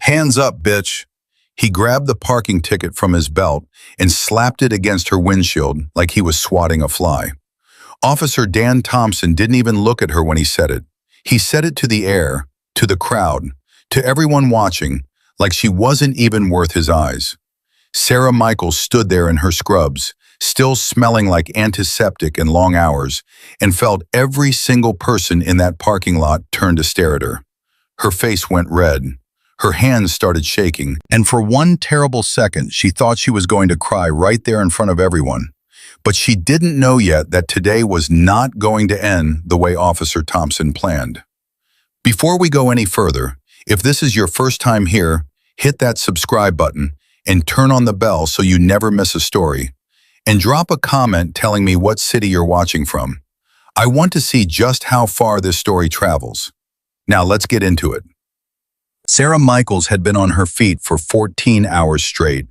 Hands up, bitch. He grabbed the parking ticket from his belt and slapped it against her windshield like he was swatting a fly. Officer Dan Thompson didn't even look at her when he said it. He said it to the air, to the crowd, to everyone watching, like she wasn't even worth his eyes. Sarah Michaels stood there in her scrubs, still smelling like antiseptic and long hours, and felt every single person in that parking lot turn to stare at her. Her face went red. Her hands started shaking, and for one terrible second, she thought she was going to cry right there in front of everyone. But she didn't know yet that today was not going to end the way Officer Thompson planned. Before we go any further, if this is your first time here, hit that subscribe button and turn on the bell so you never miss a story. And drop a comment telling me what city you're watching from. I want to see just how far this story travels. Now let's get into it. Sarah Michaels had been on her feet for 14 hours straight.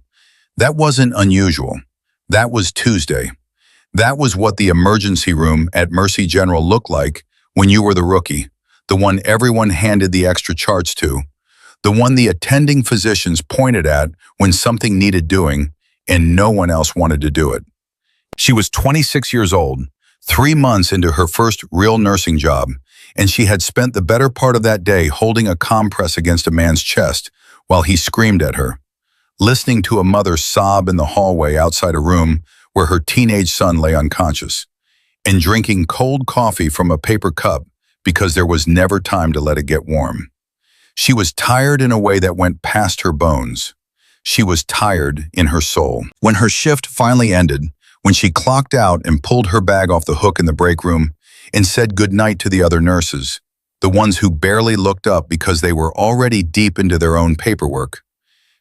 That wasn't unusual. That was Tuesday. That was what the emergency room at Mercy General looked like when you were the rookie, the one everyone handed the extra charts to, the one the attending physicians pointed at when something needed doing and no one else wanted to do it. She was 26 years old, 3 months into her first real nursing job, and she had spent the better part of that day holding a compress against a man's chest while he screamed at her, listening to a mother sob in the hallway outside a room where her teenage son lay unconscious, and drinking cold coffee from a paper cup because there was never time to let it get warm. She was tired in a way that went past her bones. She was tired in her soul. When her shift finally ended, when she clocked out and pulled her bag off the hook in the break room and said goodnight to the other nurses, the ones who barely looked up because they were already deep into their own paperwork,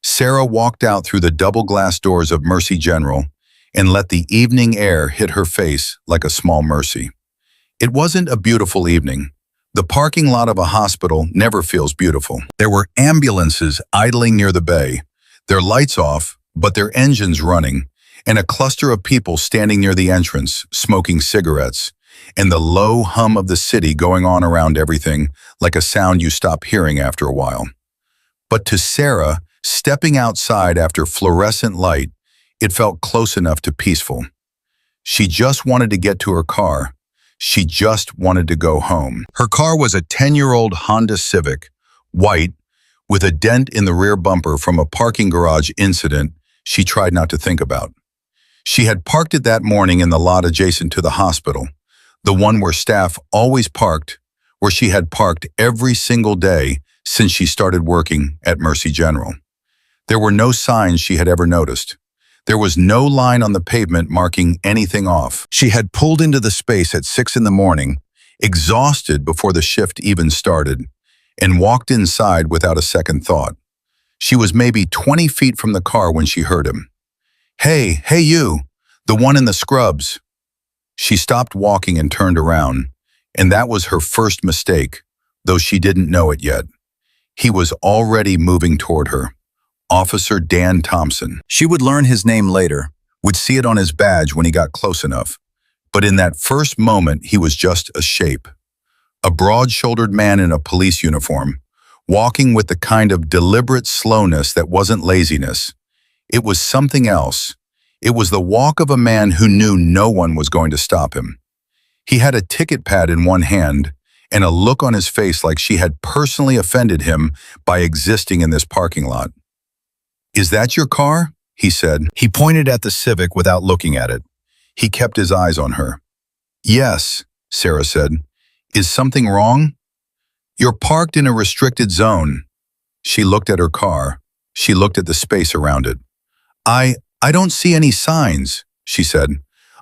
Sarah walked out through the double glass doors of Mercy General and let the evening air hit her face like a small mercy. It wasn't a beautiful evening. The parking lot of a hospital never feels beautiful. There were ambulances idling near the bay, their lights off, but their engines running, and a cluster of people standing near the entrance, smoking cigarettes, and the low hum of the city going on around everything like a sound you stop hearing after a while. But to Sarah, stepping outside after fluorescent light, it felt close enough to peaceful. She just wanted to get to her car. She just wanted to go home. Her car was a 10-year-old Honda Civic, white, with a dent in the rear bumper from a parking garage incident she tried not to think about. She had parked it that morning in the lot adjacent to the hospital, the one where staff always parked, where she had parked every single day since she started working at Mercy General. There were no signs she had ever noticed. There was no line on the pavement marking anything off. She had pulled into the space at 6 in the morning, exhausted before the shift even started, and walked inside without a second thought. She was maybe 20 feet from the car when she heard him. Hey you, the one in the scrubs." She stopped walking and turned around, and that was her first mistake, though she didn't know it yet. He was already moving toward her. Officer Dan Thompson. She would learn his name later, would see it on his badge when he got close enough. But in that first moment, he was just a shape. A broad-shouldered man in a police uniform, walking with the kind of deliberate slowness that wasn't laziness. It was something else. It was the walk of a man who knew no one was going to stop him. He had a ticket pad in one hand and a look on his face like she had personally offended him by existing in this parking lot. "Is that your car?" he said. He pointed at the Civic without looking at it. He kept his eyes on her. "Yes," Sarah said. "Is something wrong?" "You're parked in a restricted zone." She looked at her car. She looked at the space around it. I don't see any signs," she said.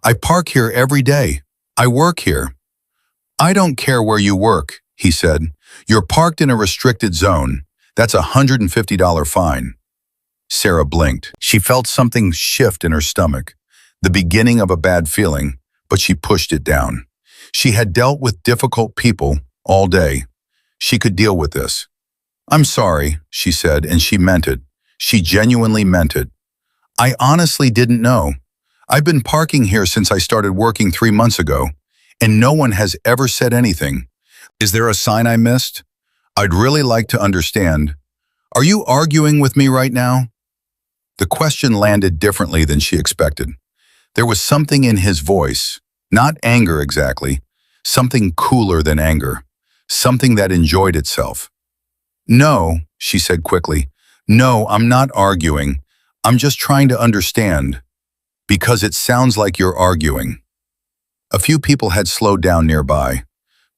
"I park here every day. I work here." "I don't care where you work," he said. "You're parked in a restricted zone. That's a $150 fine." Sarah blinked. She felt something shift in her stomach, the beginning of a bad feeling, but she pushed it down. She had dealt with difficult people all day. She could deal with this. "I'm sorry," she said, and she meant it. She genuinely meant it. "I honestly didn't know. I've been parking here since I started working 3 months ago, and no one has ever said anything. Is there a sign I missed? I'd really like to understand. Are you arguing with me right now? The question landed differently than she expected. There was something in his voice, not anger exactly, something cooler than anger, something that enjoyed itself. No, she said quickly. No, I'm not arguing. I'm just trying to understand, because it sounds like you're arguing. A few people had slowed down nearby.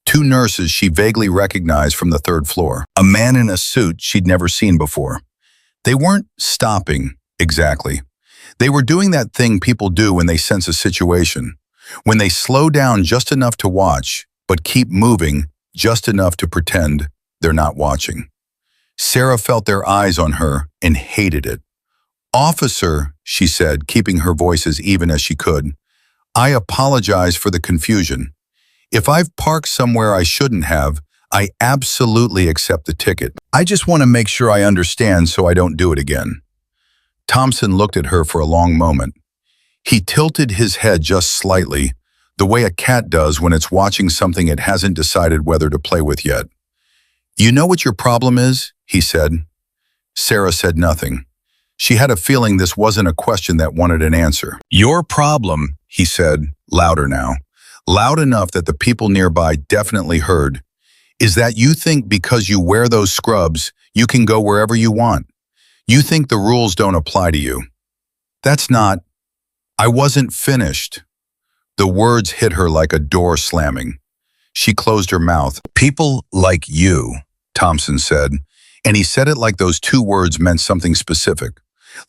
Two nurses she vaguely recognized from the third floor. A man in a suit she'd never seen before. They weren't stopping, exactly. They were doing that thing people do when they sense a situation, when they slow down just enough to watch, but keep moving just enough to pretend they're not watching. Sarah felt their eyes on her and hated it. "Officer," she said, keeping her voice as even as she could, "I apologize for the confusion. If I've parked somewhere I shouldn't have, I absolutely accept the ticket. I just want to make sure I understand so I don't do it again." Thompson looked at her for a long moment. He tilted his head just slightly, the way a cat does when it's watching something it hasn't decided whether to play with yet. "You know what your problem is?" he said. Sarah said nothing. She had a feeling this wasn't a question that wanted an answer. "Your problem," he said, louder now, loud enough that the people nearby definitely heard, "is that you think because you wear those scrubs, you can go wherever you want. You think the rules don't apply to you. That's not—" "I wasn't finished." The words hit her like a door slamming. She closed her mouth. "People like you," Thompson said, and he said it like those two words meant something specific,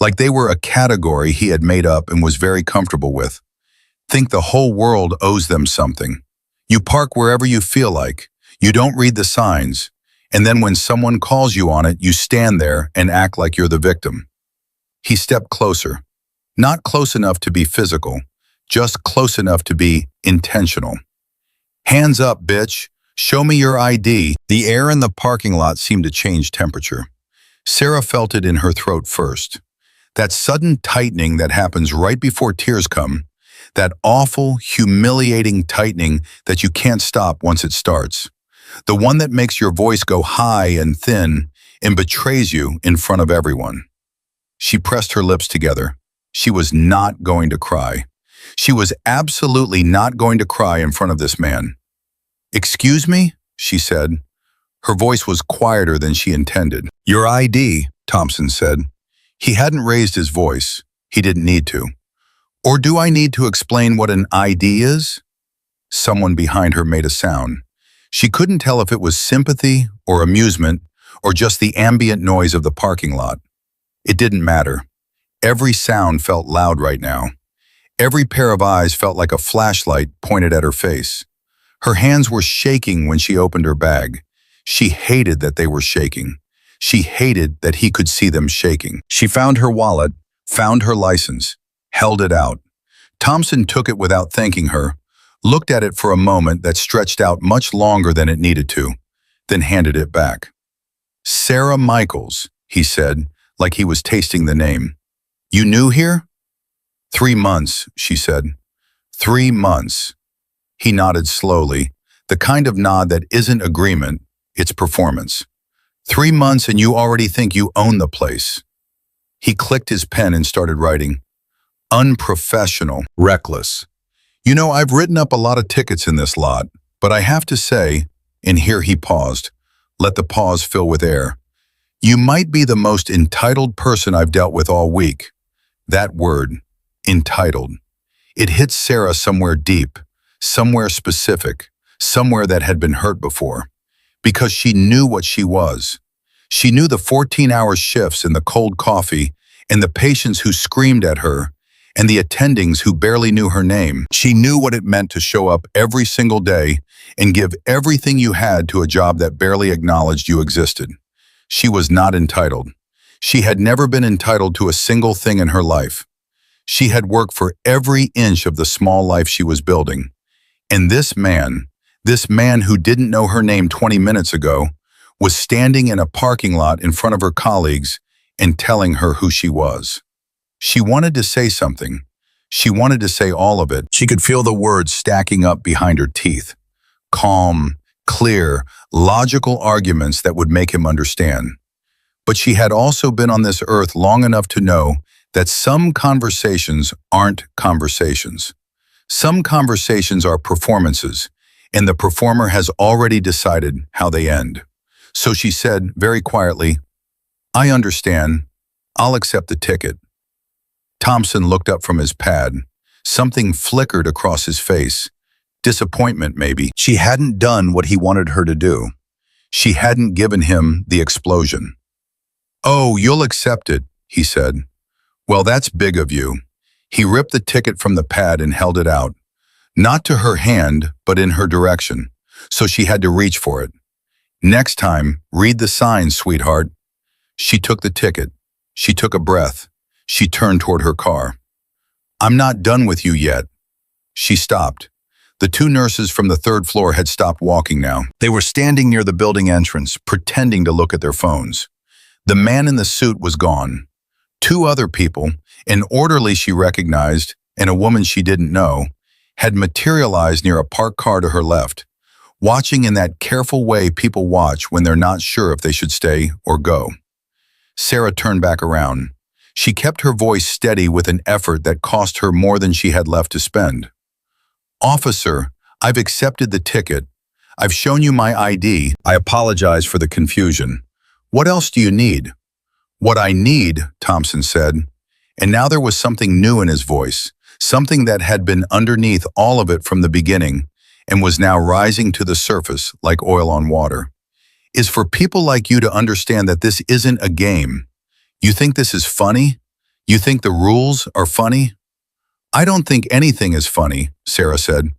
like they were a category he had made up and was very comfortable with. "Think the whole world owes them something. You park wherever you feel like. You don't read the signs. And then when someone calls you on it, you stand there and act like you're the victim." He stepped closer. Not close enough to be physical, just close enough to be intentional. "Hands up, bitch. Show me your ID." The air in the parking lot seemed to change temperature. Sarah felt it in her throat first. That sudden tightening that happens right before tears come, that awful, humiliating tightening that you can't stop once it starts. The one that makes your voice go high and thin and betrays you in front of everyone. She pressed her lips together. She was not going to cry. She was absolutely not going to cry in front of this man. "Excuse me?" she said. Her voice was quieter than she intended. "Your ID," Thompson said. He hadn't raised his voice. He didn't need to. "Or do I need to explain what an ID is?" Someone behind her made a sound. She couldn't tell if it was sympathy or amusement or just the ambient noise of the parking lot. It didn't matter. Every sound felt loud right now. Every pair of eyes felt like a flashlight pointed at her face. Her hands were shaking when she opened her bag. She hated that they were shaking. She hated that he could see them shaking. She found her wallet, found her license, held it out. Thompson took it without thanking her, looked at it for a moment that stretched out much longer than it needed to, then handed it back. "Sarah Michaels," he said, like he was tasting the name. "You new here?" 3 months, she said. 3 months. He nodded slowly, the kind of nod that isn't agreement, it's performance. 3 months and you already think you own the place. He clicked his pen and started writing. "Unprofessional, reckless. You know, I've written up a lot of tickets in this lot, but I have to say," and here he paused, let the pause fill with air, "you might be the most entitled person I've dealt with all week." That word, entitled. It hit Sarah somewhere deep, somewhere specific, somewhere that had been hurt before. Because she knew what she was. She knew the 14-hour shifts and the cold coffee and the patients who screamed at her and the attendings who barely knew her name. She knew what it meant to show up every single day and give everything you had to a job that barely acknowledged you existed. She was not entitled. She had never been entitled to a single thing in her life. She had worked for every inch of the small life she was building. And this man who didn't know her name 20 minutes ago, was standing in a parking lot in front of her colleagues and telling her who she was. She wanted to say something. She wanted to say all of it. She could feel the words stacking up behind her teeth. Calm, clear, logical arguments that would make him understand. But she had also been on this earth long enough to know that some conversations aren't conversations. Some conversations are performances, and the performer has already decided how they end. So she said very quietly, "I understand. I'll accept the ticket." Thompson looked up from his pad. Something flickered across his face. Disappointment, maybe. She hadn't done what he wanted her to do. She hadn't given him the explosion. "Oh, you'll accept it," he said. "Well, that's big of you." He ripped the ticket from the pad and held it out. Not to her hand, but in her direction, so she had to reach for it. "Next time, read the signs, sweetheart." She took the ticket. She took a breath. She turned toward her car. "I'm not done with you yet." She stopped. The two nurses from the third floor had stopped walking now. They were standing near the building entrance, pretending to look at their phones. The man in the suit was gone. Two other people, an orderly she recognized and a woman she didn't know, had materialized near a parked car to her left, watching in that careful way people watch when they're not sure if they should stay or go. Sarah turned back around. She kept her voice steady with an effort that cost her more than she had left to spend. "Officer, I've accepted the ticket. I've shown you my ID. I apologize for the confusion. What else do you need?" "What I need," Thompson said. And now there was something new in his voice, something that had been underneath all of it from the beginning and was now rising to the surface like oil on water, "is for people like you to understand that this isn't a game. You think this is funny? You think the rules are funny?" "I don't think anything is funny," Sarah said.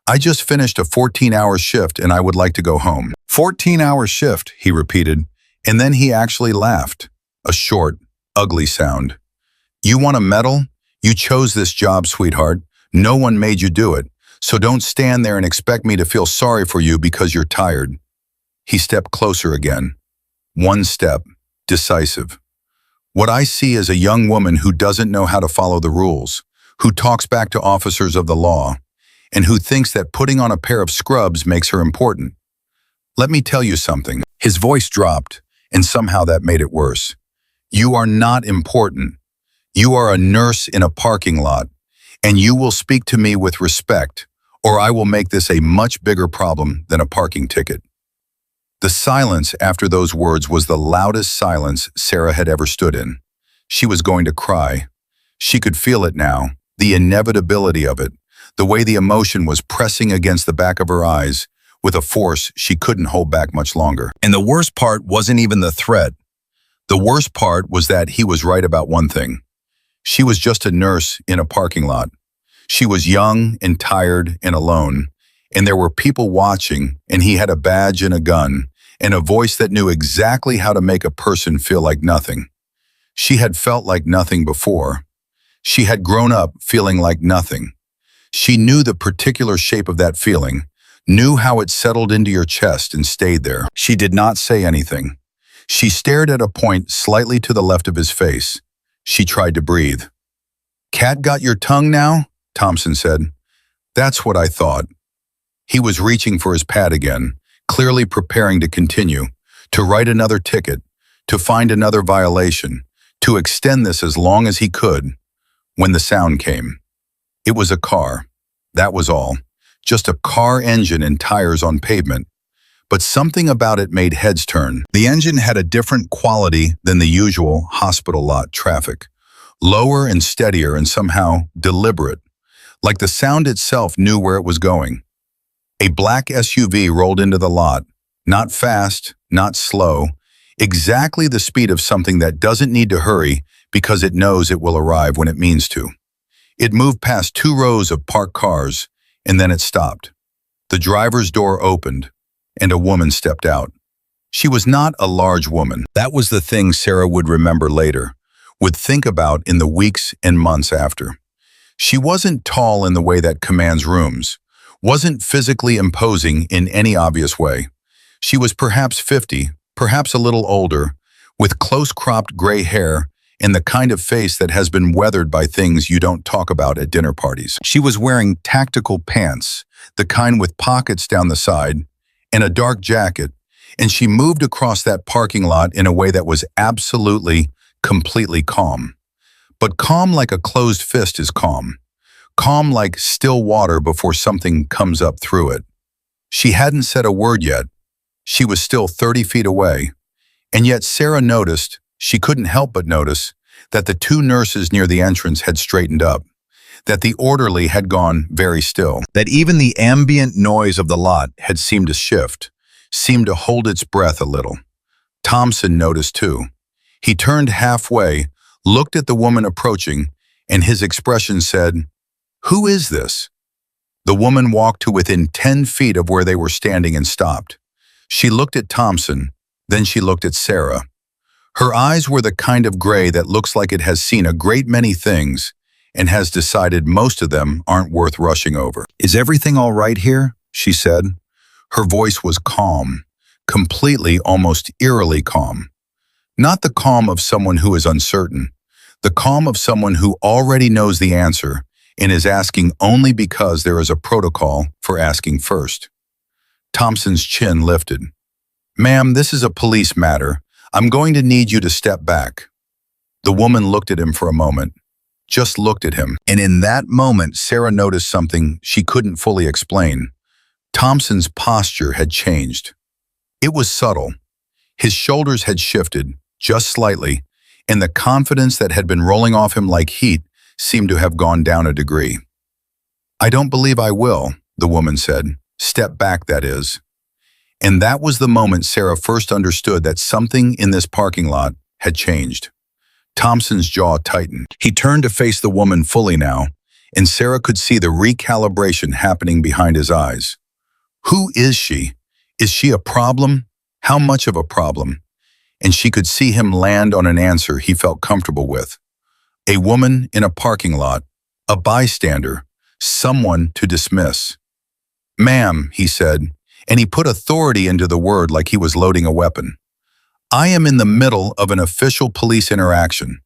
"I just finished a 14-hour shift and I would like to go home." 14-hour shift, he repeated, and then he actually laughed. A short, ugly sound. "You want a medal? You chose this job, sweetheart. No one made you do it, so don't stand there and expect me to feel sorry for you because you're tired." He stepped closer again. One step, decisive. "What I see is a young woman who doesn't know how to follow the rules, who talks back to officers of the law, and who thinks that putting on a pair of scrubs makes her important. Let me tell you something." His voice dropped, and somehow that made it worse. "You are not important. You are a nurse in a parking lot, and you will speak to me with respect, or I will make this a much bigger problem than a parking ticket." The silence after those words was the loudest silence Sarah had ever stood in. She was going to cry. She could feel it now, the inevitability of it, the way the emotion was pressing against the back of her eyes with a force she couldn't hold back much longer. And the worst part wasn't even the threat. The worst part was that he was right about one thing. She was just a nurse in a parking lot. She was young and tired and alone, and there were people watching, and he had a badge and a gun, and a voice that knew exactly how to make a person feel like nothing. She had felt like nothing before. She had grown up feeling like nothing. She knew the particular shape of that feeling, knew how it settled into your chest and stayed there. She did not say anything. She stared at a point slightly to the left of his face. She tried to breathe. "Cat got your tongue now?" Thompson said. "That's what I thought." He was reaching for his pad again, clearly preparing to continue, to write another ticket, to find another violation, to extend this as long as he could, when the sound came. It was a car. That was all. Just a car engine and tires on pavement. But something about it made heads turn. The engine had a different quality than the usual hospital lot traffic. Lower and steadier and somehow deliberate. Like the sound itself knew where it was going. A black SUV rolled into the lot. Not fast, not slow. Exactly the speed of something that doesn't need to hurry because it knows it will arrive when it means to. It moved past 2 rows of parked cars, and then it stopped. The driver's door opened, and a woman stepped out. She was not a large woman. That was the thing Sarah would remember later, would think about in the weeks and months after. She wasn't tall in the way that commands rooms, wasn't physically imposing in any obvious way. She was perhaps 50, perhaps a little older, with close-cropped gray hair and the kind of face that has been weathered by things you don't talk about at dinner parties. She was wearing tactical pants, the kind with pockets down the side, and a dark jacket, and she moved across that parking lot in a way that was absolutely, completely calm. But calm like a closed fist is calm. Calm like still water before something comes up through it. She hadn't said a word yet. She was still 30 feet away. And yet Sarah noticed, she couldn't help but notice, that the two nurses near the entrance had straightened up, that the orderly had gone very still, that even the ambient noise of the lot had seemed to shift, seemed to hold its breath a little. Thompson noticed too. He turned halfway, looked at the woman approaching, and his expression said, "Who is this?" The woman walked to within 10 feet of where they were standing and stopped. She looked at Thompson, then she looked at Sarah. Her eyes were the kind of gray that looks like it has seen a great many things and has decided most of them aren't worth rushing over. "Is everything all right here?" she said. Her voice was calm, completely, almost eerily calm. Not the calm of someone who is uncertain, the calm of someone who already knows the answer and is asking only because there is a protocol for asking first. Thompson's chin lifted. "Ma'am, this is a police matter. I'm going to need you to step back." The woman looked at him for a moment, just looked at him, and in that moment Sarah noticed something she couldn't fully explain. Thompson's posture had changed. It was subtle. His shoulders had shifted, just slightly, and the confidence that had been rolling off him like heat seemed to have gone down a degree. "I don't believe I will," the woman said. "Step back, that is." And that was the moment Sarah first understood that something in this parking lot had changed. Thompson's jaw tightened. He turned to face the woman fully now, and Sarah could see the recalibration happening behind his eyes. Who is she? Is she a problem? How much of a problem? And she could see him land on an answer he felt comfortable with. A woman in a parking lot, a bystander, someone to dismiss. "Ma'am," he said, and he put authority into the word like he was loading a weapon. "I am in the middle of an official police interaction.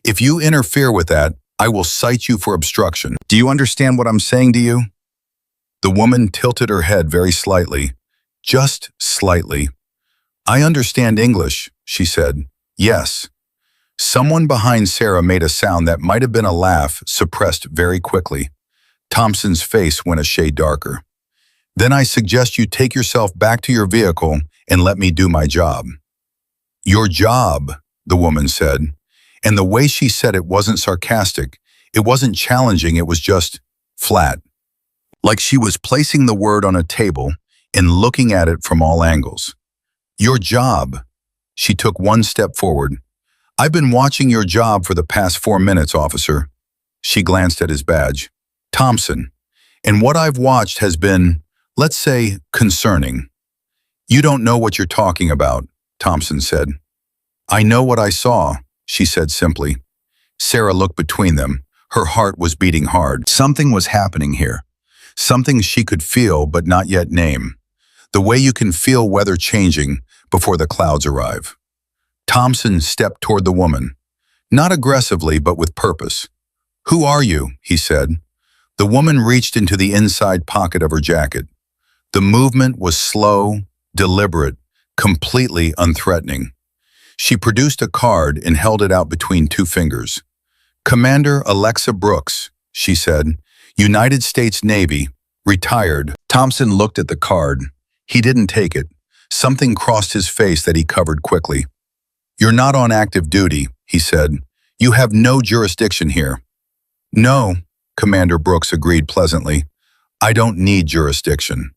If you interfere with that, I will cite you for obstruction. Do you understand what I'm saying to you?" The woman tilted her head very slightly, just slightly. "I understand English," she said. "Yes." Someone behind Sarah made a sound that might have been a laugh, suppressed very quickly. Thompson's face went a shade darker. "Then I suggest you take yourself back to your vehicle and let me do my job." "Your job," the woman said, and the way she said it wasn't sarcastic, it wasn't challenging, it was just flat. Like she was placing the word on a table and looking at it from all angles. "Your job." She took one step forward. "I've been watching your job for the past 4 minutes, officer." She glanced at his badge. "Thompson. And what I've watched has been, let's say, concerning." "You don't know what you're talking about," Thompson said. "I know what I saw," she said simply. Sarah looked between them. Her heart was beating hard. Something was happening here. Something she could feel but not yet name. The way you can feel weather changing before the clouds arrive. Thompson stepped toward the woman. Not aggressively, but with purpose. "Who are you?" he said. The woman reached into the inside pocket of her jacket. The movement was slow, deliberate, completely unthreatening. She produced a card and held it out between two fingers. "Commander Alexa Brooks," she said, "United States Navy, retired." Thompson looked at the card. He didn't take it. Something crossed his face that he covered quickly. "You're not on active duty," he said. "You have no jurisdiction here." "No," Commander Brooks agreed pleasantly. "I don't need jurisdiction."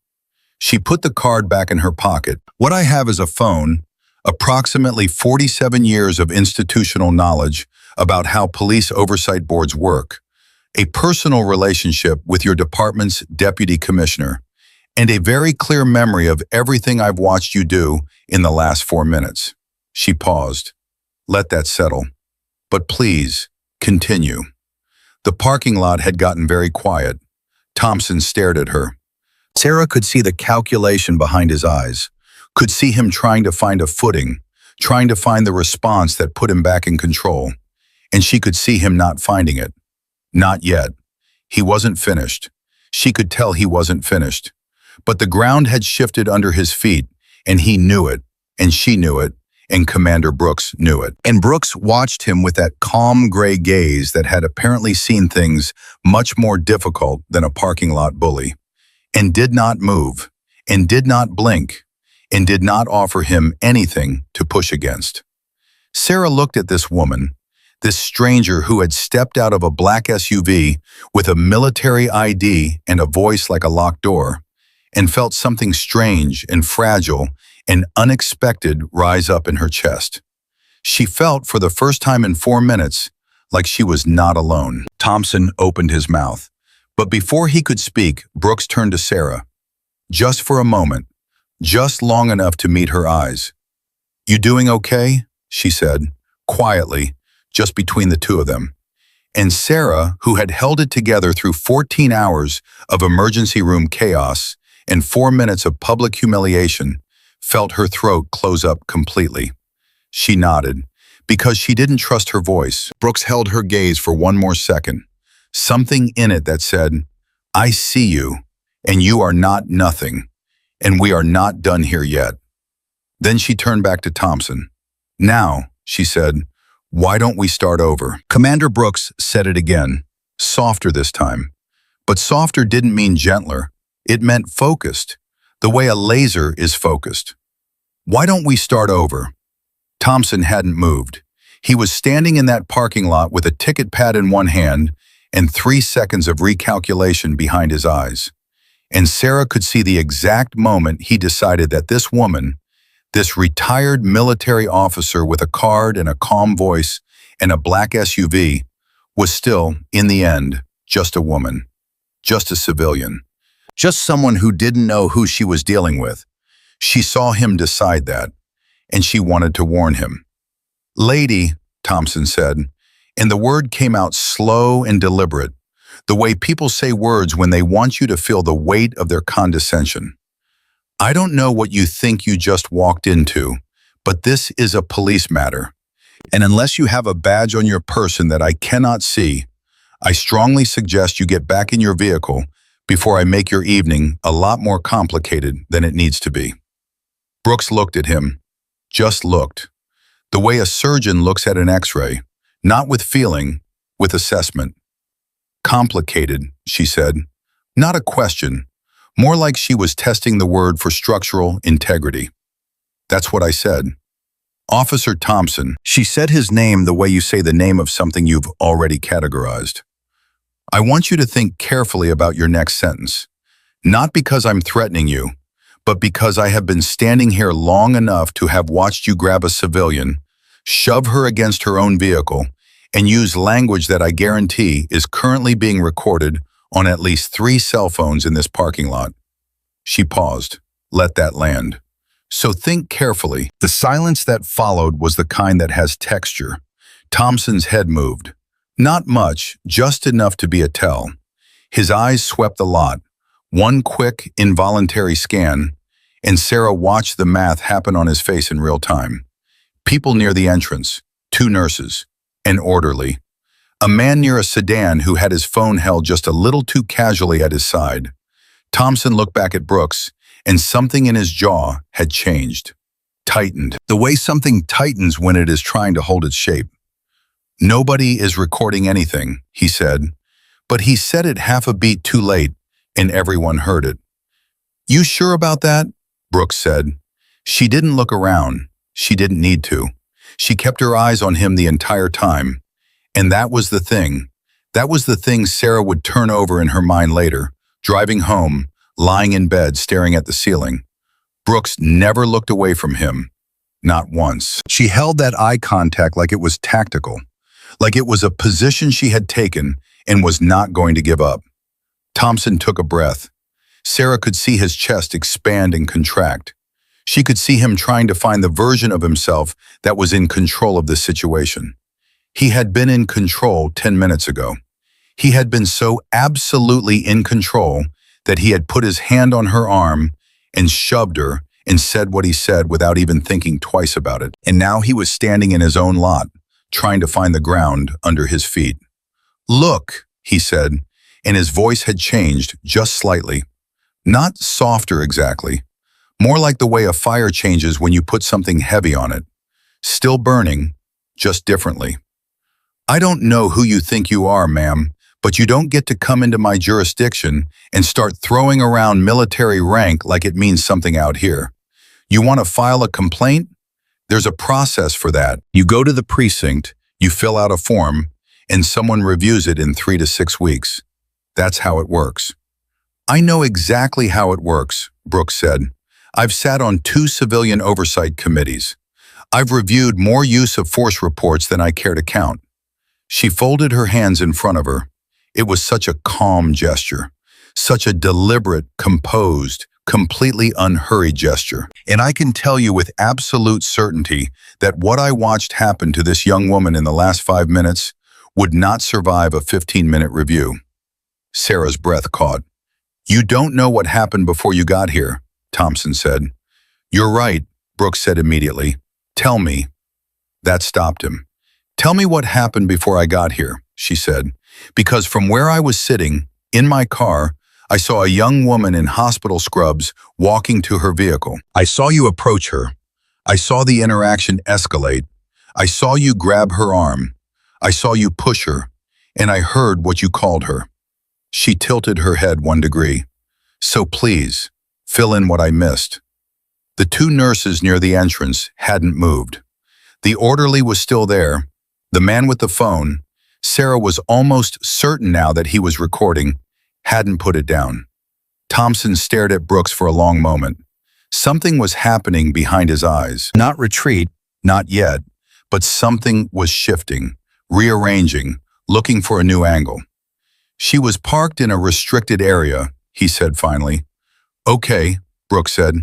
She put the card back in her pocket. "What I have is a phone, approximately 47 years of institutional knowledge about how police oversight boards work, a personal relationship with your department's deputy commissioner, and a very clear memory of everything I've watched you do in the last 4 minutes. She paused. "Let that settle. But please, continue." The parking lot had gotten very quiet. Thompson stared at her. Sarah could see the calculation behind his eyes, could see him trying to find a footing, trying to find the response that put him back in control. And she could see him not finding it. Not yet. He wasn't finished. She could tell he wasn't finished. But the ground had shifted under his feet, and he knew it, and she knew it, and Commander Brooks knew it. And Brooks watched him with that calm gray gaze that had apparently seen things much more difficult than a parking lot bully, and did not move, and did not blink, and did not offer him anything to push against. Sarah looked at this woman, this stranger who had stepped out of a black SUV with a military ID and a voice like a locked door, and felt something strange and fragile and unexpected rise up in her chest. She felt for the first time in 4 minutes like she was not alone. Thompson opened his mouth, but before he could speak, Brooks turned to Sarah. Just for a moment, just long enough to meet her eyes. "You doing okay?" she said, quietly, just between the two of them. And Sarah, who had held it together through 14 hours of emergency room chaos and 4 minutes of public humiliation, felt her throat close up completely. She nodded, because she didn't trust her voice. Brooks held her gaze for one more second, something in it that said, "I see you, and you are not nothing, and we are not done here yet." Then she turned back to Thompson. "Now," she said, "why don't we start over?" Commander Brooks said it again, softer this time. But softer didn't mean gentler. It meant focused, the way a laser is focused. "Why don't we start over?" Thompson hadn't moved. He was standing in that parking lot with a ticket pad in one hand and 3 seconds of recalculation behind his eyes. And Sarah could see the exact moment he decided that this woman, this retired military officer with a card and a calm voice and a black SUV, was still, in the end, just a woman, just a civilian, just someone who didn't know who she was dealing with. She saw him decide that, and she wanted to warn him. "Lady," Thompson said, and the word came out slow and deliberate, the way people say words when they want you to feel the weight of their condescension. "I don't know what you think you just walked into, but this is a police matter. And unless you have a badge on your person that I cannot see, I strongly suggest you get back in your vehicle before I make your evening a lot more complicated than it needs to be." Brooks looked at him, just looked, the way a surgeon looks at an X-ray, not with feeling, with assessment. "Complicated," she said, not a question, more like she was testing the word for structural integrity. "That's what I said." "Officer Thompson," she said his name the way you say the name of something you've already categorized. "I want you to think carefully about your next sentence, not because I'm threatening you, but because I have been standing here long enough to have watched you grab a civilian, shove her against her own vehicle, and use language that I guarantee is currently being recorded on at least 3 cell phones in this parking lot." She paused, let that land. "So think carefully." The silence that followed was the kind that has texture. Thompson's head moved. Not much, just enough to be a tell. His eyes swept the lot, one quick, involuntary scan, and Sarah watched the math happen on his face in real time. People near the entrance, 2 nurses, an orderly, a man near a sedan who had his phone held just a little too casually at his side. Thompson looked back at Brooks, and something in his jaw had changed, tightened, the way something tightens when it is trying to hold its shape. "Nobody is recording anything," he said, but he said it half a beat too late, and everyone heard it. "You sure about that?" Brooks said. She didn't look around. She didn't need to. She kept her eyes on him the entire time. And that was the thing. That was the thing Sarah would turn over in her mind later, driving home, lying in bed staring at the ceiling. Brooks never looked away from him. Not once. She held that eye contact like it was tactical, like it was a position she had taken and was not going to give up. Thompson took a breath. Sarah could see his chest expand and contract. She could see him trying to find the version of himself that was in control of the situation. He had been in control 10 minutes ago. He had been so absolutely in control that he had put his hand on her arm and shoved her and said what he said without even thinking twice about it. And now he was standing in his own lot, trying to find the ground under his feet. "Look," he said, and his voice had changed just slightly. Not softer exactly, More like the way a fire changes when you put something heavy on it. Still burning, just differently. I don't know who you think you are, ma'am, but you don't get to come into my jurisdiction and start throwing around military rank like it means something out here. You want to file a complaint? There's a process for that. You go to the precinct, you fill out a form, and someone reviews it in 3 to 6 weeks. That's how it works. I know exactly how it works, Brooks said. I've sat on 2 civilian oversight committees. I've reviewed more use of force reports than I care to count. She folded her hands in front of her. It was such a calm gesture, such a deliberate, composed, completely unhurried gesture. And I can tell you with absolute certainty that what I watched happen to this young woman in the last 5 minutes would not survive a 15-minute review. Sarah's breath caught. You don't know what happened before you got here, Thompson said. You're right, Brooks said immediately. Tell me. That stopped him. Tell me what happened before I got here, she said, because from where I was sitting, in my car, I saw a young woman in hospital scrubs walking to her vehicle. I saw you approach her. I saw the interaction escalate. I saw you grab her arm. I saw you push her, and I heard what you called her. She tilted her head 1 degree. So please, fill in what I missed. The 2 nurses near the entrance hadn't moved. The orderly was still there. The man with the phone, Sarah was almost certain now that he was recording, hadn't put it down. Thompson stared at Brooks for a long moment. Something was happening behind his eyes. Not retreat, not yet, but something was shifting, rearranging, looking for a new angle. She was parked in a restricted area, he said finally. Okay, Brooks said,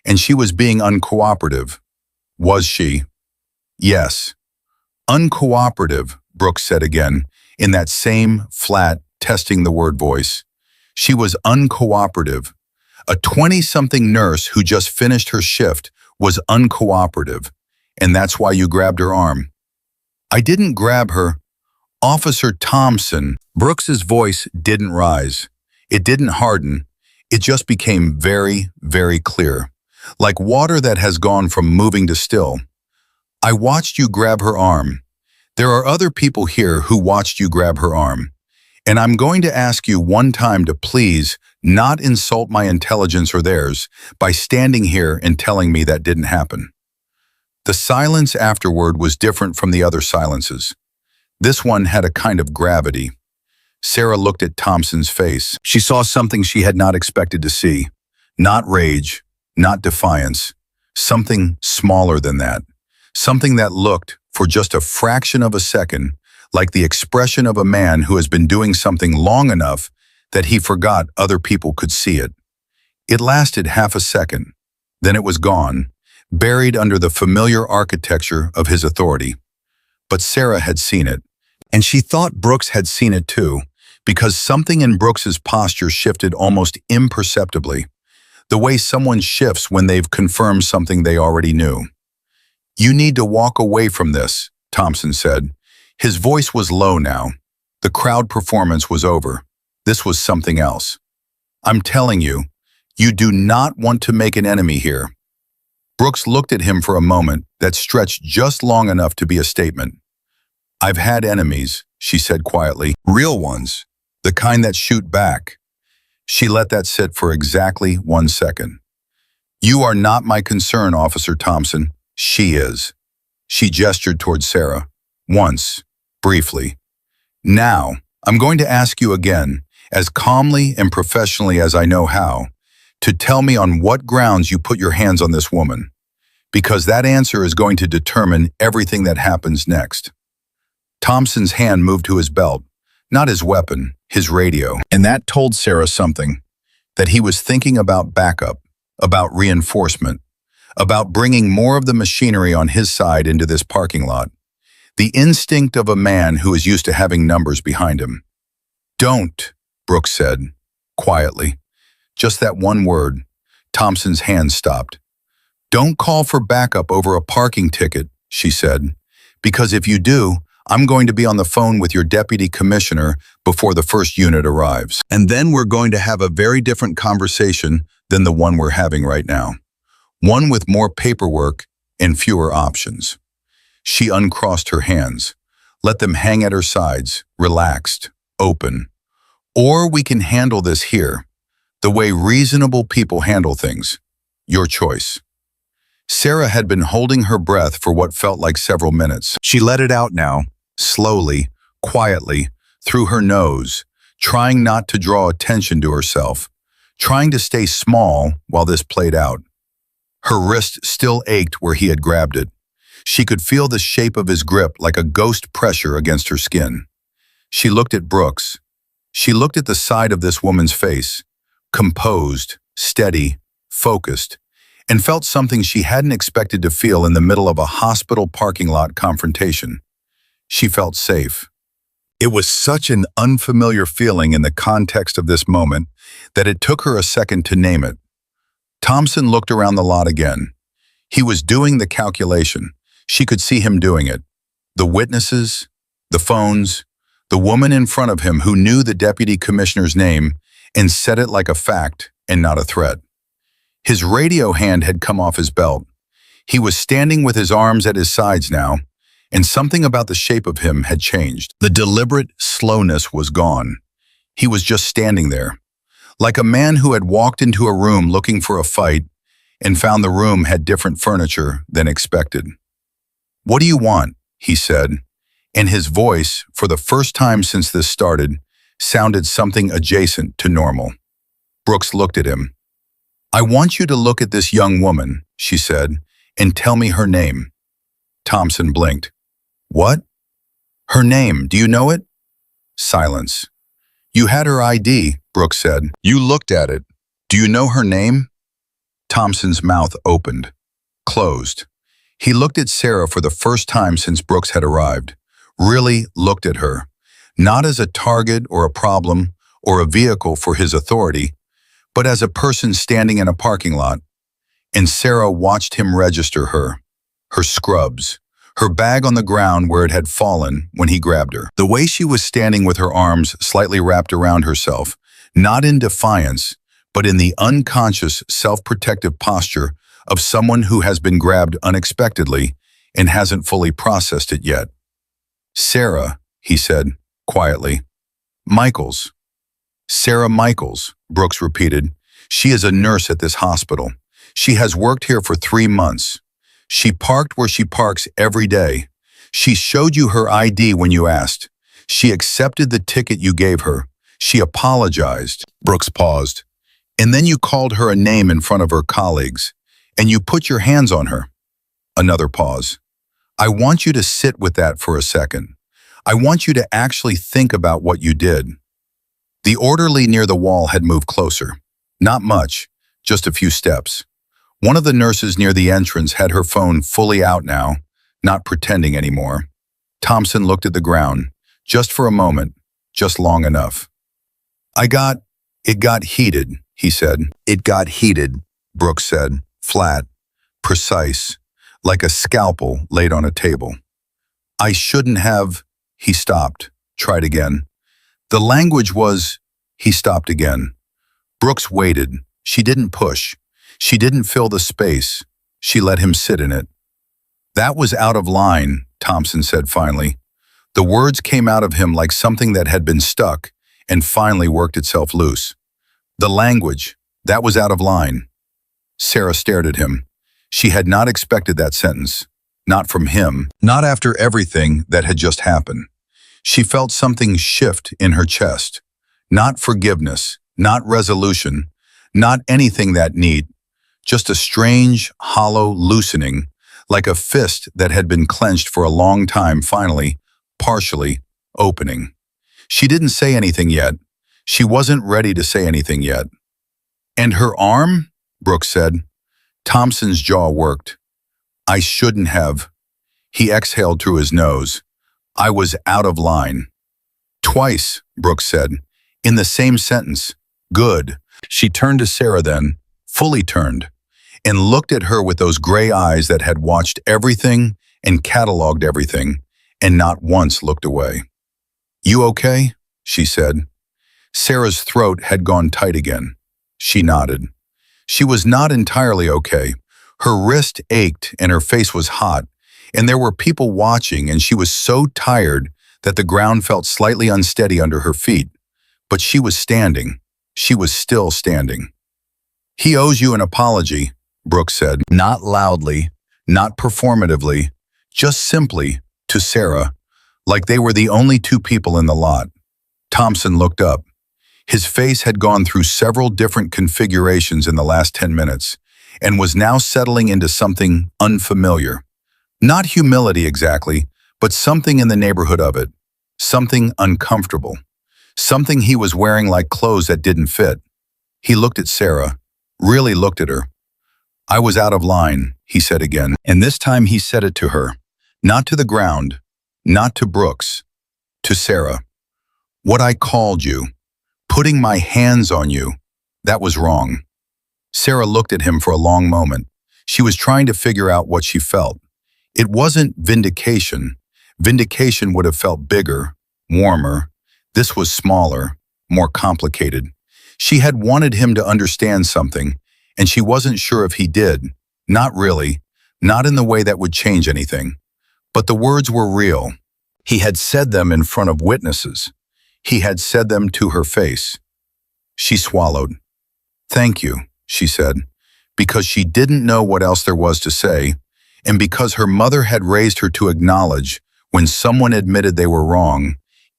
and she was being uncooperative. Was she? Yes. Uncooperative, Brooks said again, in that same flat, testing the word voice. She was uncooperative. A 20-something nurse who just finished her shift was uncooperative, and that's why you grabbed her arm. I didn't grab her. Officer Thompson. Brooks's voice didn't rise. It didn't harden. It just became very, very clear, like water that has gone from moving to still. I watched you grab her arm. There are other people here who watched you grab her arm. And I'm going to ask you one time to please not insult my intelligence or theirs by standing here and telling me that didn't happen. The silence afterward was different from the other silences. This one had a kind of gravity. Sarah looked at Thompson's face. She saw something she had not expected to see. Not rage, not defiance. Something smaller than that. Something that looked, for just a fraction of a second, like the expression of a man who has been doing something long enough that he forgot other people could see it. It lasted half a second. Then it was gone, buried under the familiar architecture of his authority. But Sarah had seen it, and she thought Brooks had seen it too, because something in Brooks's posture shifted almost imperceptibly, the way someone shifts when they've confirmed something they already knew. You need to walk away from this, Thompson said. His voice was low now. The crowd performance was over. This was something else. I'm telling you, you do not want to make an enemy here. Brooks looked at him for a moment that stretched just long enough to be a statement. I've had enemies, she said quietly. Real ones. The kind that shoot back. She let that sit for exactly 1 second. You are not my concern, Officer Thompson. She is. She gestured toward Sarah. Once. Briefly. Now, I'm going to ask you again, as calmly and professionally as I know how, to tell me on what grounds you put your hands on this woman, because that answer is going to determine everything that happens next. Thompson's hand moved to his belt, not his weapon, his radio, and that told Sarah something, that he was thinking about backup, about reinforcement, about bringing more of the machinery on his side into this parking lot. The instinct of a man who is used to having numbers behind him. Don't, Brooks said, quietly. Just that one word. Thompson's hand stopped. Don't call for backup over a parking ticket, she said, because if you do, I'm going to be on the phone with your deputy commissioner before the first unit arrives. And then we're going to have a very different conversation than the one we're having right now. one with more paperwork and fewer options. She uncrossed her hands, let them hang at her sides, relaxed, open. Or we can handle this here, the way reasonable people handle things. Your choice. Sarah had been holding her breath for what felt like several minutes. She let it out now, slowly, quietly, through her nose, trying not to draw attention to herself, trying to stay small while this played out. Her wrist still ached where he had grabbed it. She could feel the shape of his grip like a ghost pressure against her skin. She looked at Brooks. She looked at the side of this woman's face, composed, steady, focused, and felt something she hadn't expected to feel in the middle of a hospital parking lot confrontation. She felt safe. It was such an unfamiliar feeling in the context of this moment that it took her a second to name it. Thompson looked around the lot again. He was doing the calculation. She could see him doing it. The witnesses, the phones, the woman in front of him who knew the deputy commissioner's name and said it like a fact and not a threat. His radio hand had come off his belt. He was standing with his arms at his sides now, and something about the shape of him had changed. The deliberate slowness was gone. He was just standing there, like a man who had walked into a room looking for a fight and found the room had different furniture than expected. "What do you want?" he said, and his voice, for the first time since this started, sounded something adjacent to normal. Brooks looked at him. "I want you to look at this young woman," she said, "and tell me her name." Thompson blinked. "What?" "Her name, do you know it?" Silence. "You had her ID," Brooks said. "You looked at it. Do you know her name?" Thompson's mouth opened, closed. He looked at Sarah for the first time since Brooks had arrived. Really looked at her, not as a target or a problem or a vehicle for his authority, but as a person standing in a parking lot. And Sarah watched him register her scrubs, her bag on the ground where it had fallen when he grabbed her. The way she was standing with her arms slightly wrapped around herself, not in defiance, but in the unconscious self-protective posture of someone who has been grabbed unexpectedly and hasn't fully processed it yet. "Sarah," he said, quietly. "Michaels." "Sarah Michaels," Brooks repeated. "She is a nurse at this hospital. She has worked here for 3 months. She parked where she parks every day. She showed you her ID when you asked. She accepted the ticket you gave her. She apologized." Brooks paused. "And then you called her a name in front of her colleagues, and you put your hands on her." Another pause. "I want you to sit with that for a second. I want you to actually think about what you did." The orderly near the wall had moved closer. Not much, just a few steps. One of the nurses near the entrance had her phone fully out now, not pretending anymore. Thompson looked at the ground, just for a moment, just long enough. It got heated," he said. "It got heated," Brooks said, flat, precise, like a scalpel laid on a table. "I shouldn't have." He stopped, tried again. The language was, he stopped again. Brooks waited. She didn't push. She didn't fill the space. She let him sit in it. "That was out of line," Thompson said finally. The words came out of him like something that had been stuck and finally worked itself loose. "The language, that was out of line." Sarah stared at him. She had not expected that sentence. Not from him. Not after everything that had just happened. She felt something shift in her chest. Not forgiveness, not resolution, not anything that neat. Just a strange, hollow loosening, like a fist that had been clenched for a long time finally, partially, opening. She didn't say anything yet. She wasn't ready to say anything yet. "And her arm?" Brooks said. Thompson's jaw worked. "I shouldn't have." He exhaled through his nose. "I was out of line." "Twice," Brooks said, in the same sentence. "Good." She turned to Sarah then, fully turned, and looked at her with those gray eyes that had watched everything and cataloged everything, and not once looked away. "You okay?" she said. Sarah's throat had gone tight again. She nodded. She was not entirely okay. Her wrist ached and her face was hot, and there were people watching, and she was so tired that the ground felt slightly unsteady under her feet. But she was standing. She was still standing. "He owes you an apology," Brooks said, not loudly, not performatively, just simply, to Sarah, like they were the only two people in the lot. Thompson looked up. His face had gone through several different configurations in the last 10 minutes and was now settling into something unfamiliar. Not humility exactly, but something in the neighborhood of it. Something uncomfortable. Something he was wearing like clothes that didn't fit. He looked at Sarah, really looked at her. "I was out of line," he said again, and this time he said it to her. Not to the ground, not to Brooks, to Sarah. "What I called you, putting my hands on you, that was wrong." Sarah looked at him for a long moment. She was trying to figure out what she felt. It wasn't vindication. Vindication would have felt bigger, warmer. This was smaller, more complicated. She had wanted him to understand something, and she wasn't sure if he did. Not really, not in the way that would change anything. But the words were real. He had said them in front of witnesses. He had said them to her face. She swallowed. "Thank you," she said, because she didn't know what else there was to say, and because her mother had raised her to acknowledge when someone admitted they were wrong,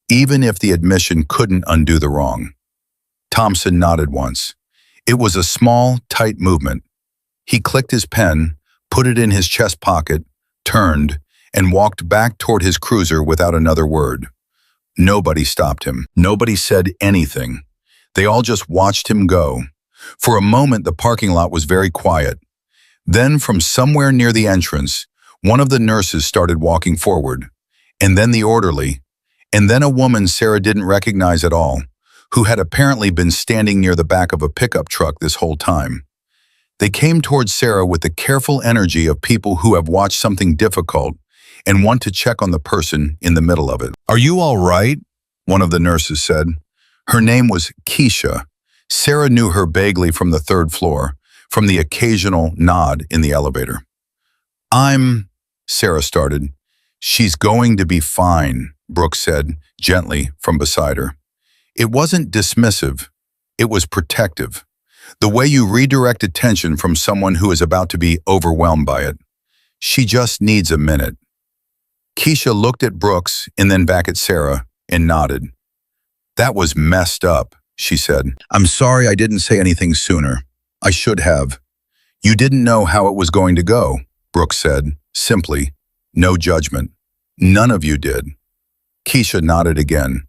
even if the admission couldn't undo the wrong. Thompson nodded once. It was a small, tight movement. He clicked his pen, put it in his chest pocket, turned, and walked back toward his cruiser without another word. Nobody stopped him. Nobody said anything. They all just watched him go. For a moment, the parking lot was very quiet. Then, from somewhere near the entrance, one of the nurses started walking forward, and then the orderly, and then a woman Sarah didn't recognize at all, who had apparently been standing near the back of a pickup truck this whole time. They came towards Sarah with the careful energy of people who have watched something difficult and want to check on the person in the middle of it. "Are you all right?" one of the nurses said. Her name was Keisha. Sarah knew her vaguely from the third floor, from the occasional nod in the elevator. Sarah started. "She's going to be fine," Brooks said, gently, from beside her. It wasn't dismissive. It was protective. The way you redirect attention from someone who is about to be overwhelmed by it. "She just needs a minute." Keisha looked at Brooks and then back at Sarah and nodded. "That was messed up," she said. "I'm sorry I didn't say anything sooner. I should have." "You didn't know how it was going to go," Brooks said, simply. No judgment. "None of you did." Keisha nodded again.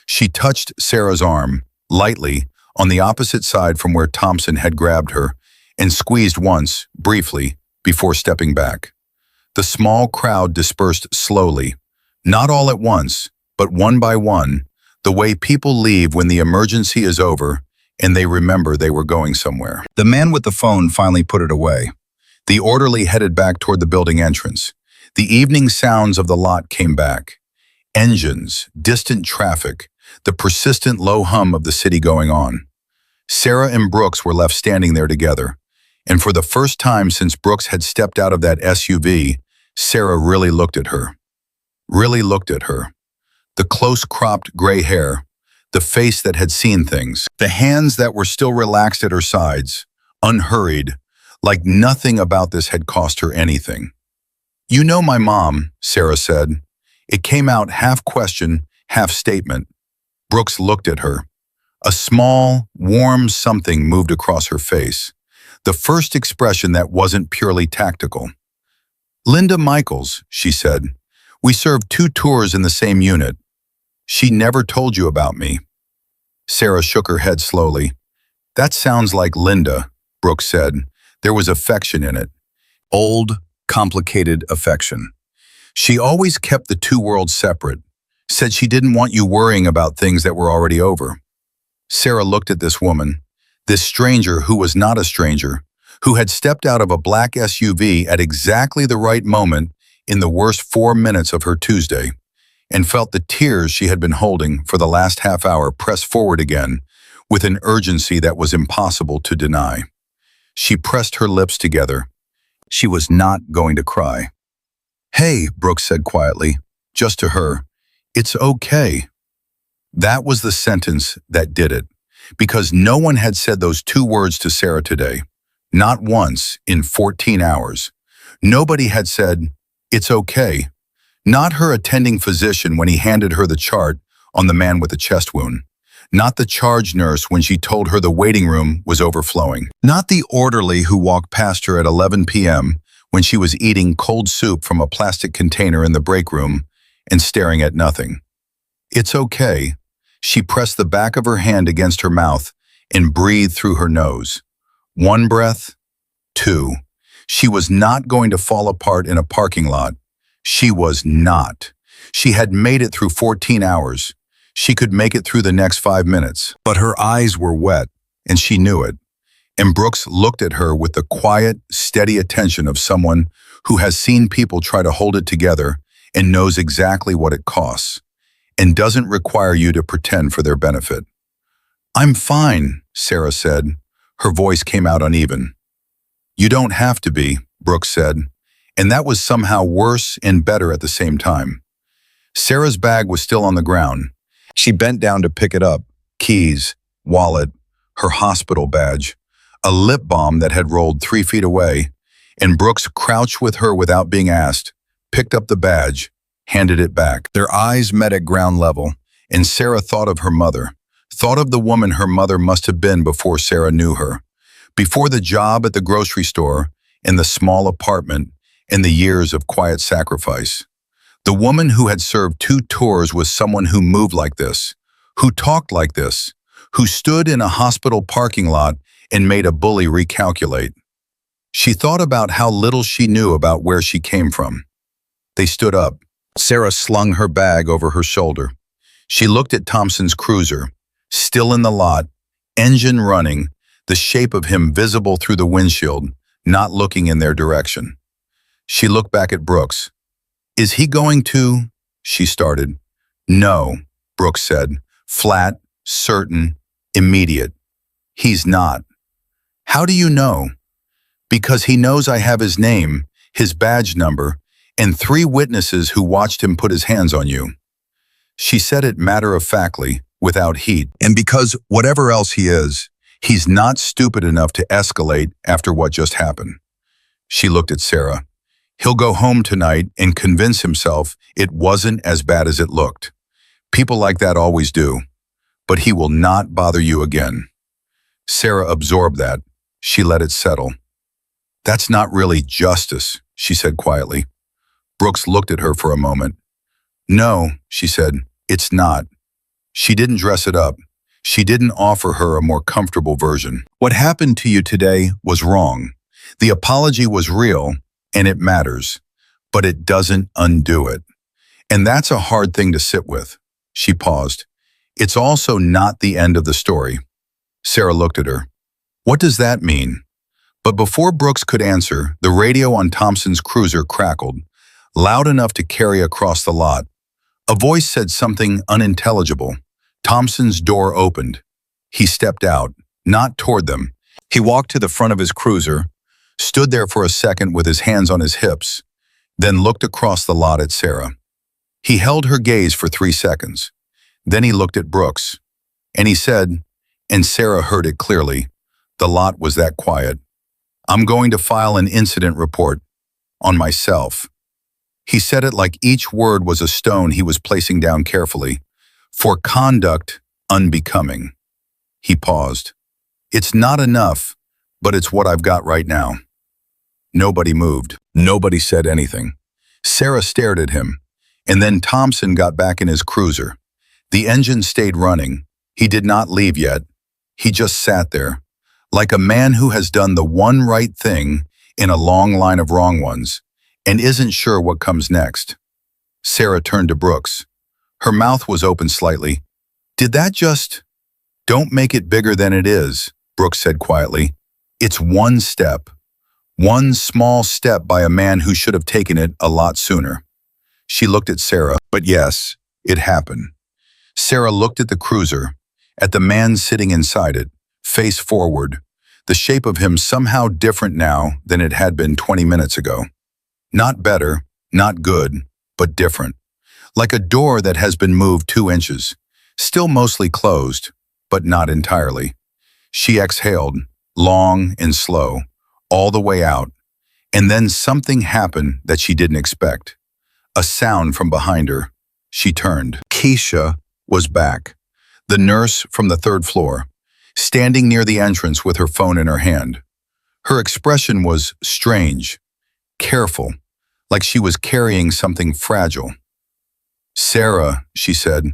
She touched Sarah's arm, lightly, on the opposite side from where Thompson had grabbed her, and squeezed once, briefly, before stepping back. The small crowd dispersed slowly, not all at once, but one by one, the way people leave when the emergency is over and they remember they were going somewhere. The man with the phone finally put it away. The orderly headed back toward the building entrance. The evening sounds of the lot came back. Engines, distant traffic, the persistent low hum of the city going on. Sarah and Brooks were left standing there together, and for the first time since Brooks had stepped out of that SUV, Sarah really looked at her. Really looked at her. The close-cropped gray hair, the face that had seen things, the hands that were still relaxed at her sides, unhurried, like nothing about this had cost her anything. "You know my mom," Sarah said. It came out half question, half statement. Brooks looked at her. A small, warm something moved across her face. The first expression that wasn't purely tactical. "Linda Michaels," she said. "We served 2 tours in the same unit. She never told you about me." Sarah shook her head slowly. "That sounds like Linda," Brooks said. There was affection in it. Old, complicated affection. "She always kept the 2 worlds separate. Said she didn't want you worrying about things that were already over." Sarah looked at this woman, this stranger who was not a stranger, who had stepped out of a black SUV at exactly the right moment in the worst 4 minutes of her Tuesday, and felt the tears she had been holding for the last half hour press forward again with an urgency that was impossible to deny. She pressed her lips together. She was not going to cry. "Hey," Brooks said quietly, just to her, "it's okay." That was the sentence that did it, because no one had said those two words to Sarah today. Not once in 14 hours. Nobody had said, "It's okay." Not her attending physician when he handed her the chart on the man with the chest wound. Not the charge nurse when she told her the waiting room was overflowing. Not the orderly who walked past her at 11 p.m. when she was eating cold soup from a plastic container in the break room and staring at nothing. "It's okay." She pressed the back of her hand against her mouth and breathed through her nose. One breath, two. She was not going to fall apart in a parking lot. She was not. She had made it through 14 hours. She could make it through the next 5 minutes. But her eyes were wet, and she knew it. And Brooks looked at her with the quiet, steady attention of someone who has seen people try to hold it together and knows exactly what it costs, and doesn't require you to pretend for their benefit. "I'm fine," Sarah said. Her voice came out uneven. "You don't have to be," Brooks said, and that was somehow worse and better at the same time. Sarah's bag was still on the ground. She bent down to pick it up. Keys, wallet, her hospital badge, a lip balm that had rolled 3 feet away, and Brooks crouched with her without being asked, picked up the badge, handed it back. Their eyes met at ground level, and Sarah thought of her mother, thought of the woman her mother must have been before Sarah knew her, before the job at the grocery store, and the small apartment, and the years of quiet sacrifice. The woman who had served 2 tours with someone who moved like this, who talked like this, who stood in a hospital parking lot and made a bully recalculate. She thought about how little she knew about where she came from. They stood up. Sarah slung her bag over her shoulder. She looked at Thompson's cruiser, still in the lot, engine running, the shape of him visible through the windshield, not looking in their direction. She looked back at Brooks. "Is he going to?" she started. "No," Brooks said, flat, certain, immediate. "He's not." "How do you know?" "Because he knows I have his name, his badge number, and 3 witnesses who watched him put his hands on you." She said it matter-of-factly, without heat. "And because whatever else he is, he's not stupid enough to escalate after what just happened." She looked at Sarah. "He'll go home tonight and convince himself it wasn't as bad as it looked. People like that always do. But he will not bother you again." Sarah absorbed that. She let it settle. "That's not really justice," she said quietly. Brooks looked at her for a moment. "No," she said, "it's not." She didn't dress it up. She didn't offer her a more comfortable version. "What happened to you today was wrong. The apology was real, and it matters, but it doesn't undo it. And that's a hard thing to sit with." She paused. "It's also not the end of the story." Sarah looked at her. "What does that mean?" But before Brooks could answer, the radio on Thompson's cruiser crackled, loud enough to carry across the lot. A voice said something unintelligible. Thompson's door opened. He stepped out, not toward them. He walked to the front of his cruiser, stood there for a second with his hands on his hips, then looked across the lot at Sarah. He held her gaze for 3 seconds. Then he looked at Brooks, and he said, and Sarah heard it clearly, the lot was that quiet, "I'm going to file an incident report on myself." He said it like each word was a stone he was placing down carefully, "for conduct unbecoming." He paused. "It's not enough, but it's what I've got right now." Nobody moved. Nobody said anything. Sarah stared at him, and then Thompson got back in his cruiser. The engine stayed running. He did not leave yet. He just sat there, like a man who has done the one right thing in a long line of wrong ones, and isn't sure what comes next. Sarah turned to Brooks. Her mouth was open slightly. "Did that just—" "Don't make it bigger than it is," Brooks said quietly. "It's one step. One small step by a man who should have taken it a lot sooner." She looked at Sarah, but yes, it happened. Sarah looked at the cruiser, at the man sitting inside it, face forward, the shape of him somehow different now than it had been 20 minutes ago. Not better, not good, but different. Like a door that has been moved 2 inches, still mostly closed, but not entirely. She exhaled, long and slow, all the way out, and then something happened that she didn't expect. A sound from behind her. She turned. Keisha was back, the nurse from the 3rd floor, standing near the entrance with her phone in her hand. Her expression was strange, careful, like she was carrying something fragile. "Sarah," she said,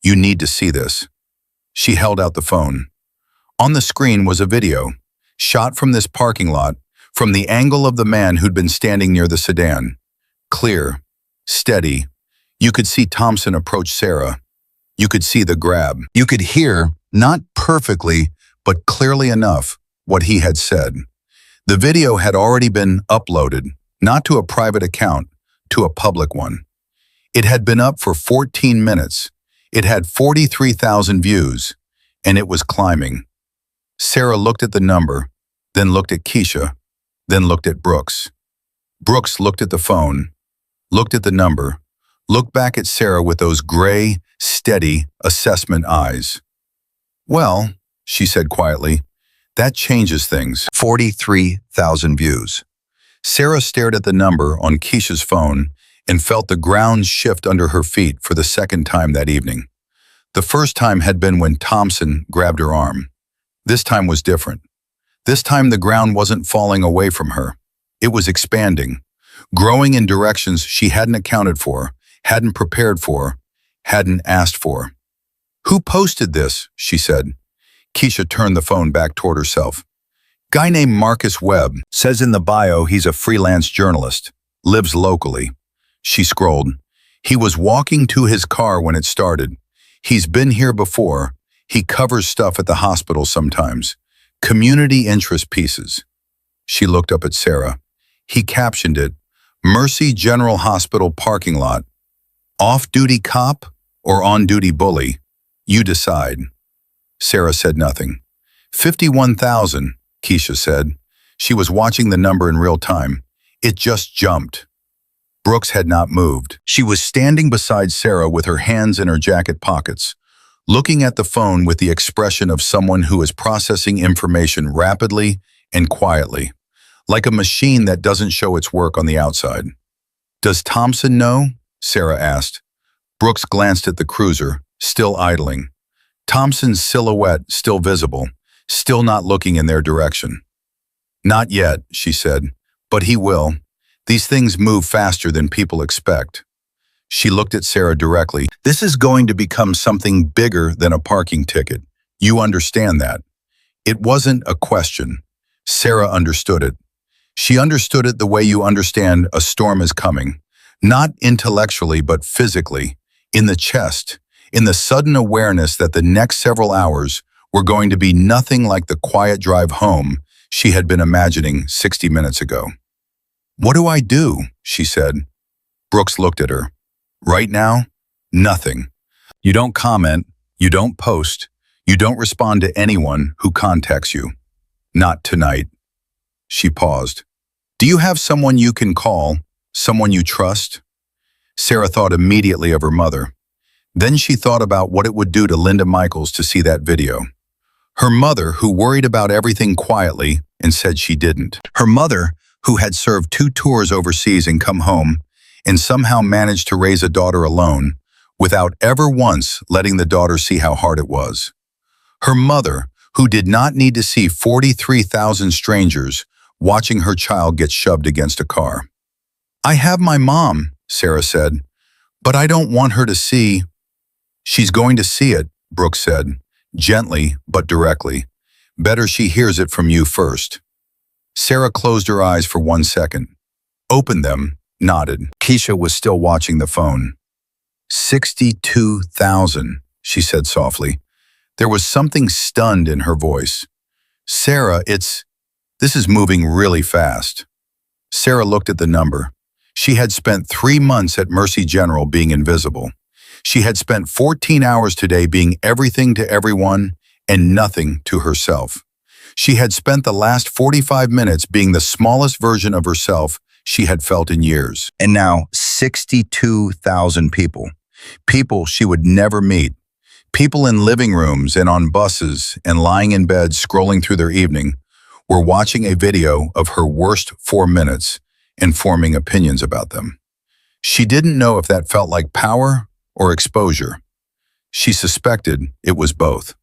"you need to see this." She held out the phone. On the screen was a video, shot from this parking lot, from the angle of the man who'd been standing near the sedan. Clear, steady. You could see Thompson approach Sarah. You could see the grab. You could hear, not perfectly, but clearly enough, what he had said. The video had already been uploaded, not to a private account, to a public one. It had been up for 14 minutes. It had 43,000 views, and it was climbing. Sarah looked at the number, then looked at Keisha, then looked at Brooks. Brooks looked at the phone, looked at the number, looked back at Sarah with those gray, steady assessment eyes. "Well," she said quietly, "that changes things." 43,000 views. Sarah stared at the number on Keisha's phone and felt the ground shift under her feet for the 2nd time that evening. The first time had been when Thompson grabbed her arm. This time was different. This time the ground wasn't falling away from her. It was expanding, growing in directions she hadn't accounted for, hadn't prepared for, hadn't asked for. "Who posted this?" she said. Keisha turned the phone back toward herself. "Guy named Marcus Webb. Says in the bio he's a freelance journalist. Lives locally." She scrolled. "He was walking to his car when it started. He's been here before. He covers stuff at the hospital sometimes. Community interest pieces." She looked up at Sarah. He captioned it, "Mercy General Hospital parking lot. Off-duty cop or on-duty bully? You decide." Sarah said nothing. 51,000, Keisha said. She was watching the number in real time. It just jumped. Brooks had not moved. She was standing beside Sarah with her hands in her jacket pockets, looking at the phone with the expression of someone who is processing information rapidly and quietly, like a machine that doesn't show its work on the outside. "Does Thompson know?" Sarah asked. Brooks glanced at the cruiser, still idling. Thompson's silhouette still visible, still not looking in their direction. "Not yet," she said, "but he will. These things move faster than people expect." She looked at Sarah directly. "This is going to become something bigger than a parking ticket. You understand that." It wasn't a question. Sarah understood it. She understood it the way you understand a storm is coming. Not intellectually, but physically, in the chest, in the sudden awareness that the next several hours were going to be nothing like the quiet drive home she had been imagining 60 minutes ago. "What do I do?" she said. Brooks looked at her. "Right now, nothing. You don't comment, you don't post, you don't respond to anyone who contacts you. Not tonight." She paused. "Do you have someone you can call, someone you trust?" Sarah thought immediately of her mother. Then she thought about what it would do to Linda Michaels to see that video. Her mother, who worried about everything quietly and said she didn't. Her mother, who had served 2 tours overseas and come home, and somehow managed to raise a daughter alone, without ever once letting the daughter see how hard it was. Her mother, who did not need to see 43,000 strangers watching her child get shoved against a car. "I have my mom," Sarah said, "but I don't want her to see." "She's going to see it," Brooks said, gently but directly. "Better she hears it from you first." Sarah closed her eyes for 1 second, opened them, nodded. Keisha was still watching the phone. 62,000, she said softly. There was something stunned in her voice. "Sarah, this is moving really fast." Sarah looked at the number. She had spent 3 months at Mercy General being invisible. She had spent 14 hours today being everything to everyone and nothing to herself. She had spent the last 45 minutes being the smallest version of herself she had felt in years. And now 62,000 people. People she would never meet. People in living rooms and on buses and lying in bed scrolling through their evening were watching a video of her worst 4 minutes and forming opinions about them. She didn't know if that felt like power or exposure. She suspected it was both.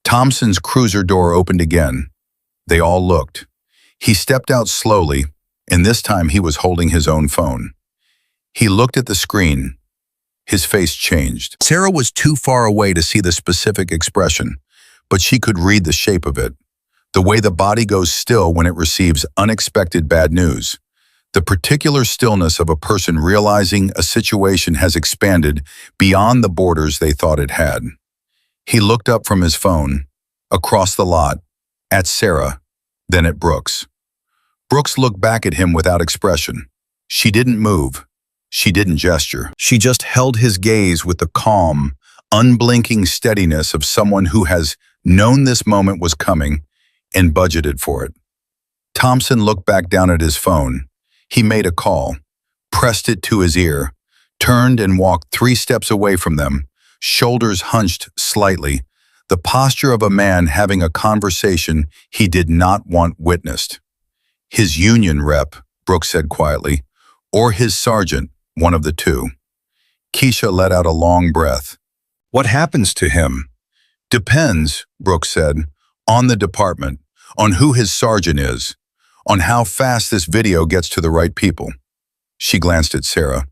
Thompson's cruiser door opened again. They all looked. He stepped out slowly, and this time he was holding his own phone. He looked at the screen. His face changed. Sarah was too far away to see the specific expression, but she could read the shape of it. The way the body goes still when it receives unexpected bad news. The particular stillness of a person realizing a situation has expanded beyond the borders they thought it had. He looked up from his phone, across the lot, at Sarah, then at Brooks. Brooks looked back at him without expression. She didn't move. She didn't gesture. She just held his gaze with the calm, unblinking steadiness of someone who has known this moment was coming and budgeted for it. Thompson looked back down at his phone. He made a call, pressed it to his ear, turned and walked 3 steps away from them, shoulders hunched slightly, the posture of a man having a conversation he did not want witnessed. His union rep, Brooks said quietly, or his sergeant, one of the two. Keisha let out a long breath. What happens to him? Depends, Brooks said, on the department, on who his sergeant is, on how fast this video gets to the right people. She glanced at Sarah,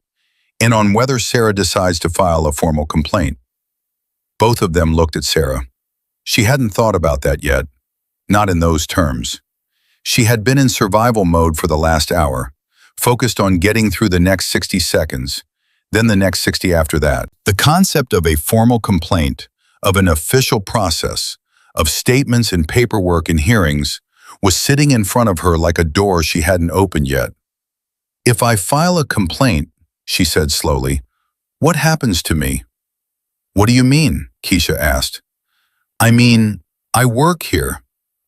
and on whether Sarah decides to file a formal complaint. Both of them looked at Sarah. She hadn't thought about that yet, not in those terms. She had been in survival mode for the last hour, focused on getting through the next 60 seconds, then the next 60 after that. The concept of a formal complaint, of an official process, of statements and paperwork and hearings, was sitting in front of her like a door she hadn't opened yet. If I file a complaint, she said slowly, what happens to me? What do you mean? Keisha asked. I mean, I work here.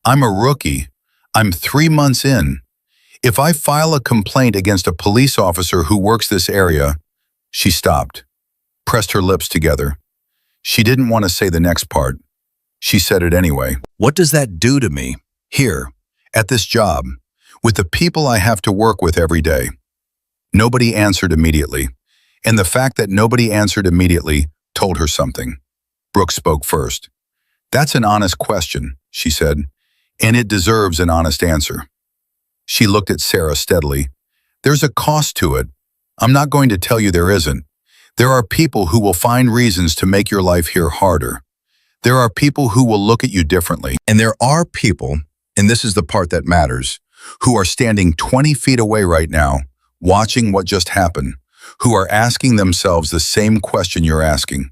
I'm a rookie. I'm 3 months in. If I file a complaint against a police officer who works this area, she stopped, pressed her lips together. She didn't want to say the next part. She said it anyway. What does that do to me? Here, at this job, with the people I have to work with every day? Nobody answered immediately, and the fact that nobody answered immediately told her something. Brooks spoke first. That's an honest question, she said, and it deserves an honest answer. She looked at Sarah steadily. There's a cost to it. I'm not going to tell you there isn't. There are people who will find reasons to make your life here harder. There are people who will look at you differently. And there are people, and this is the part that matters, who are standing 20 feet away right now, watching what just happened, who are asking themselves the same question you're asking.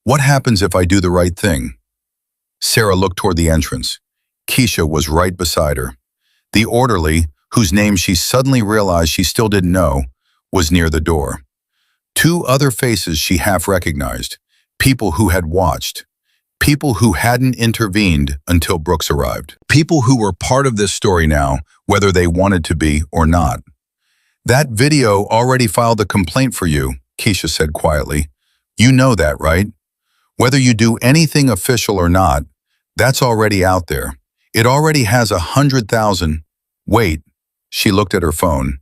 What happens if I do the right thing? Sarah looked toward the entrance. Keisha was right beside her. The orderly, whose name she suddenly realized she still didn't know, was near the door. 2 other faces she half recognized, people who had watched, people who hadn't intervened until Brooks arrived, people who were part of this story now, whether they wanted to be or not. That video already filed a complaint for you, Keisha said quietly. You know that, right? Whether you do anything official or not, that's already out there. It already has 100,000. Wait, she looked at her phone.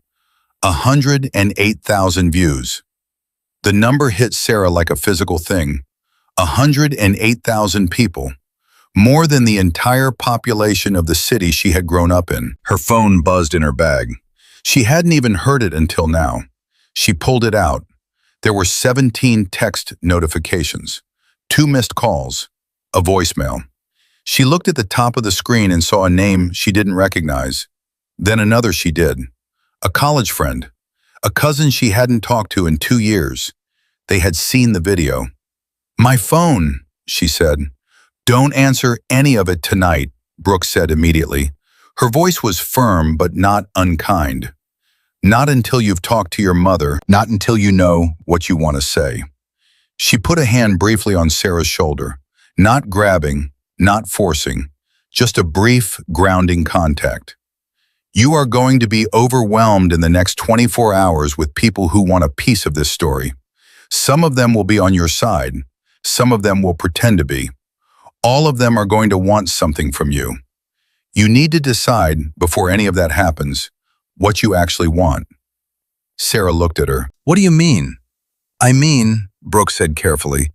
108,000 views. The number hit Sarah like a physical thing. 108,000 people. More than the entire population of the city she had grown up in. Her phone buzzed in her bag. She hadn't even heard it until now. She pulled it out. There were 17 text notifications, 2 missed calls, a voicemail. She looked at the top of the screen and saw a name she didn't recognize. Then another she did. A college friend, a cousin she hadn't talked to in 2 years. They had seen the video. My phone, she said. Don't answer any of it tonight, Brooks said immediately. Her voice was firm but not unkind. Not until you've talked to your mother, not until you know what you want to say. She put a hand briefly on Sarah's shoulder, not grabbing, not forcing, Just a brief, grounding contact. You are going to be overwhelmed in the next 24 hours with people who want a piece of this story. Some of them will be on your side. Some of them will pretend to be. All of them are going to want something from you. You need to decide, before any of that happens, what you actually want. Sarah looked at her. What do you mean? I mean, Brooke said carefully,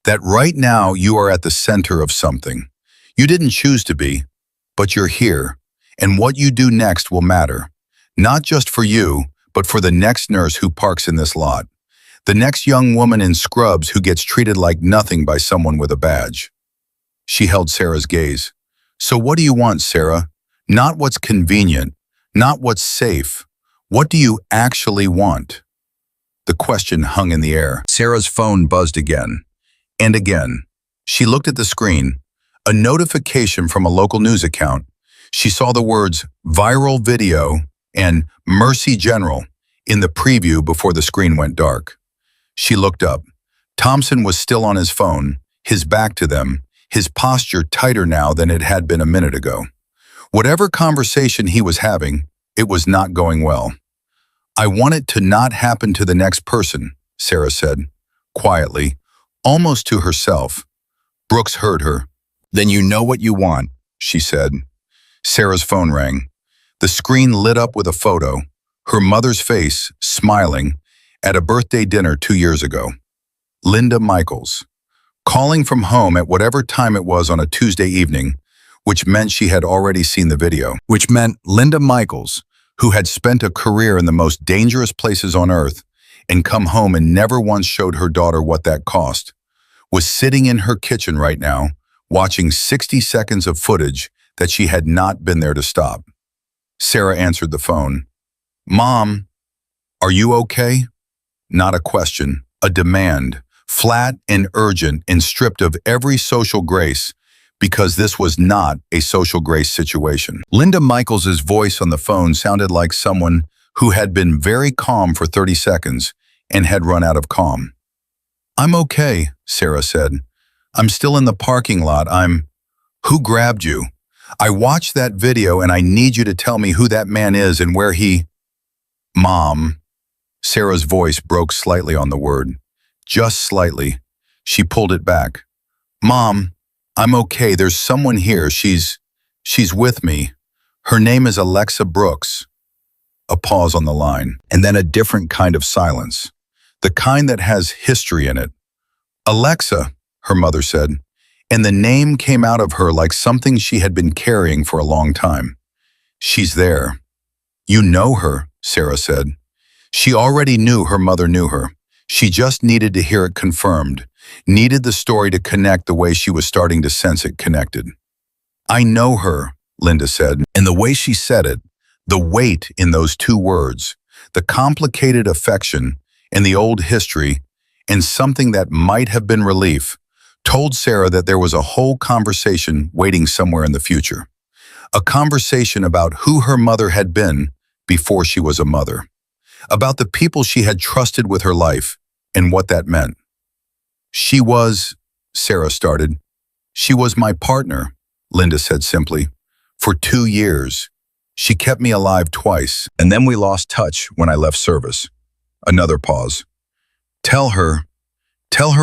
that right now you are at the center of something. You didn't choose to be, but you're here. And what you do next will matter, not just for you, but for the next nurse who parks in this lot, the next young woman in scrubs who gets treated like nothing by someone with a badge. She held Sarah's gaze. So what do you want, Sarah? Not what's convenient, not what's safe. What do you actually want? The question hung in the air. Sarah's phone buzzed again and again. She looked at the screen, a notification from a local news account. She saw the words viral video and Mercy General in the preview before the screen went dark. She looked up. Thompson was still on his phone, his back to them, his posture tighter now than it had been a minute ago. Whatever conversation he was having, it was not going well. I want it to not happen to the next person, Sarah said, quietly, almost to herself. Brooks heard her. Then you know what you want, she said. Sarah's phone rang. The screen lit up with a photo, her mother's face, smiling, at a birthday dinner 2 years ago. Linda Michaels, calling from home at whatever time it was on a Tuesday evening, which meant she had already seen the video. Which meant Linda Michaels, who had spent a career in the most dangerous places on earth and come home and never once showed her daughter what that cost, was sitting in her kitchen right now, watching 60 seconds of footage that she had not been there to stop. Sarah answered the phone. Mom, are you okay? Not a question, a demand, flat and urgent and stripped of every social grace, because this was not a social grace situation. Linda Michaels' voice on the phone sounded like someone who had been very calm for 30 seconds and had run out of calm. I'm okay, Sarah said. I'm still in the parking lot. Who grabbed you? I watched that video and I need you to tell me who that man is and where he... Mom. Sarah's voice broke slightly on the word. Just slightly. She pulled it back. Mom, I'm okay. There's someone here. She's with me. Her name is Alexa Brooks. A pause on the line, and then a different kind of silence. The kind that has history in it. Alexa, her mother said, and the name came out of her like something she had been carrying for a long time. She's there. You know her, Sarah said. She already knew her mother knew her. She just needed to hear it confirmed, needed the story to connect the way she was starting to sense it connected. I know her, Linda said, and the way she said it, the weight in those 2 words, the complicated affection and the old history, and something that might have been relief, told Sarah that there was a whole conversation waiting somewhere in the future. A conversation about who her mother had been before she was a mother. About the people she had trusted with her life and what that meant. She was, Sarah started. She was my partner, Linda said simply. For 2 years. She kept me alive twice, and then we lost touch when I left service. Another pause. Tell her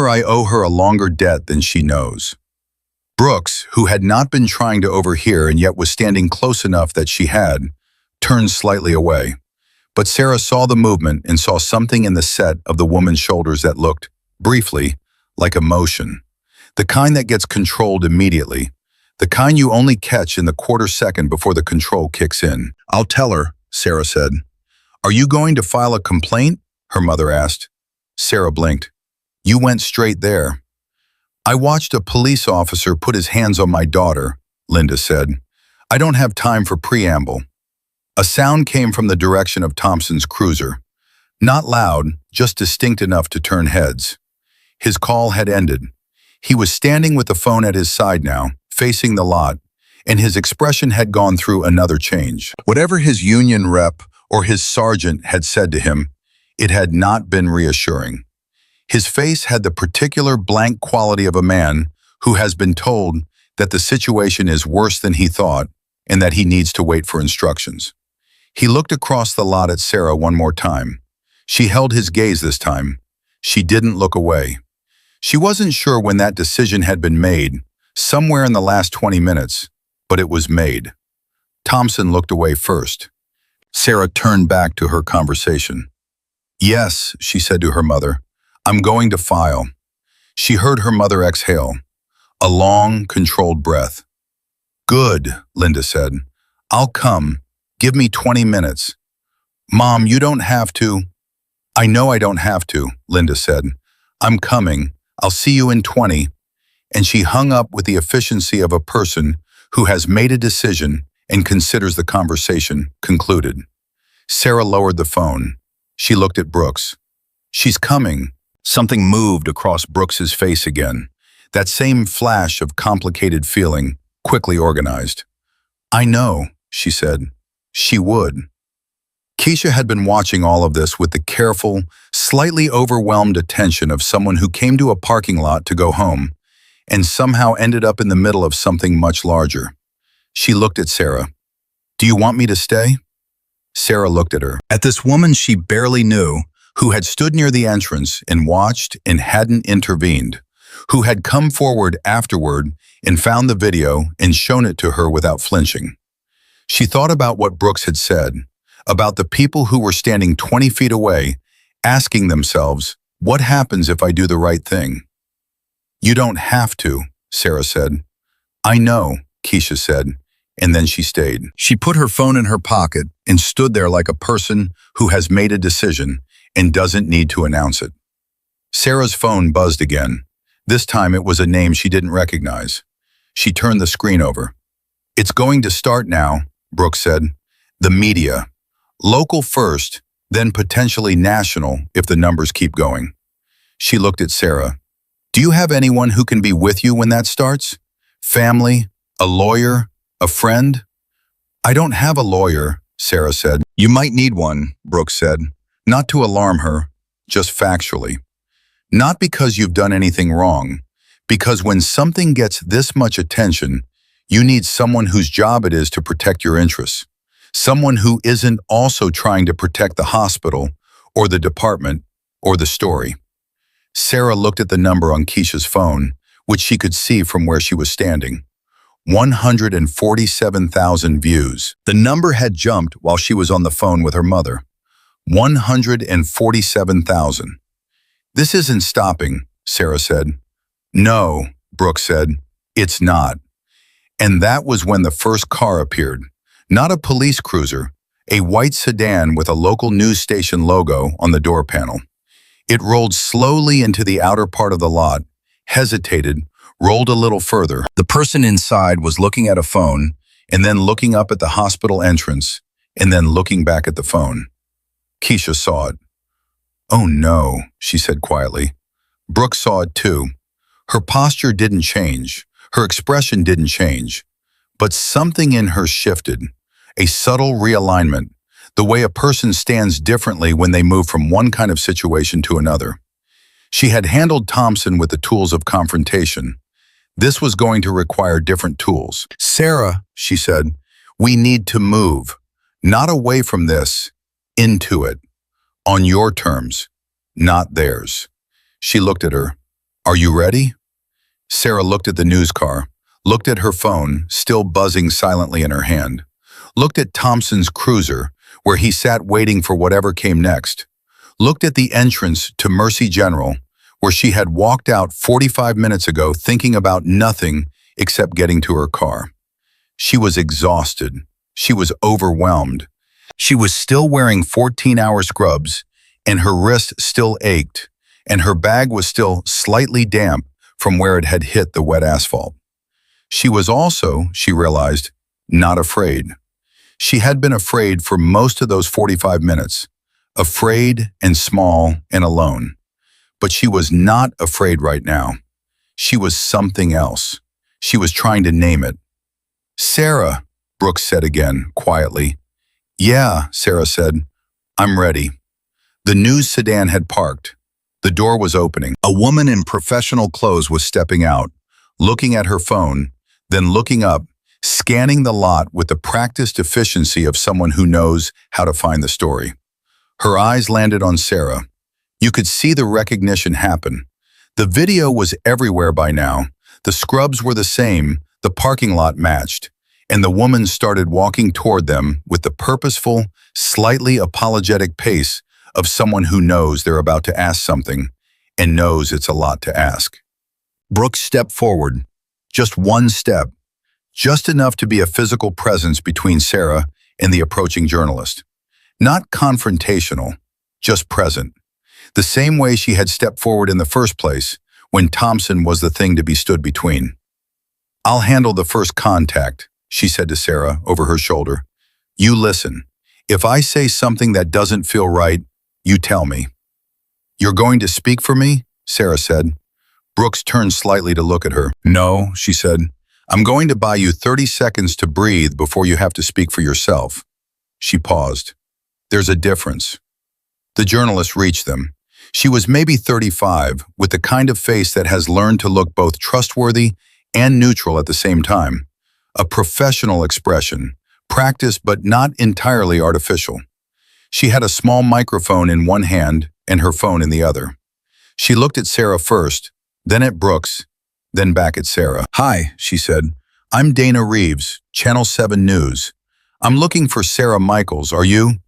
I owe her a longer debt than she knows. Brooks, who had not been trying to overhear and yet was standing close enough that she had, turned slightly away. But Sarah saw the movement and saw something in the set of the woman's shoulders that looked, briefly, like emotion. The kind that gets controlled immediately. The kind you only catch in the quarter second before the control kicks in. I'll tell her, Sarah said. Are you going to file a complaint? Her mother asked. Sarah blinked. You went straight there. I watched a police officer put his hands on my daughter, Linda said. I don't have time for preamble. A sound came from the direction of Thompson's cruiser. Not loud, just distinct enough to turn heads. His call had ended. He was standing with the phone at his side now, facing the lot, and his expression had gone through another change. Whatever his union rep or his sergeant had said to him, it had not been reassuring. His face had the particular blank quality of a man who has been told that the situation is worse than he thought and that he needs to wait for instructions. He looked across the lot at Sarah one more time. She held his gaze this time. She didn't look away. She wasn't sure when that decision had been made, somewhere in the last 20 minutes, but it was made. Thompson looked away first. Sarah turned back to her conversation. "Yes," she said to her mother, "I'm going to file." She heard her mother exhale, a long, controlled breath. "Good," Linda said. "I'll come. Give me 20 minutes. Mom, you don't have to." "I know I don't have to," Linda said. "I'm coming. I'll see you in 20. And she hung up with the efficiency of a person who has made a decision and considers the conversation concluded. Sarah lowered the phone. She looked at Brooks. "She's coming." Something moved across Brooks's face again. That same flash of complicated feeling, quickly organized. "I know," she said. "She would." Keisha had been watching all of this with the careful, slightly overwhelmed attention of someone who came to a parking lot to go home and somehow ended up in the middle of something much larger. She looked at Sarah. "Do you want me to stay?" Sarah looked at her. At this woman she barely knew, who had stood near the entrance and watched and hadn't intervened, who had come forward afterward and found the video and shown it to her without flinching. She thought about what Brooks had said, about the people who were standing 20 feet away, asking themselves, what happens if I do the right thing? "You don't have to," Sarah said. "I know," Keisha said, and then she stayed. She put her phone in her pocket and stood there like a person who has made a decision and doesn't need to announce it. Sarah's phone buzzed again. This time it was a name she didn't recognize. She turned the screen over. "It's going to start now," Brooks said. "The media. Local first, then potentially national if the numbers keep going." She looked at Sarah. "Do you have anyone who can be with you when that starts? Family? A lawyer? A friend?" "I don't have a lawyer," Sarah said. "You might need one," Brooks said. "Not to alarm her, just factually. Not because you've done anything wrong, because when something gets this much attention, you need someone whose job it is to protect your interests. Someone who isn't also trying to protect the hospital, or the department, or the story." Sarah looked at the number on Keisha's phone, which she could see from where she was standing. 147,000 views. The number had jumped while she was on the phone with her mother. 147,000. "This isn't stopping," Sarah said. "No," Brooks said, "it's not." And that was when the first car appeared. Not a police cruiser, a white sedan with a local news station logo on the door panel. It rolled slowly into the outer part of the lot, hesitated, rolled a little further. The person inside was looking at a phone, and then looking up at the hospital entrance, and then looking back at the phone. Keisha saw it. "Oh no," she said quietly. Brooke saw it too. Her posture didn't change. Her expression didn't change. But something in her shifted, a subtle realignment, the way a person stands differently when they move from one kind of situation to another. She had handled Thompson with the tools of confrontation. This was going to require different tools. "Sarah," she said, "we need to move, not away from this, into it. On your terms, not theirs." She looked at her. "Are you ready?" Sarah looked at the news car, looked at her phone, still buzzing silently in her hand, looked at Thompson's cruiser, where he sat waiting for whatever came next, looked at the entrance to Mercy General, where she had walked out 45 minutes ago thinking about nothing except getting to her car. She was exhausted. She was overwhelmed. She was still wearing 14-hour scrubs, and her wrist still ached, and her bag was still slightly damp from where it had hit the wet asphalt. She was also, she realized, not afraid. She had been afraid for most of those 45 minutes, afraid and small and alone. But she was not afraid right now. She was something else. She was trying to name it. "Sarah," Brooks said again, quietly. "Yeah," Sarah said. "I'm ready." The news sedan had parked. The door was opening. A woman in professional clothes was stepping out, looking at her phone, then looking up, scanning the lot with the practiced efficiency of someone who knows how to find the story. Her eyes landed on Sarah. You could see the recognition happen. The video was everywhere by now. The scrubs were the same, the parking lot matched, and the woman started walking toward them with the purposeful, slightly apologetic pace of someone who knows they're about to ask something and knows it's a lot to ask. Brooks stepped forward, just one step, just enough to be a physical presence between Sarah and the approaching journalist. Not confrontational, just present. The same way she had stepped forward in the first place, when Thompson was the thing to be stood between. "I'll handle the first contact," she said to Sarah over her shoulder. "You listen. If I say something that doesn't feel right, you tell me." "You're going to speak for me?" Sarah said. Brooks turned slightly to look at her. "No," she said. "I'm going to buy you 30 seconds to breathe before you have to speak for yourself." She paused. "There's a difference." The journalist reached them. She was maybe 35, with the kind of face that has learned to look both trustworthy and neutral at the same time. A professional expression, practiced but not entirely artificial. She had a small microphone in one hand and her phone in the other. She looked at Sarah first, then at Brooks, then back at Sarah. "Hi," she said. "I'm Dana Reeves, Channel 7 News. I'm looking for Sarah Michaels, are you?"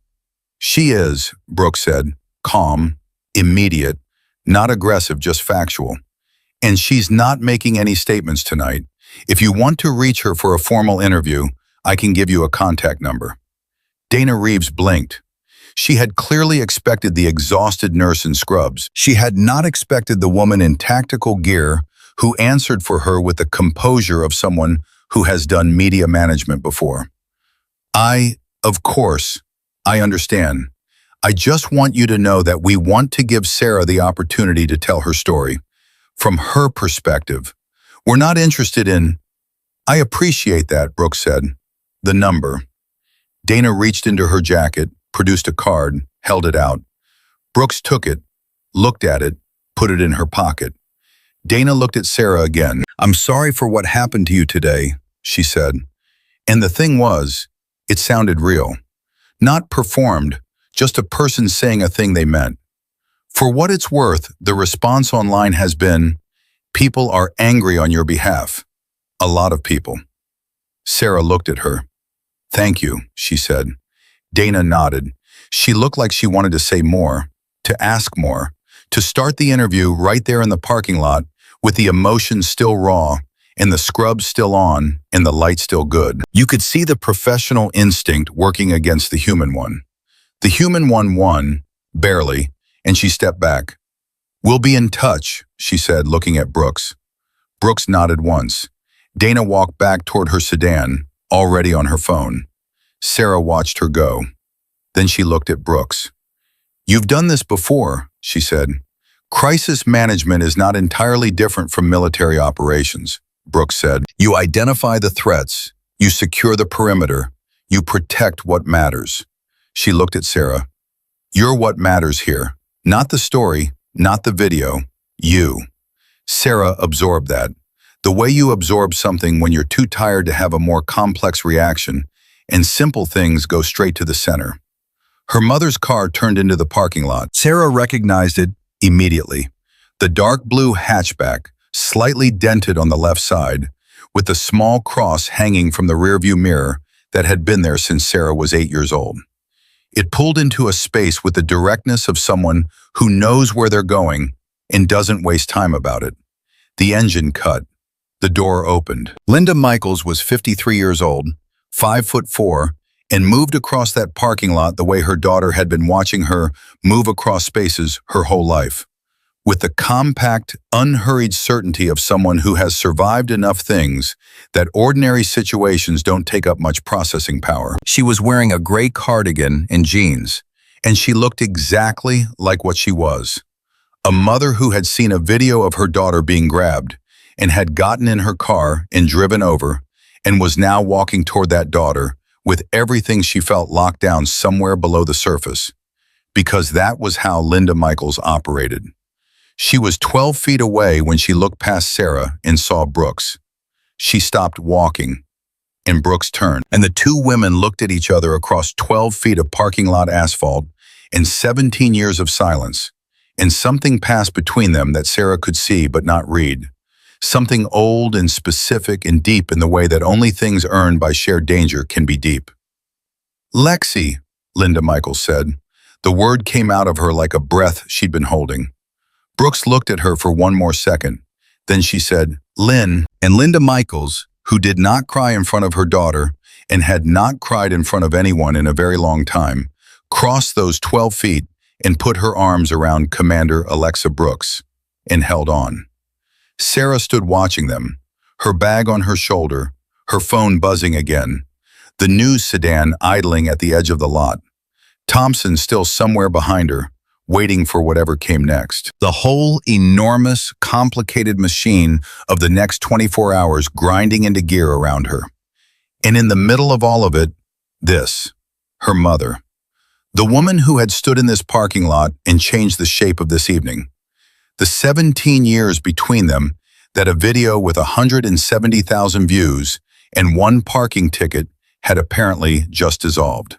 "She is," Brooks said, calm, immediate, not aggressive, just factual. "And she's not making any statements tonight. If you want to reach her for a formal interview, I can give you a contact number." Dana Reeves blinked. She had clearly expected the exhausted nurse in scrubs. She had not expected the woman in tactical gear who answered for her with the composure of someone who has done media management before. Of course, I understand. I just want you to know that we want to give Sarah the opportunity to tell her story. From her perspective. We're not interested in—" "I appreciate that," Brooks said. "The number." Dana reached into her jacket, produced a card, held it out. Brooks took it, looked at it, put it in her pocket. Dana looked at Sarah again. "I'm sorry for what happened to you today," she said. And the thing was, it sounded real. Not performed, just a person saying a thing they meant. For what it's worth, the response online has been, "People are angry on your behalf." A lot of people. Sarah looked at her. "Thank you," she said. Dana nodded. She looked like she wanted to say more, to ask more, to start the interview right there in the parking lot with the emotion still raw and the scrubs still on and the light still good. You could see the professional instinct working against the human one. The human one won, barely, and she stepped back. "We'll be in touch," she said, looking at Brooks. Brooks nodded once. Dana walked back toward her sedan, already on her phone. Sarah watched her go. Then she looked at Brooks. "You've done this before," she said. "Crisis management is not entirely different from military operations," Brooks said. "You identify the threats, you secure the perimeter, you protect what matters." She looked at Sarah. "You're what matters here. Not the story, not the video, you." Sarah absorbed that. The way you absorb something when you're too tired to have a more complex reaction, and simple things go straight to the center. Her mother's car turned into the parking lot. Sarah recognized it immediately. The dark blue hatchback, slightly dented on the left side, with the small cross hanging from the rearview mirror that had been there since Sarah was 8 years old. It pulled into a space with the directness of someone who knows where they're going and doesn't waste time about it. The engine cut. The door opened. Linda Michaels was 53 years old, 5'4", and moved across that parking lot the way her daughter had been watching her move across spaces her whole life. With the compact, unhurried certainty of someone who has survived enough things that ordinary situations don't take up much processing power. She was wearing a gray cardigan and jeans, and she looked exactly like what she was. A mother who had seen a video of her daughter being grabbed and had gotten in her car and driven over and was now walking toward that daughter with everything she felt locked down somewhere below the surface. Because that was how Linda Michaels operated. She was 12 feet away when she looked past Sarah and saw Brooks. She stopped walking, and Brooks turned, and the two women looked at each other across 12 feet of parking lot asphalt and 17 years of silence, and something passed between them that Sarah could see but not read. Something old and specific and deep in the way that only things earned by shared danger can be deep. "Lexi," Linda Michaels said. The word came out of her like a breath she'd been holding. Brooks looked at her for one more second. Then she said, "Lynn," and Linda Michaels, who did not cry in front of her daughter and had not cried in front of anyone in a very long time, crossed those 12 feet and put her arms around Commander Alexa Brooks and held on. Sarah stood watching them, her bag on her shoulder, her phone buzzing again, the news sedan idling at the edge of the lot, Thompson still somewhere behind her, waiting for whatever came next. The whole enormous, complicated machine of the next 24 hours grinding into gear around her. And in the middle of all of it, this, her mother. The woman who had stood in this parking lot and changed the shape of this evening. The 17 years between them that a video with 170,000 views and one parking ticket had apparently just dissolved.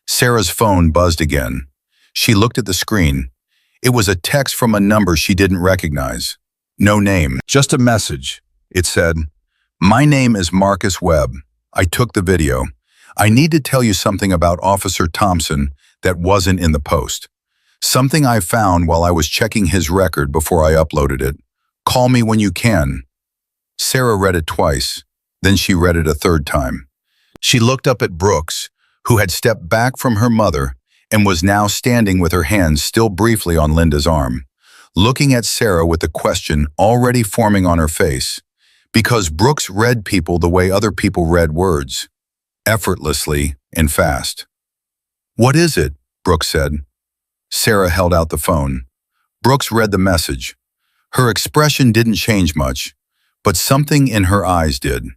Sarah's phone buzzed again. She looked at the screen. It was a text from a number she didn't recognize. No name, just a message. It said, "My name is Marcus Webb. I took the video. I need to tell you something about Officer Thompson that wasn't in the post. Something I found while I was checking his record before I uploaded it. Call me when you can." Sarah read it twice. Then she read it a third time. She looked up at Brooks, who had stepped back from her mother and was now standing with her hands still briefly on Linda's arm, looking at Sarah with the question already forming on her face, because Brooks read people the way other people read words, effortlessly and fast. "What is it?" Brooks said. Sarah held out the phone. Brooks read the message. Her expression didn't change much, but something in her eyes did.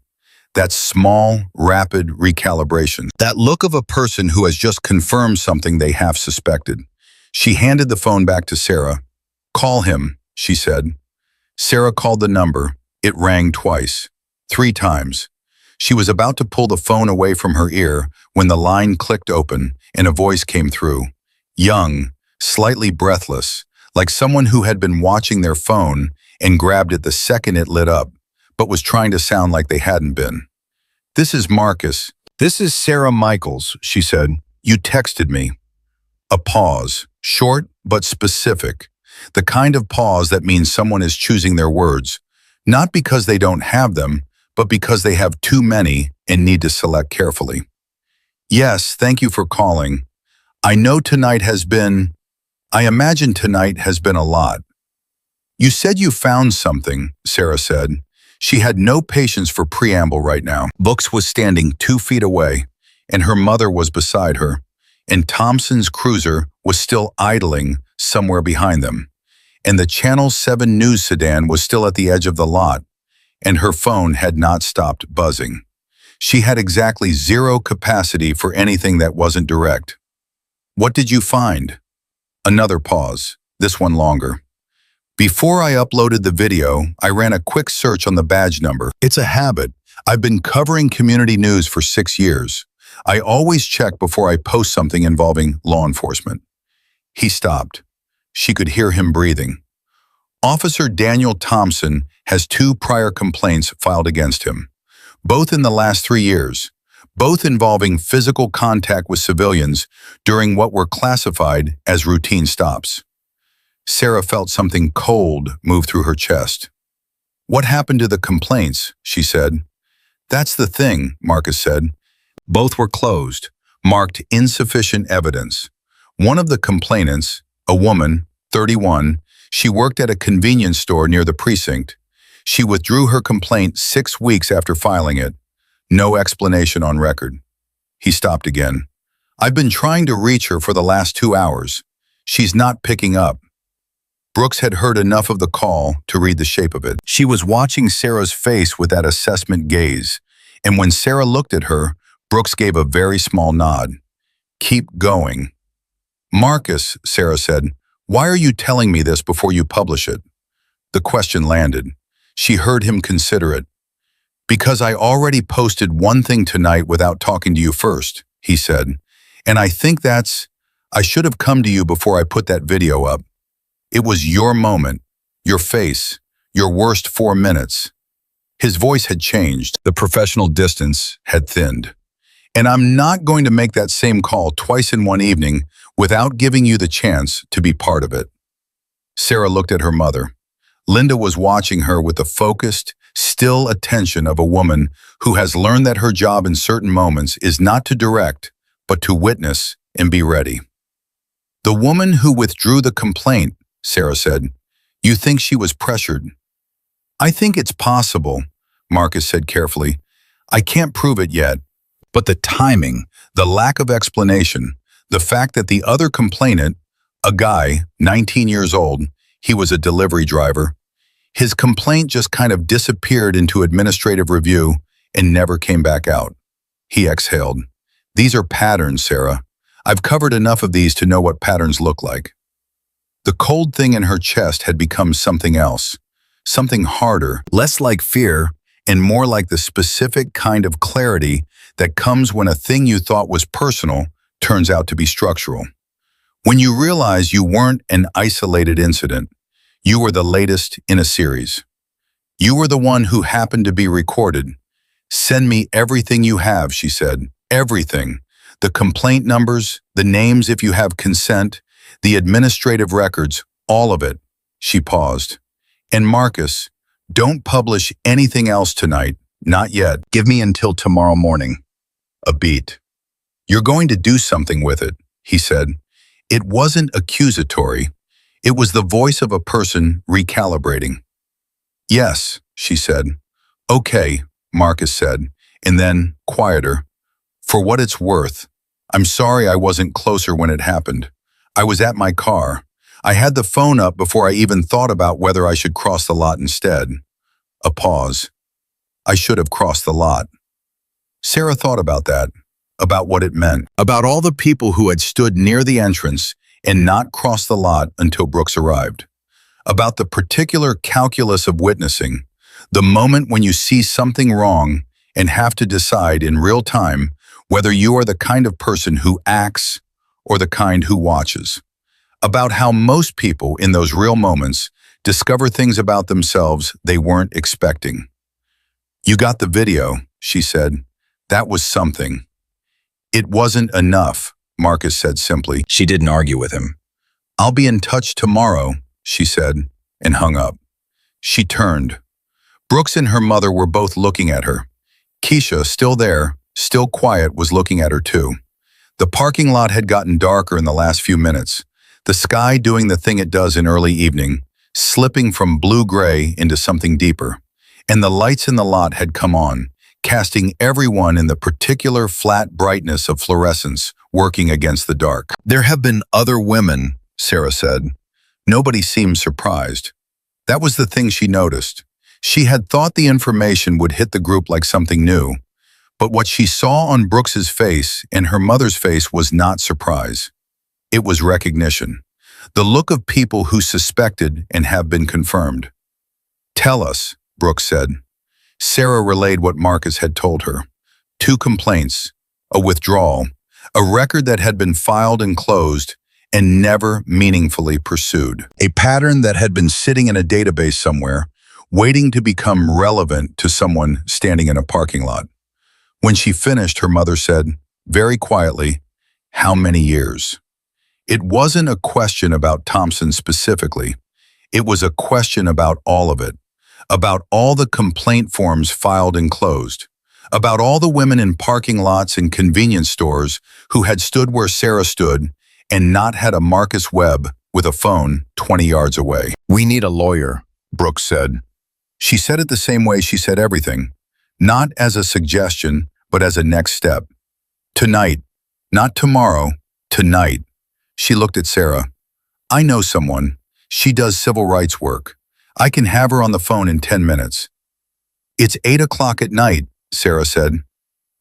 That small, rapid recalibration. That look of a person who has just confirmed something they half suspected. She handed the phone back to Sarah. "Call him," she said. Sarah called the number. It rang twice, 3 times. She was about to pull the phone away from her ear when the line clicked open and a voice came through. Young, slightly breathless, like someone who had been watching their phone and grabbed it the second it lit up, but was trying to sound like they hadn't been. "This is Marcus. This is Sarah Michaels," she said. "You texted me." A pause, short but specific. The kind of pause that means someone is choosing their words, not because they don't have them, but because they have too many and need to select carefully. "Yes, thank you for calling. I know tonight has been, I imagine tonight has been a lot." "You said you found something," Sarah said. She had no patience for preamble right now. Brooks was standing 2 feet away, and her mother was beside her, and Thompson's cruiser was still idling somewhere behind them, and the Channel 7 news sedan was still at the edge of the lot, and her phone had not stopped buzzing. She had exactly 0 capacity for anything that wasn't direct. "What did you find?" Another pause, this one longer. "Before I uploaded the video, I ran a quick search on the badge number. It's a habit. I've been covering community news for 6 years. I always check before I post something involving law enforcement." He stopped. She could hear him breathing. "Officer Daniel Thompson has 2 prior complaints filed against him, both in the last 3 years, both involving physical contact with civilians during what were classified as routine stops." Sarah felt something cold move through her chest. "What happened to the complaints?" she said. "That's the thing," Marcus said. "Both were closed, marked insufficient evidence. One of the complainants, a woman, 31, she worked at a convenience store near the precinct. She withdrew her complaint 6 weeks after filing it. No explanation on record." He stopped again. "I've been trying to reach her for the last 2 hours. She's not picking up." Brooks had heard enough of the call to read the shape of it. She was watching Sarah's face with that assessment gaze, and when Sarah looked at her, Brooks gave a very small nod. "Keep going." "Marcus," Sarah said, "why are you telling me this before you publish it?" The question landed. She heard him consider it. Because I already posted one thing tonight without talking to you first, he said. And I think I should have come to you before I put that video up. It was your moment, your face, your worst 4 minutes. His voice had changed. The professional distance had thinned. And I'm not going to make that same call twice in one evening without giving you the chance to be part of it. Sarah looked at her mother. Linda was watching her with the focused, still attention of a woman who has learned that her job in certain moments is not to direct, but to witness and be ready. The woman who withdrew the complaint, Sarah said. You think she was pressured? I think it's possible, Marcus said carefully. I can't prove it yet. But the timing, the lack of explanation, the fact that the other complainant, a guy, 19 years old, he was a delivery driver, his complaint just kind of disappeared into administrative review and never came back out. He exhaled. These are patterns, Sarah. I've covered enough of these to know what patterns look like. The cold thing in her chest had become something else, something harder, less like fear, and more like the specific kind of clarity that comes when a thing you thought was personal turns out to be structural. When you realize you weren't an isolated incident, you were the latest in a series. You were the one who happened to be recorded. Send me everything you have, she said. Everything. The complaint numbers, the names if you have consent, the administrative records, all of it. She paused. And Marcus, don't publish anything else tonight. Not yet. Give me until tomorrow morning. A beat. You're going to do something with it, he said. It wasn't accusatory. It was the voice of a person recalibrating. Yes, she said. Okay, Marcus said, and then, quieter. For what it's worth, I'm sorry I wasn't closer when it happened. I was at my car. I had the phone up before I even thought about whether I should cross the lot instead. A pause. I should have crossed the lot. Sarah thought about that, about what it meant, about all the people who had stood near the entrance and not crossed the lot until Brooks arrived, about the particular calculus of witnessing, the moment when you see something wrong and have to decide in real time whether you are the kind of person who acts or the kind who watches, about how most people in those real moments discover things about themselves they weren't expecting. You got the video, she said. That was something. It wasn't enough, Marcus said simply. She didn't argue with him. I'll be in touch tomorrow, she said, and hung up. She turned. Brooks and her mother were both looking at her. Keisha, still there, still quiet, was looking at her too. The parking lot had gotten darker in the last few minutes, the sky doing the thing it does in early evening, slipping from blue-gray into something deeper, and the lights in the lot had come on, casting everyone in the particular flat brightness of fluorescence working against the dark. There have been other women, Sarah said. Nobody seemed surprised. That was the thing she noticed. She had thought the information would hit the group like something new, but what she saw on Brooks's face and her mother's face was not surprise. It was recognition. The look of people who suspected and have been confirmed. Tell us, Brooks said. Sarah relayed what Marcus had told her. 2 complaints, a withdrawal, a record that had been filed and closed and never meaningfully pursued. A pattern that had been sitting in a database somewhere, waiting to become relevant to someone standing in a parking lot. When she finished, her mother said, very quietly, how many years? It wasn't a question about Thompson specifically. It was a question about all of it, about all the complaint forms filed and closed, about all the women in parking lots and convenience stores who had stood where Sarah stood and not had a Marcus Webb with a phone 20 yards away. We need a lawyer, Brooks said. She said it the same way she said everything, not as a suggestion, but as a next step. Tonight, not tomorrow, tonight. She looked at Sarah. I know someone. She does civil rights work. I can have her on the phone in 10 minutes. It's 8 o'clock at night, Sarah said.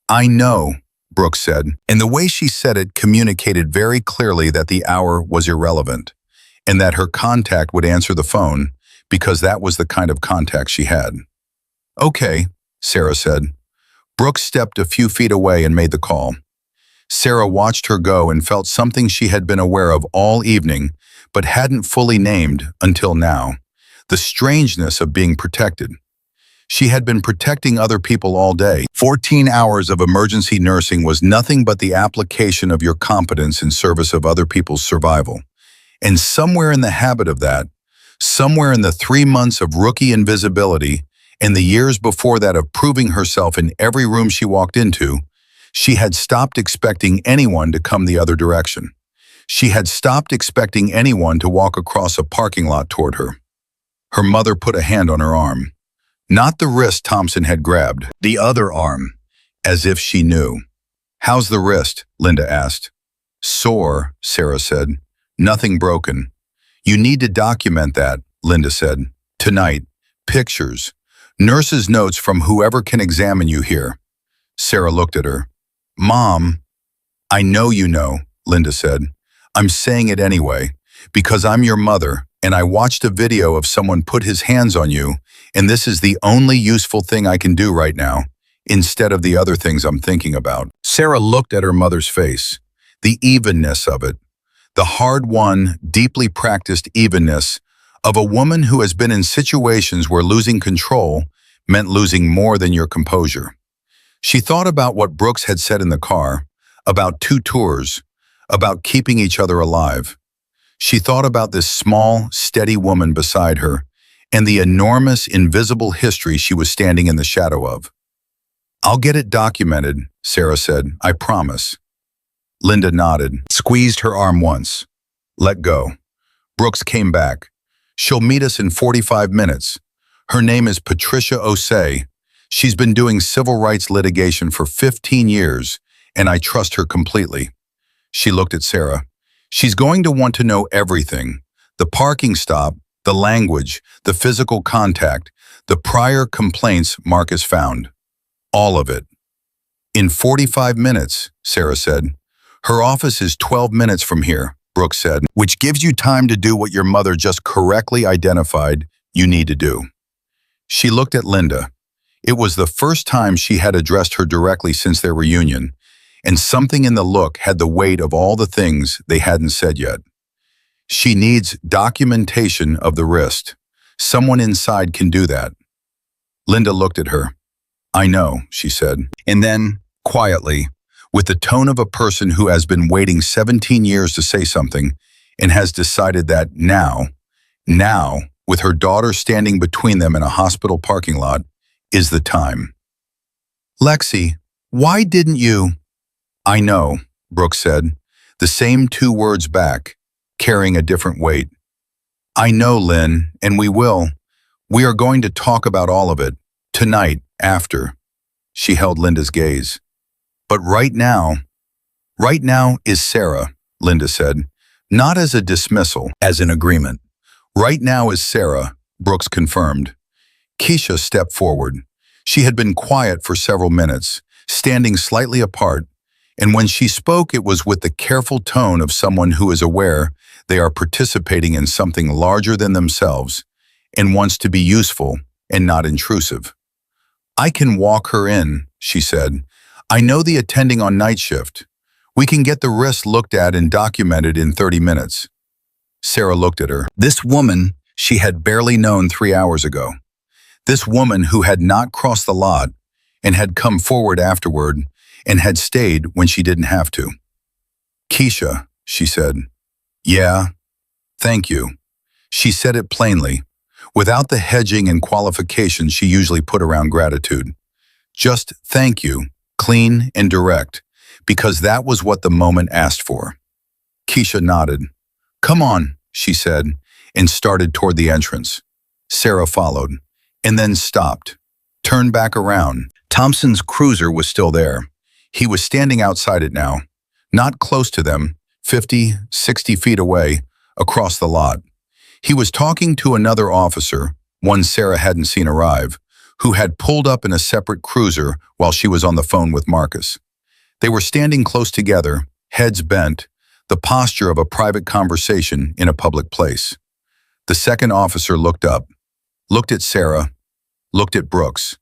I know, Brooks said, and the way she said it communicated very clearly that the hour was irrelevant, and that her contact would answer the phone because that was the kind of contact she had. Okay, Sarah said. Brooks stepped a few feet away and made the call. Sarah watched her go and felt something she had been aware of all evening, but hadn't fully named until now: the strangeness of being protected. She had been protecting other people all day. 14 hours of emergency nursing was nothing but the application of your competence in service of other people's survival. And somewhere in the habit of that, somewhere in the 3 months of rookie invisibility, and the years before that of proving herself in every room she walked into, she had stopped expecting anyone to come the other direction. She had stopped expecting anyone to walk across a parking lot toward her. Her mother put a hand on her arm. Not the wrist Thompson had grabbed, the other arm, as if she knew. "How's the wrist?" Linda asked. "Sore," Sarah said. "Nothing broken." "You need to document that," Linda said. "Tonight. Pictures. Nurses' notes from whoever can examine you here." Sarah looked at her. "Mom." "I know you know," Linda said. "I'm saying it anyway, because I'm your mother, and I watched a video of someone put his hands on you, and this is the only useful thing I can do right now, instead of the other things I'm thinking about." Sarah looked at her mother's face. The evenness of it. The hard-won, deeply practiced evenness of a woman who has been in situations where losing control meant losing more than your composure. She thought about what Brooks had said in the car, about 2 tours, about keeping each other alive. She thought about this small, steady woman beside her and the enormous, invisible history she was standing in the shadow of. "I'll get it documented," Sarah said. "I promise." Linda nodded, squeezed her arm once. "Let go." Brooks came back. "She'll meet us in 45 minutes. Her name is Patricia Osei. She's been doing civil rights litigation for 15 years, and I trust her completely." She looked at Sarah. "She's going to want to know everything: the parking stop, the language, the physical contact, the prior complaints Marcus found. All of it." "In 45 minutes, Sarah said. "Her office is 12 minutes from here," Brooks said, "which gives you time to do what your mother just correctly identified you need to do." She looked at Linda. It was the first time she had addressed her directly since their reunion, and something in the look had the weight of all the things they hadn't said yet. "She needs documentation of the wrist. Someone inside can do that." Linda looked at her. "I know," she said. And then, quietly, with the tone of a person who has been waiting 17 years to say something and has decided that now, with her daughter standing between them in a hospital parking lot, is the time. "Lexi, why didn't you?" "I know," Brooks said, the same 2 words back, carrying a different weight. "I know, Lynn, and we will. We are going to talk about all of it, tonight, after." She held Linda's gaze. "But right now is Sarah," Linda said, not as a dismissal, as an agreement. "Right now is Sarah," Brooks confirmed. Keisha stepped forward. She had been quiet for several minutes, standing slightly apart, and when she spoke it was with the careful tone of someone who is aware they are participating in something larger than themselves and wants to be useful and not intrusive. "I can walk her in," she said. "I know the attending on night shift. We can get the wrist looked at and documented in 30 minutes. Sarah looked at her. This woman she had barely known 3 hours ago. This woman who had not crossed the lot and had come forward afterward and had stayed when she didn't have to. "Keisha," she said. "Yeah, thank you." She said it plainly, without the hedging and qualifications she usually put around gratitude. Just thank you, clean and direct, because that was what the moment asked for. Keisha nodded. "Come on," she said, and started toward the entrance. Sarah followed, and then stopped, turned back around. Thompson's cruiser was still there. He was standing outside it now, not close to them, 50, 60 feet away, across the lot. He was talking to another officer, one Sarah hadn't seen arrive, who had pulled up in a separate cruiser while she was on the phone with Marcus. They were standing close together, heads bent, the posture of a private conversation in a public place. The second officer looked up, looked at Sarah, looked at Brooks,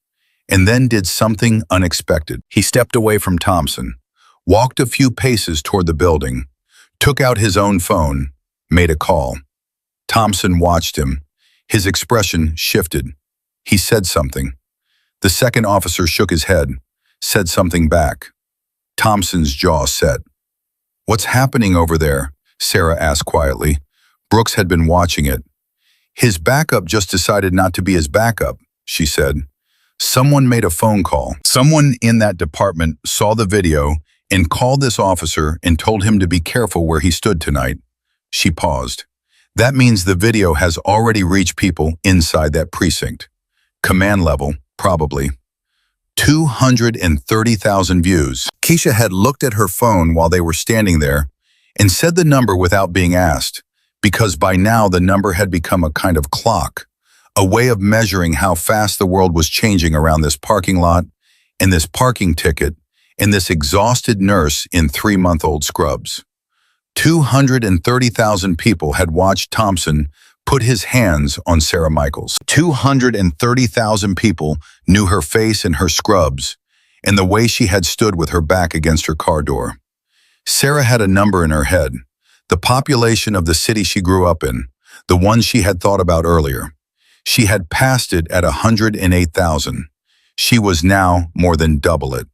and then did something unexpected. He stepped away from Thompson, walked a few paces toward the building, took out his own phone, made a call. Thompson watched him. His expression shifted. He said something. The second officer shook his head, said something back. Thompson's jaw set. "What's happening over there?" Sarah asked quietly. Brooks had been watching it. "His backup just decided not to be his backup," she said. "Someone made a phone call. Someone in that department saw the video and called this officer and told him to be careful where he stood tonight." She paused. "That means the video has already reached people inside that precinct. Command level, probably. 230,000 views." Keisha had looked at her phone while they were standing there and said the number without being asked, because by now the number had become a kind of clock, a way of measuring how fast the world was changing around this parking lot and this parking ticket and this exhausted nurse in 3-month-old scrubs. 230,000 people had watched Thompson put his hands on Sarah Michaels. 230,000 people knew her face and her scrubs and the way she had stood with her back against her car door. Sarah had a number in her head, the population of the city she grew up in, the one she had thought about earlier. She had passed it at 108,000. She was now more than double it.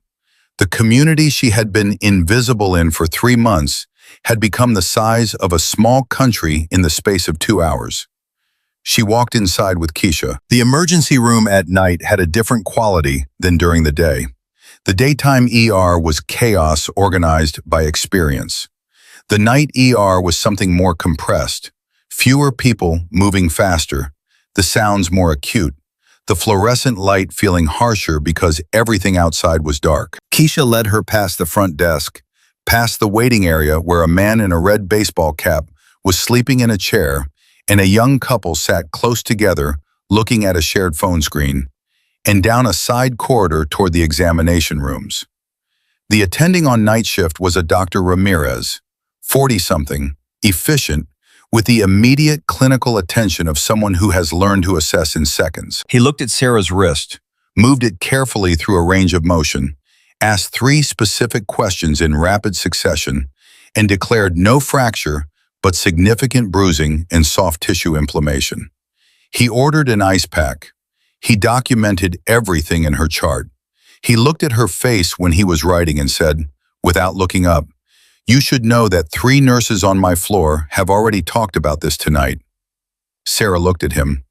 The community she had been invisible in for 3 months had become the size of a small country in the space of 2 hours. She walked inside with Keisha. The emergency room at night had a different quality than during the day. The daytime ER was chaos organized by experience. The night ER was something more compressed, fewer people moving faster, the sounds more acute, the fluorescent light feeling harsher because everything outside was dark. Keisha led her past the front desk, past the waiting area where a man in a red baseball cap was sleeping in a chair and a young couple sat close together looking at a shared phone screen, and down a side corridor toward the examination rooms. The attending on night shift was a Dr. Ramirez, 40-something, efficient, with the immediate clinical attention of someone who has learned to assess in seconds. He looked at Sarah's wrist, moved it carefully through a range of motion, asked 3 specific questions in rapid succession, and declared no fracture but significant bruising and soft tissue inflammation. He ordered an ice pack. He documented everything in her chart. He looked at her face when he was writing and said, without looking up, "You should know that 3 nurses on my floor have already talked about this tonight." Sarah looked at him.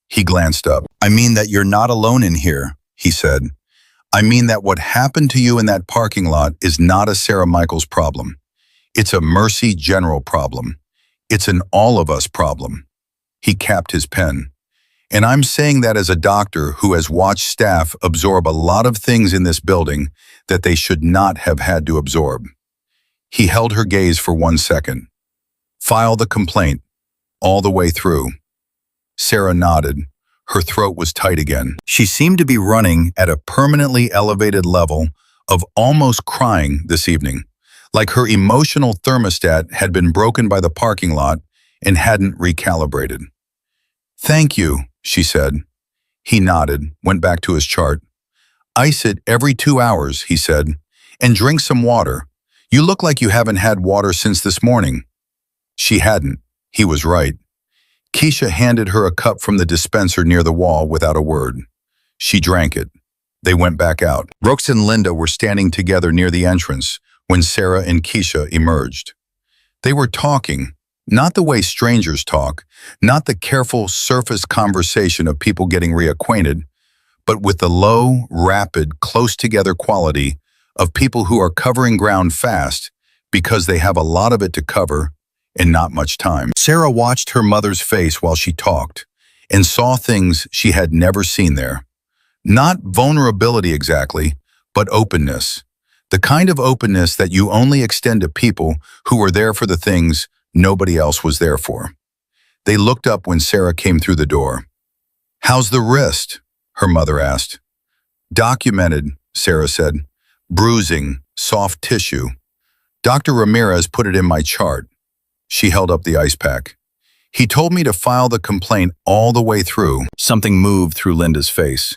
He glanced up. "I mean that you're not alone in here," he said. "I mean that what happened to you in that parking lot is not a Sarah Michaels problem. It's a Mercy General problem. It's an all of us problem." He capped his pen. "And I'm saying that as a doctor who has watched staff absorb a lot of things in this building that they should not have had to absorb." He held her gaze for 1 second. "File the complaint, all the way through." Sarah nodded. Her throat was tight again. She seemed to be running at a permanently elevated level of almost crying this evening, like her emotional thermostat had been broken by the parking lot and hadn't recalibrated. "Thank you," she said. He nodded, went back to his chart. "Ice it every 2 hours," he said, "and drink some water. You look like you haven't had water since this morning." She hadn't. He was right. Keisha handed her a cup from the dispenser near the wall without a word. She drank it. They went back out. Brooks and Linda were standing together near the entrance when Sarah and Keisha emerged. They were talking, not the way strangers talk, not the careful surface conversation of people getting reacquainted, but with the low, rapid, close-together quality of people who are covering ground fast because they have a lot of it to cover and not much time. Sarah watched her mother's face while she talked and saw things she had never seen there. Not vulnerability exactly, but openness. The kind of openness that you only extend to people who are there for the things nobody else was there for. They looked up when Sarah came through the door. "How's the wrist?" her mother asked. "Documented," Sarah said. "Bruising, soft tissue. Dr. Ramirez put it in my chart." She held up the ice pack. "He told me to file the complaint all the way through." Something moved through Linda's face.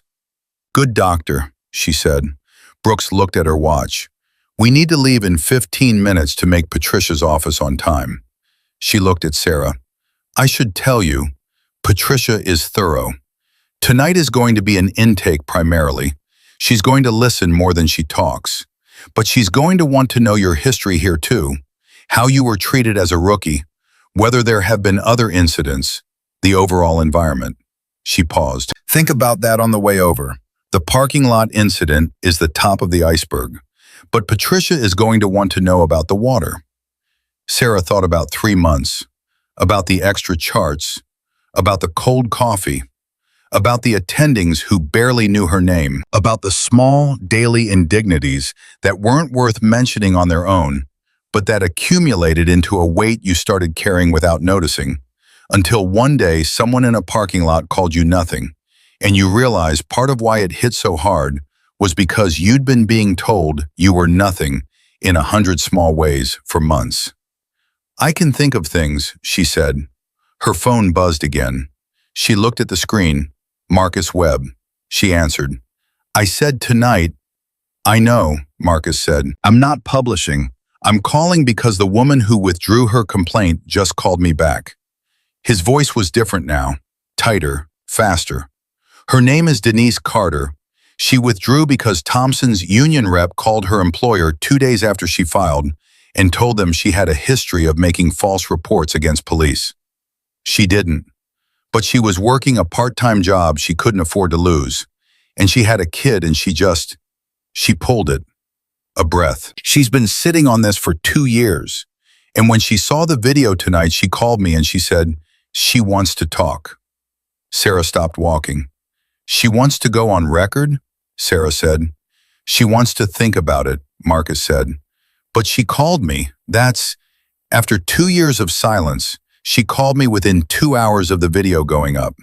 Good doctor, she said. Brooks looked at her watch. We need to leave in 15 minutes to make Patricia's office on time. She looked at Sarah. I should tell you, Patricia is thorough. Tonight is going to be an intake primarily. She's going to listen more than she talks. But she's going to want to know your history here too, how you were treated as a rookie, whether there have been other incidents, the overall environment. She paused. Think about that on the way over. The parking lot incident is the top of the iceberg, but Patricia is going to want to know about the water. Sarah thought about 3 months, about the extra charts, about the cold coffee, about the attendings who barely knew her name, about the small daily indignities that weren't worth mentioning on their own, but that accumulated into a weight you started carrying without noticing, until one day someone in a parking lot called you nothing, and you realized part of why it hit so hard was because you'd been being told you were nothing in 100 small ways for months. I can think of things, she said. Her phone buzzed again. She looked at the screen. Marcus Webb. She answered. I said tonight. I know, Marcus said. I'm not publishing. I'm calling because the woman who withdrew her complaint just called me back. His voice was different now, tighter, faster. Her name is Denise Carter. She withdrew because Thompson's union rep called her employer 2 days after she filed and told them she had a history of making false reports against police. She didn't. But she was working a part-time job she couldn't afford to lose. And she had a kid and she pulled it. A breath. She's been sitting on this for 2 years. And when she saw the video tonight, she called me and she said, she wants to talk. Sarah stopped walking. She wants to go on record, Sarah said. She wants to think about it, Marcus said. But she called me. After 2 years of silence, she called me within 2 hours of the video going up.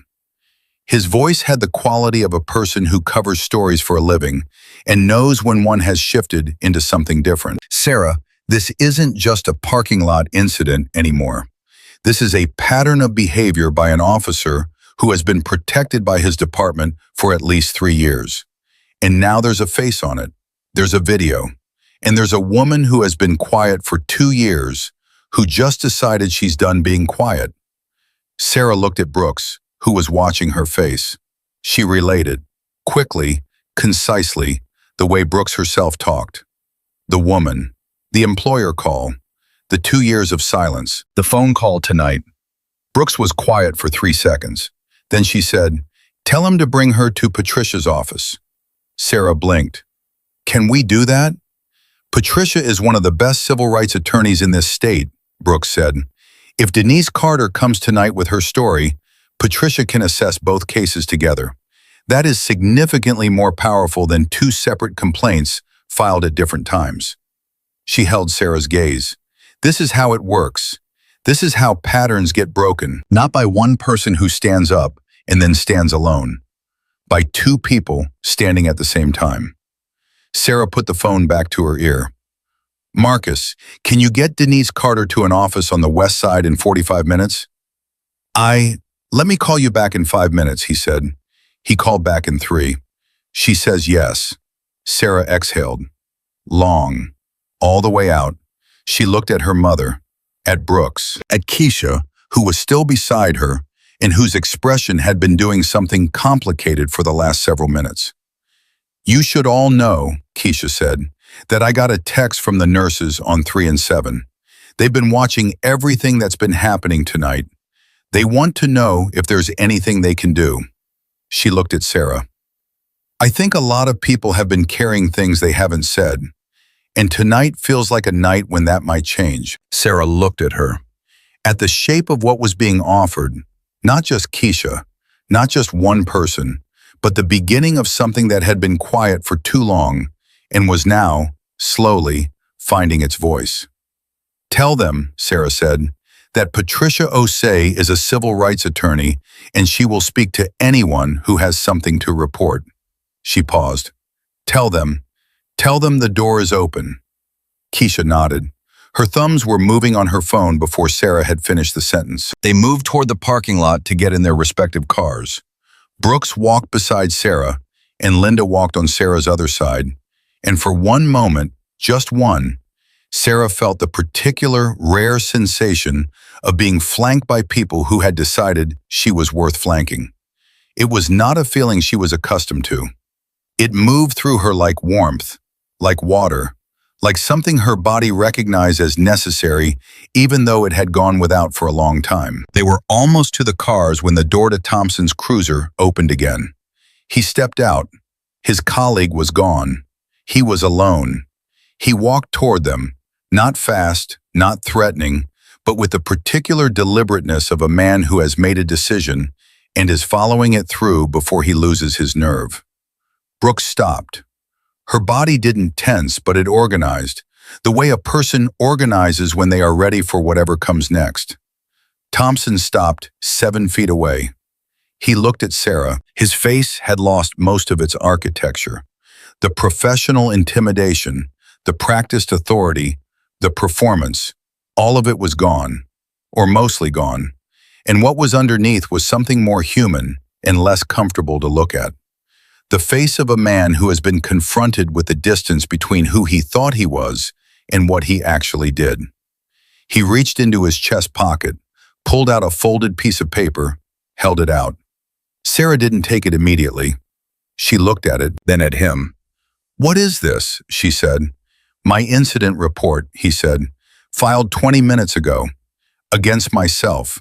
His voice had the quality of a person who covers stories for a living and knows when one has shifted into something different. Sarah, this isn't just a parking lot incident anymore. This is a pattern of behavior by an officer who has been protected by his department for at least 3 years. And now there's a face on it. There's a video. And there's a woman who has been quiet for 2 years who just decided she's done being quiet. Sarah looked at Brooks, who was watching her face. She related, quickly, concisely, the way Brooks herself talked. The woman, the employer call, the 2 years of silence, the phone call tonight. Brooks was quiet for 3 seconds. Then she said, tell him to bring her to Patricia's office. Sarah blinked. Can we do that? Patricia is one of the best civil rights attorneys in this state, Brooks said. If Denise Carter comes tonight with her story, Patricia can assess both cases together. That is significantly more powerful than 2 separate complaints filed at different times. She held Sarah's gaze. This is how it works. This is how patterns get broken, not by one person who stands up and then stands alone, by 2 people standing at the same time. Sarah put the phone back to her ear. Marcus, can you get Denise Carter to an office on the west side in 45 minutes? Let me call you back in 5 minutes, he said. He called back in 3. She says yes. Sarah exhaled. Long. All the way out. She looked at her mother, at Brooks, at Keisha, who was still beside her and whose expression had been doing something complicated for the last several minutes. You should all know, Keisha said, that I got a text from the nurses on 3 and 7. They've been watching everything that's been happening tonight. They want to know if there's anything they can do. She looked at Sarah. I think a lot of people have been carrying things they haven't said, and tonight feels like a night when that might change. Sarah looked at her. At the shape of what was being offered, not just Keisha, not just one person, but the beginning of something that had been quiet for too long and was now, slowly, finding its voice. Tell them, Sarah said, that Patricia Osei is a civil rights attorney and she will speak to anyone who has something to report. She paused. Tell them the door is open. Keisha nodded. Her thumbs were moving on her phone before Sarah had finished the sentence. They moved toward the parking lot to get in their respective cars. Brooks walked beside Sarah, and Linda walked on Sarah's other side. And for one moment, just one, Sarah felt the particular, rare sensation of being flanked by people who had decided she was worth flanking. It was not a feeling she was accustomed to. It moved through her like warmth, like water, like something her body recognized as necessary even though it had gone without for a long time. They were almost to the cars when the door to Thompson's cruiser opened again. He stepped out. His colleague was gone. He was alone. He walked toward them, not fast, not threatening, but with the particular deliberateness of a man who has made a decision and is following it through before he loses his nerve. Brooks stopped. Her body didn't tense, but it organized, the way a person organizes when they are ready for whatever comes next. Thompson stopped 7 feet away. He looked at Sarah. His face had lost most of its architecture. The professional intimidation, the practiced authority, the performance, all of it was gone, or mostly gone. And what was underneath was something more human and less comfortable to look at. The face of a man who has been confronted with the distance between who he thought he was and what he actually did. He reached into his chest pocket, pulled out a folded piece of paper, held it out. Sarah didn't take it immediately. She looked at it, then at him. "What is this?" she said. "My incident report," he said, "filed 20 minutes ago. Against myself.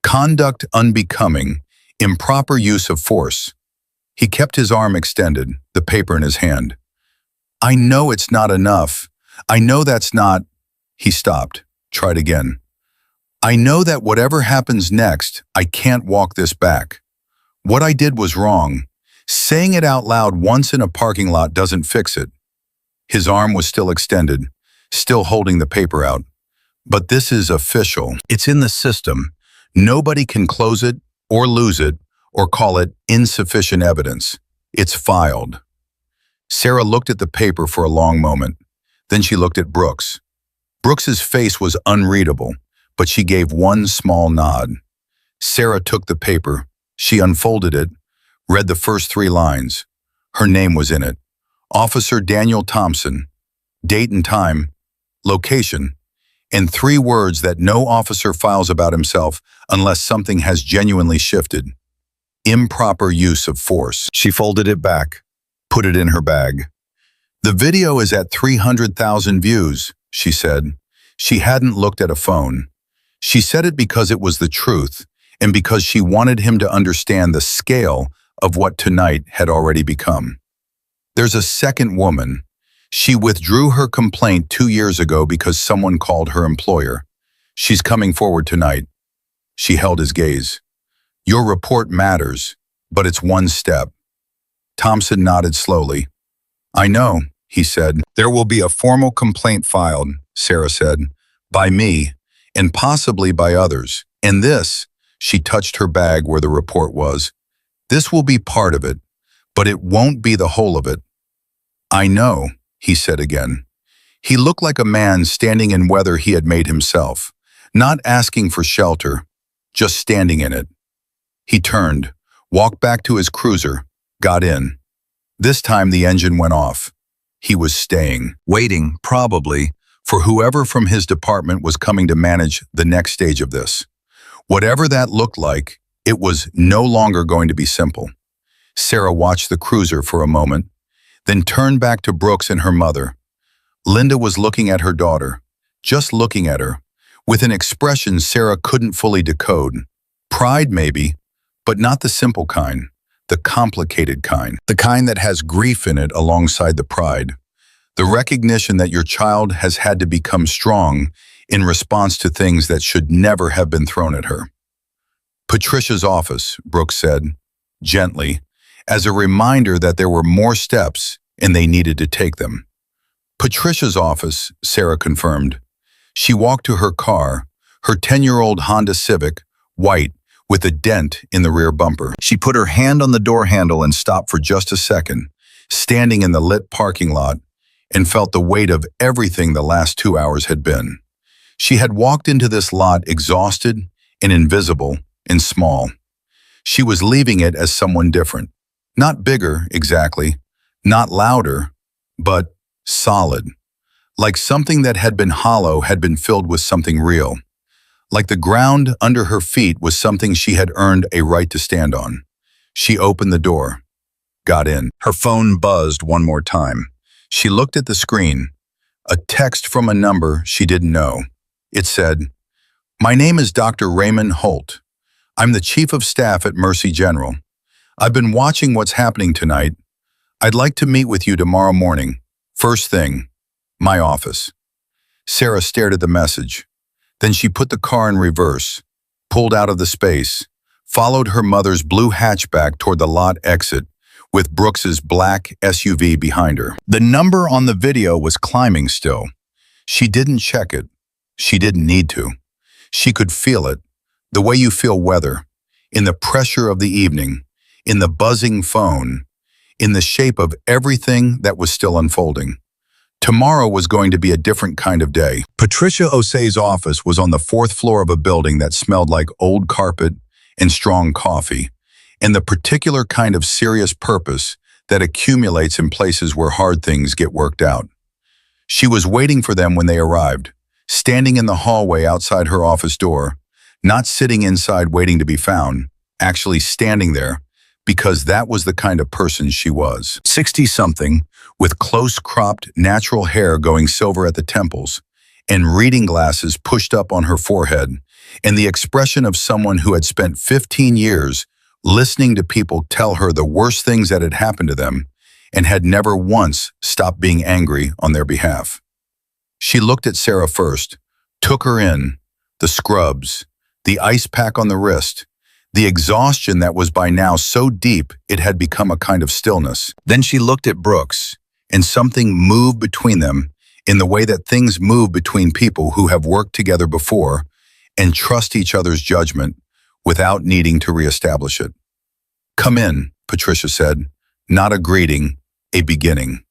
Conduct unbecoming, improper use of force." He kept his arm extended, the paper in his hand. "I know it's not enough. I know that's not—" He stopped, tried again. "I know that whatever happens next, I can't walk this back. What I did was wrong. Saying it out loud once in a parking lot doesn't fix it." His arm was still extended, still holding the paper out. "But this is official. It's in the system. Nobody can close it or lose it or call it insufficient evidence. It's filed." Sarah looked at the paper for a long moment. Then she looked at Brooks. Brooks's face was unreadable, but she gave one small nod. Sarah took the paper. She unfolded it, read the first 3 lines. Her name was in it. Officer Daniel Thompson. Date and time. Location. And 3 words that no officer files about himself unless something has genuinely shifted. Improper use of force. She folded it back, put it in her bag. "The video is at 300,000 views, she said. She hadn't looked at a phone. She said it because it was the truth, and because she wanted him to understand the scale of what tonight had already become. There's a second woman. She withdrew her complaint 2 years ago because someone called her employer. She's coming forward tonight." She held his gaze. "Your report matters, but it's one step." Thompson nodded slowly. "I know," he said. "There will be a formal complaint filed," Sarah said, "by me, and possibly by others. And this," she touched her bag where the report was, "this will be part of it, but it won't be the whole of it." "I know," he said again. He looked like a man standing in weather he had made himself, not asking for shelter, just standing in it. He turned, walked back to his cruiser, got in. This time the engine went off. He was staying, waiting, probably, for whoever from his department was coming to manage the next stage of this. Whatever that looked like, it was no longer going to be simple. Sarah watched the cruiser for a moment, then turned back to Brooks and her mother. Linda was looking at her daughter, just looking at her, with an expression Sarah couldn't fully decode. Pride, maybe, but not the simple kind, the complicated kind, the kind that has grief in it alongside the pride. The recognition that your child has had to become strong in response to things that should never have been thrown at her. "Patricia's office," Brooks said, gently, as a reminder that there were more steps and they needed to take them. "Patricia's office," Sarah confirmed. She walked to her car, her 10-year-old Honda Civic, white, with a dent in the rear bumper. She put her hand on the door handle and stopped for just a second, standing in the lit parking lot, and felt the weight of everything the last 2 hours had been. She had walked into this lot exhausted and invisible and small. She was leaving it as someone different, Not bigger, exactly, not louder, but solid. Like something that had been hollow had been filled with something real. Like the ground under her feet was something she had earned a right to stand on. She opened the door, got in. Her phone buzzed one more time. She looked at the screen. A text from a number she didn't know. It said, "My name is Dr. Raymond Holt. I'm the Chief of Staff at Mercy General. I've been watching what's happening tonight. I'd like to meet with you tomorrow morning. First thing, my office." Sarah stared at the message. Then she put the car in reverse, pulled out of the space, followed her mother's blue hatchback toward the lot exit, with Brooks's black SUV behind her. The number on the video was climbing still. She didn't check it. She didn't need to. She could feel it, the way you feel weather, in the pressure of the evening, in the buzzing phone, in the shape of everything that was still unfolding. Tomorrow was going to be a different kind of day. Patricia Osei's office was on the fourth floor of a building that smelled like old carpet and strong coffee, and the particular kind of serious purpose that accumulates in places where hard things get worked out. She was waiting for them when they arrived, standing in the hallway outside her office door, not sitting inside waiting to be found, actually standing there, because that was the kind of person she was. 60-something, with close-cropped natural hair going silver at the temples, and reading glasses pushed up on her forehead, and the expression of someone who had spent 15 years listening to people tell her the worst things that had happened to them, and had never once stopped being angry on their behalf. She looked at Sarah first, took her in, the scrubs, the ice pack on the wrist, the exhaustion that was by now so deep it had become a kind of stillness. Then she looked at Brooks, and something moved between them in the way that things move between people who have worked together before and trust each other's judgment without needing to reestablish it. "Come in," Patricia said, not a greeting, a beginning.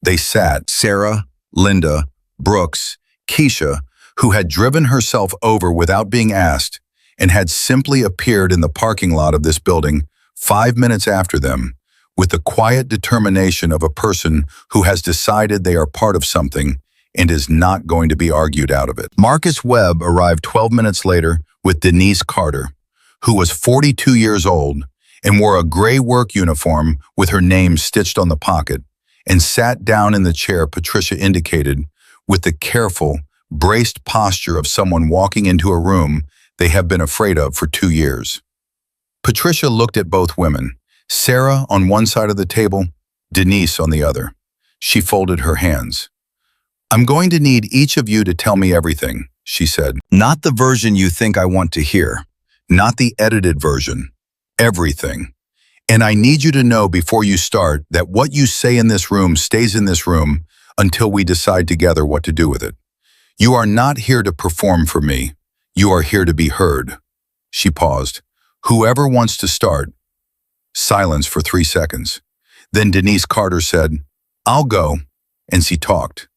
They sat, Sarah, Linda, Brooks, Keisha, who had driven herself over without being asked, and had simply appeared in the parking lot of this building 5 minutes after them, with the quiet determination of a person who has decided they are part of something and is not going to be argued out of it. Marcus Webb arrived 12 minutes later with Denise Carter, who was 42 years old and wore a gray work uniform with her name stitched on the pocket, and sat down in the chair Patricia indicated with the careful, braced posture of someone walking into a room they have been afraid of for 2 years. Patricia looked at both women, Sarah on one side of the table, Denise on the other. She folded her hands. "I'm going to need each of you to tell me everything," she said. "Not the version you think I want to hear, not the edited version. Everything. And I need you to know before you start that what you say in this room stays in this room until we decide together what to do with it. You are not here to perform for me. You are here to be heard." She paused. "Whoever wants to start?" Silence for 3 seconds. Then Denise Carter said, "I'll go," and she talked.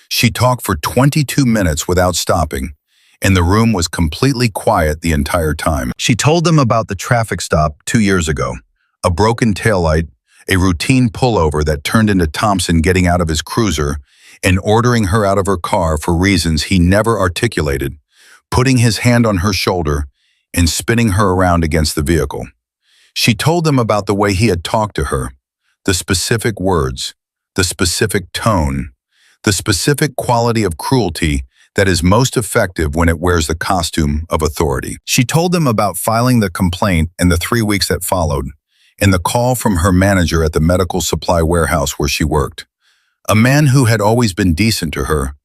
She talked for 22 minutes without stopping, and the room was completely quiet the entire time. She told them about the traffic stop 2 years ago, a broken taillight, a routine pullover that turned into Thompson getting out of his cruiser and ordering her out of her car for reasons he never articulated, putting his hand on her shoulder and spinning her around against the vehicle. She told them about the way he had talked to her, the specific words, the specific tone, the specific quality of cruelty that is most effective when it wears the costume of authority. She told them about filing the complaint and the 3 weeks that followed, and the call from her manager at the medical supply warehouse where she worked. A man who had always been decent to her,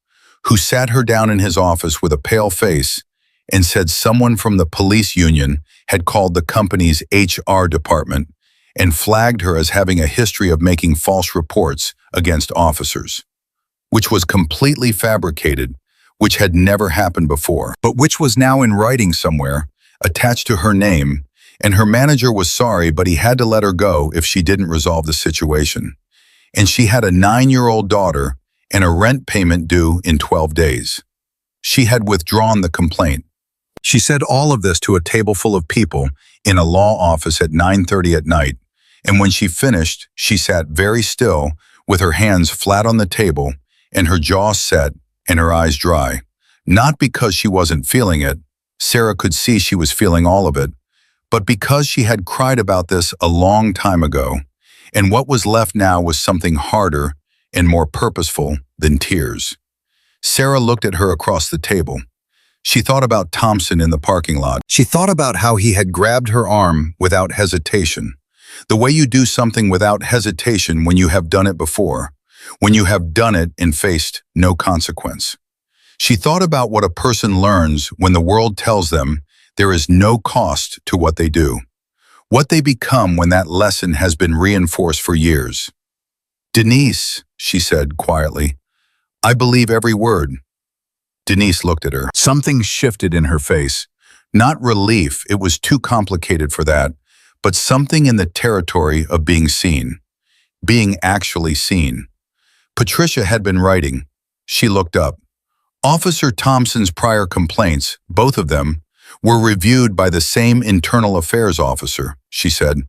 who sat her down in his office with a pale face and said someone from the police union had called the company's HR department and flagged her as having a history of making false reports against officers, which was completely fabricated, which had never happened before, but which was now in writing somewhere, attached to her name, and her manager was sorry, but he had to let her go if she didn't resolve the situation. And she had a 9-year-old daughter and a rent payment due in 12 days. She had withdrawn the complaint. She said all of this to a table full of people in a law office at 9:30 at night, And when she finished, she sat very still, with her hands flat on the table, and her jaw set and her eyes dry. Not because she wasn't feeling it, Sarah could see she was feeling all of it, but because she had cried about this a long time ago, and what was left now was something harder and more purposeful than tears. Sarah looked at her across the table. She thought about Thompson in the parking lot. She thought about how he had grabbed her arm without hesitation. The way you do something without hesitation when you have done it before, when you have done it and faced no consequence. She thought about what a person learns when the world tells them there is no cost to what they do, what they become when that lesson has been reinforced for years. "Denise," she said quietly, "I believe every word." Denise looked at her. Something shifted in her face. Not relief, it was too complicated for that, but something in the territory of being seen, being actually seen. Patricia had been writing. She looked up. Officer Thompson's prior complaints, both of them, were reviewed by the same internal affairs officer, she said.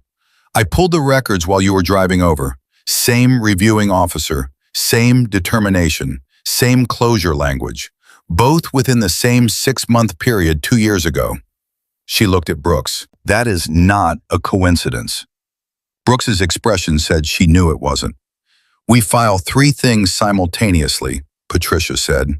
"I pulled the records while you were driving over. Same reviewing officer, same determination, same closure language, both within the same 6-month period 2 years ago." She looked at Brooks. "That is not a coincidence." Brooks's expression said she knew it wasn't. "We file 3 things simultaneously," Patricia said.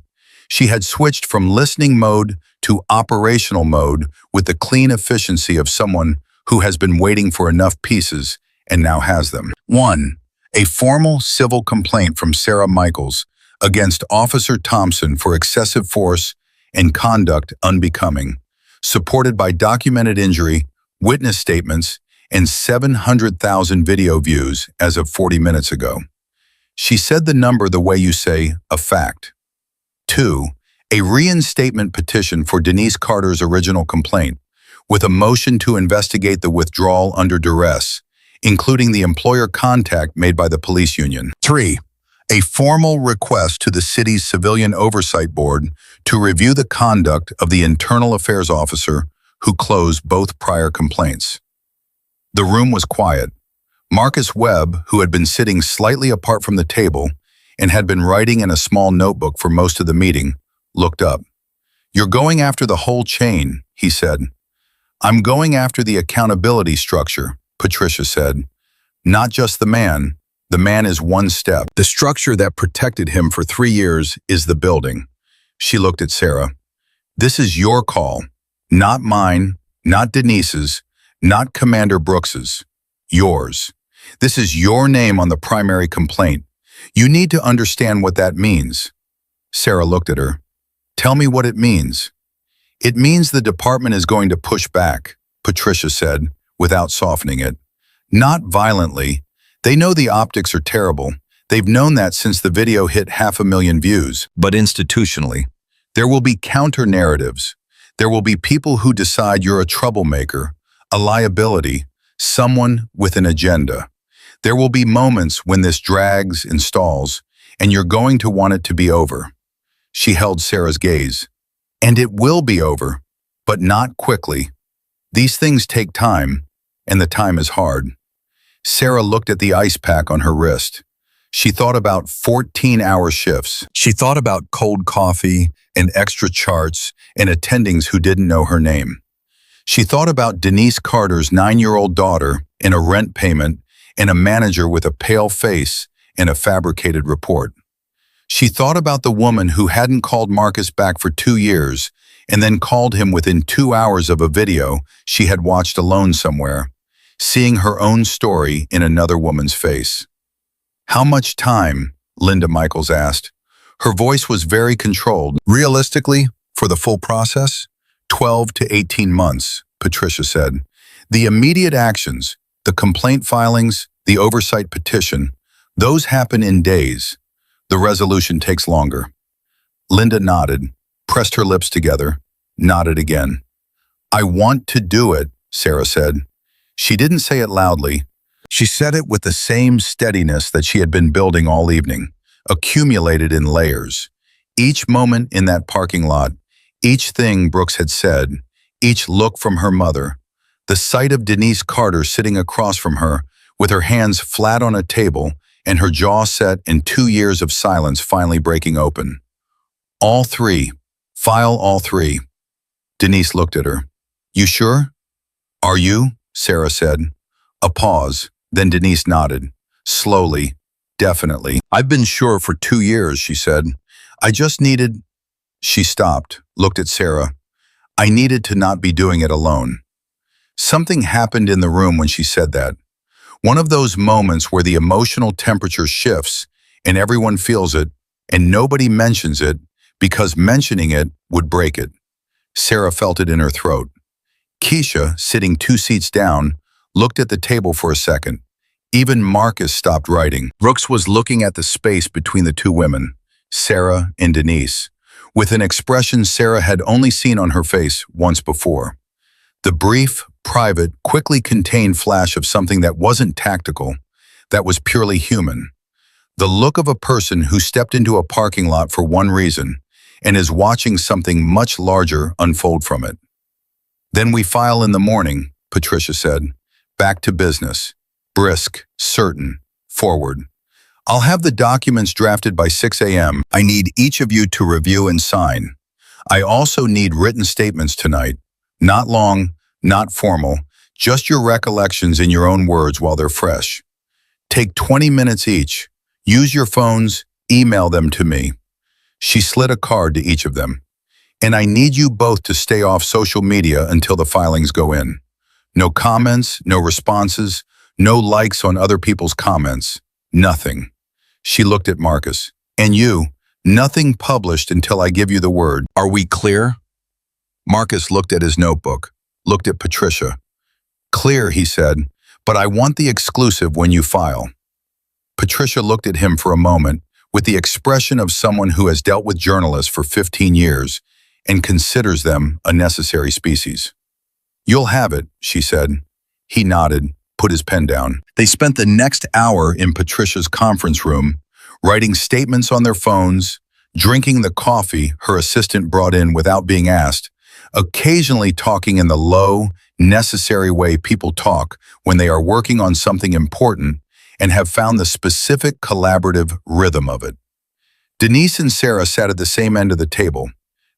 She had switched from listening mode to operational mode with the clean efficiency of someone who has been waiting for enough pieces and now has them. 1. A formal civil complaint from Sarah Michaels against Officer Thompson for excessive force and conduct unbecoming, supported by documented injury, witness statements, and 700,000 video views as of 40 minutes ago. She said the number the way you say a fact. 2. A reinstatement petition for Denise Carter's original complaint, with a motion to investigate the withdrawal under duress, including the employer contact made by the police union. 3. A formal request to the city's Civilian Oversight Board to review the conduct of the internal affairs officer who closed both prior complaints. The room was quiet. Marcus Webb, who had been sitting slightly apart from the table and had been writing in a small notebook for most of the meeting, looked up. "You're going after the whole chain," he said. "I'm going after the accountability structure," Patricia said. "Not just the man. The man is one step. The structure that protected him for 3 years is the building." She looked at Sarah. "This is your call, not mine, not Denise's, not Commander Brooks's. Yours. This is your name on the primary complaint. You need to understand what that means." Sarah looked at her. "Tell me what it means." "It means the department is going to push back," Patricia said, without softening it. "Not violently. They know the optics are terrible. They've known that since the video hit 500,000 views. But institutionally, there will be counter-narratives. There will be people who decide you're a troublemaker, a liability, someone with an agenda. There will be moments when this drags and stalls, and you're going to want it to be over." She held Sarah's gaze. "And it will be over, but not quickly. These things take time, and the time is hard." Sarah looked at the ice pack on her wrist. She thought about 14-hour shifts. She thought about cold coffee and extra charts and attendings who didn't know her name. She thought about Denise Carter's 9-year-old daughter and a rent payment and a manager with a pale face and a fabricated report. She thought about the woman who hadn't called Marcus back for 2 years and then called him within 2 hours of a video she had watched alone somewhere, seeing her own story in another woman's face. "How much time?" Linda Michaels asked. Her voice was very controlled. "Realistically, for the full process, 12 to 18 months, Patricia said. "The immediate actions, the complaint filings, the oversight petition, those happen in days. The resolution takes longer." Linda nodded, pressed her lips together, nodded again. "I want to do it," Sarah said. She didn't say it loudly. She said it with the same steadiness that she had been building all evening, accumulated in layers. Each moment in that parking lot, each thing Brooks had said, each look from her mother, the sight of Denise Carter sitting across from her with her hands flat on a table and her jaw set in 2 years of silence finally breaking open. All three. File all three. Denise looked at her. You sure? Are you? Sarah said. A pause. Then Denise nodded. Slowly. Definitely. I've been sure for 2 years, she said. I just needed... She stopped, looked at Sarah. I needed to not be doing it alone. Something happened in the room when she said that. One of those moments where the emotional temperature shifts and everyone feels it and nobody mentions it because mentioning it would break it. Sarah felt it in her throat. Keisha, sitting 2 seats down, looked at the table for a second. Even Marcus stopped writing. Brooks was looking at the space between the two women, Sarah and Denise, with an expression Sarah had only seen on her face once before. The brief, private, quickly contained flash of something that wasn't tactical, that was purely human. The look of a person who stepped into a parking lot for one reason and is watching something much larger unfold from it. Then we file in the morning, Patricia said. Back to business. Brisk, certain, forward. I'll have the documents drafted by 6 a.m. I need each of you to review and sign. I also need written statements tonight. Not long, not formal, just your recollections in your own words while they're fresh. Take 20 minutes each. Use your phones, email them to me. She slid a card to each of them. And I need you both to stay off social media until the filings go in. No comments, no responses, no likes on other people's comments. Nothing. She looked at Marcus. And you, nothing published until I give you the word. Are we clear? Marcus looked at his notebook, looked at Patricia. Clear, he said, but I want the exclusive when you file. Patricia looked at him for a moment with the expression of someone who has dealt with journalists for 15 years and considers them a necessary species. You'll have it, she said. He nodded, put his pen down. They spent the next hour in Patricia's conference room, writing statements on their phones, drinking the coffee her assistant brought in without being asked, occasionally talking in the low, necessary way people talk when they are working on something important and have found the specific collaborative rhythm of it. Denise and Sarah sat at the same end of the table.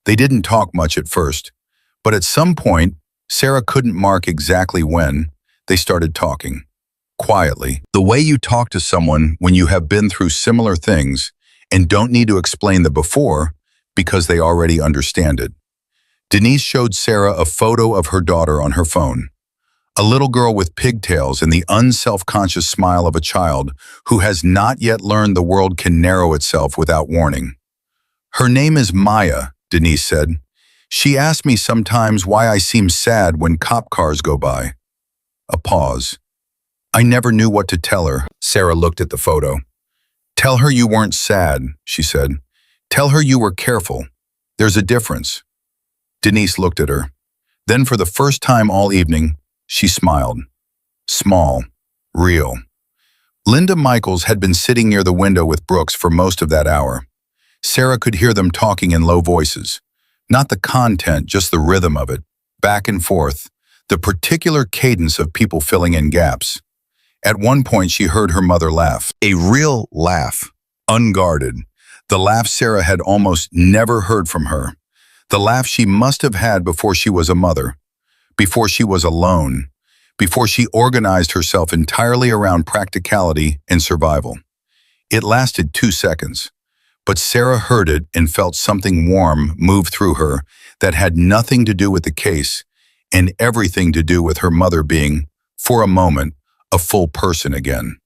They didn't talk much at first, but at some point, Sarah couldn't mark exactly when, they started talking. Quietly. The way you talk to someone when you have been through similar things and don't need to explain the before because they already understand it. Denise showed Sarah a photo of her daughter on her phone. A little girl with pigtails and the unself-conscious smile of a child who has not yet learned the world can narrow itself without warning. Her name is Maya, Denise said. She asked me sometimes why I seem sad when cop cars go by. A pause. I never knew what to tell her. Sarah looked at the photo. Tell her you weren't sad, she said. Tell her you were careful. There's a difference. Denise looked at her. Then for the first time all evening, she smiled. Small. Real. Linda Michaels had been sitting near the window with Brooks for most of that hour. Sarah could hear them talking in low voices. Not the content, just the rhythm of it. Back and forth. The particular cadence of people filling in gaps. At one point, she heard her mother laugh. A real laugh. Unguarded. The laugh Sarah had almost never heard from her. The laugh she must have had before she was a mother. Before she was alone. Before she organized herself entirely around practicality and survival. It lasted 2 seconds. But Sarah heard it and felt something warm move through her that had nothing to do with the case and everything to do with her mother being, for a moment, a full person again.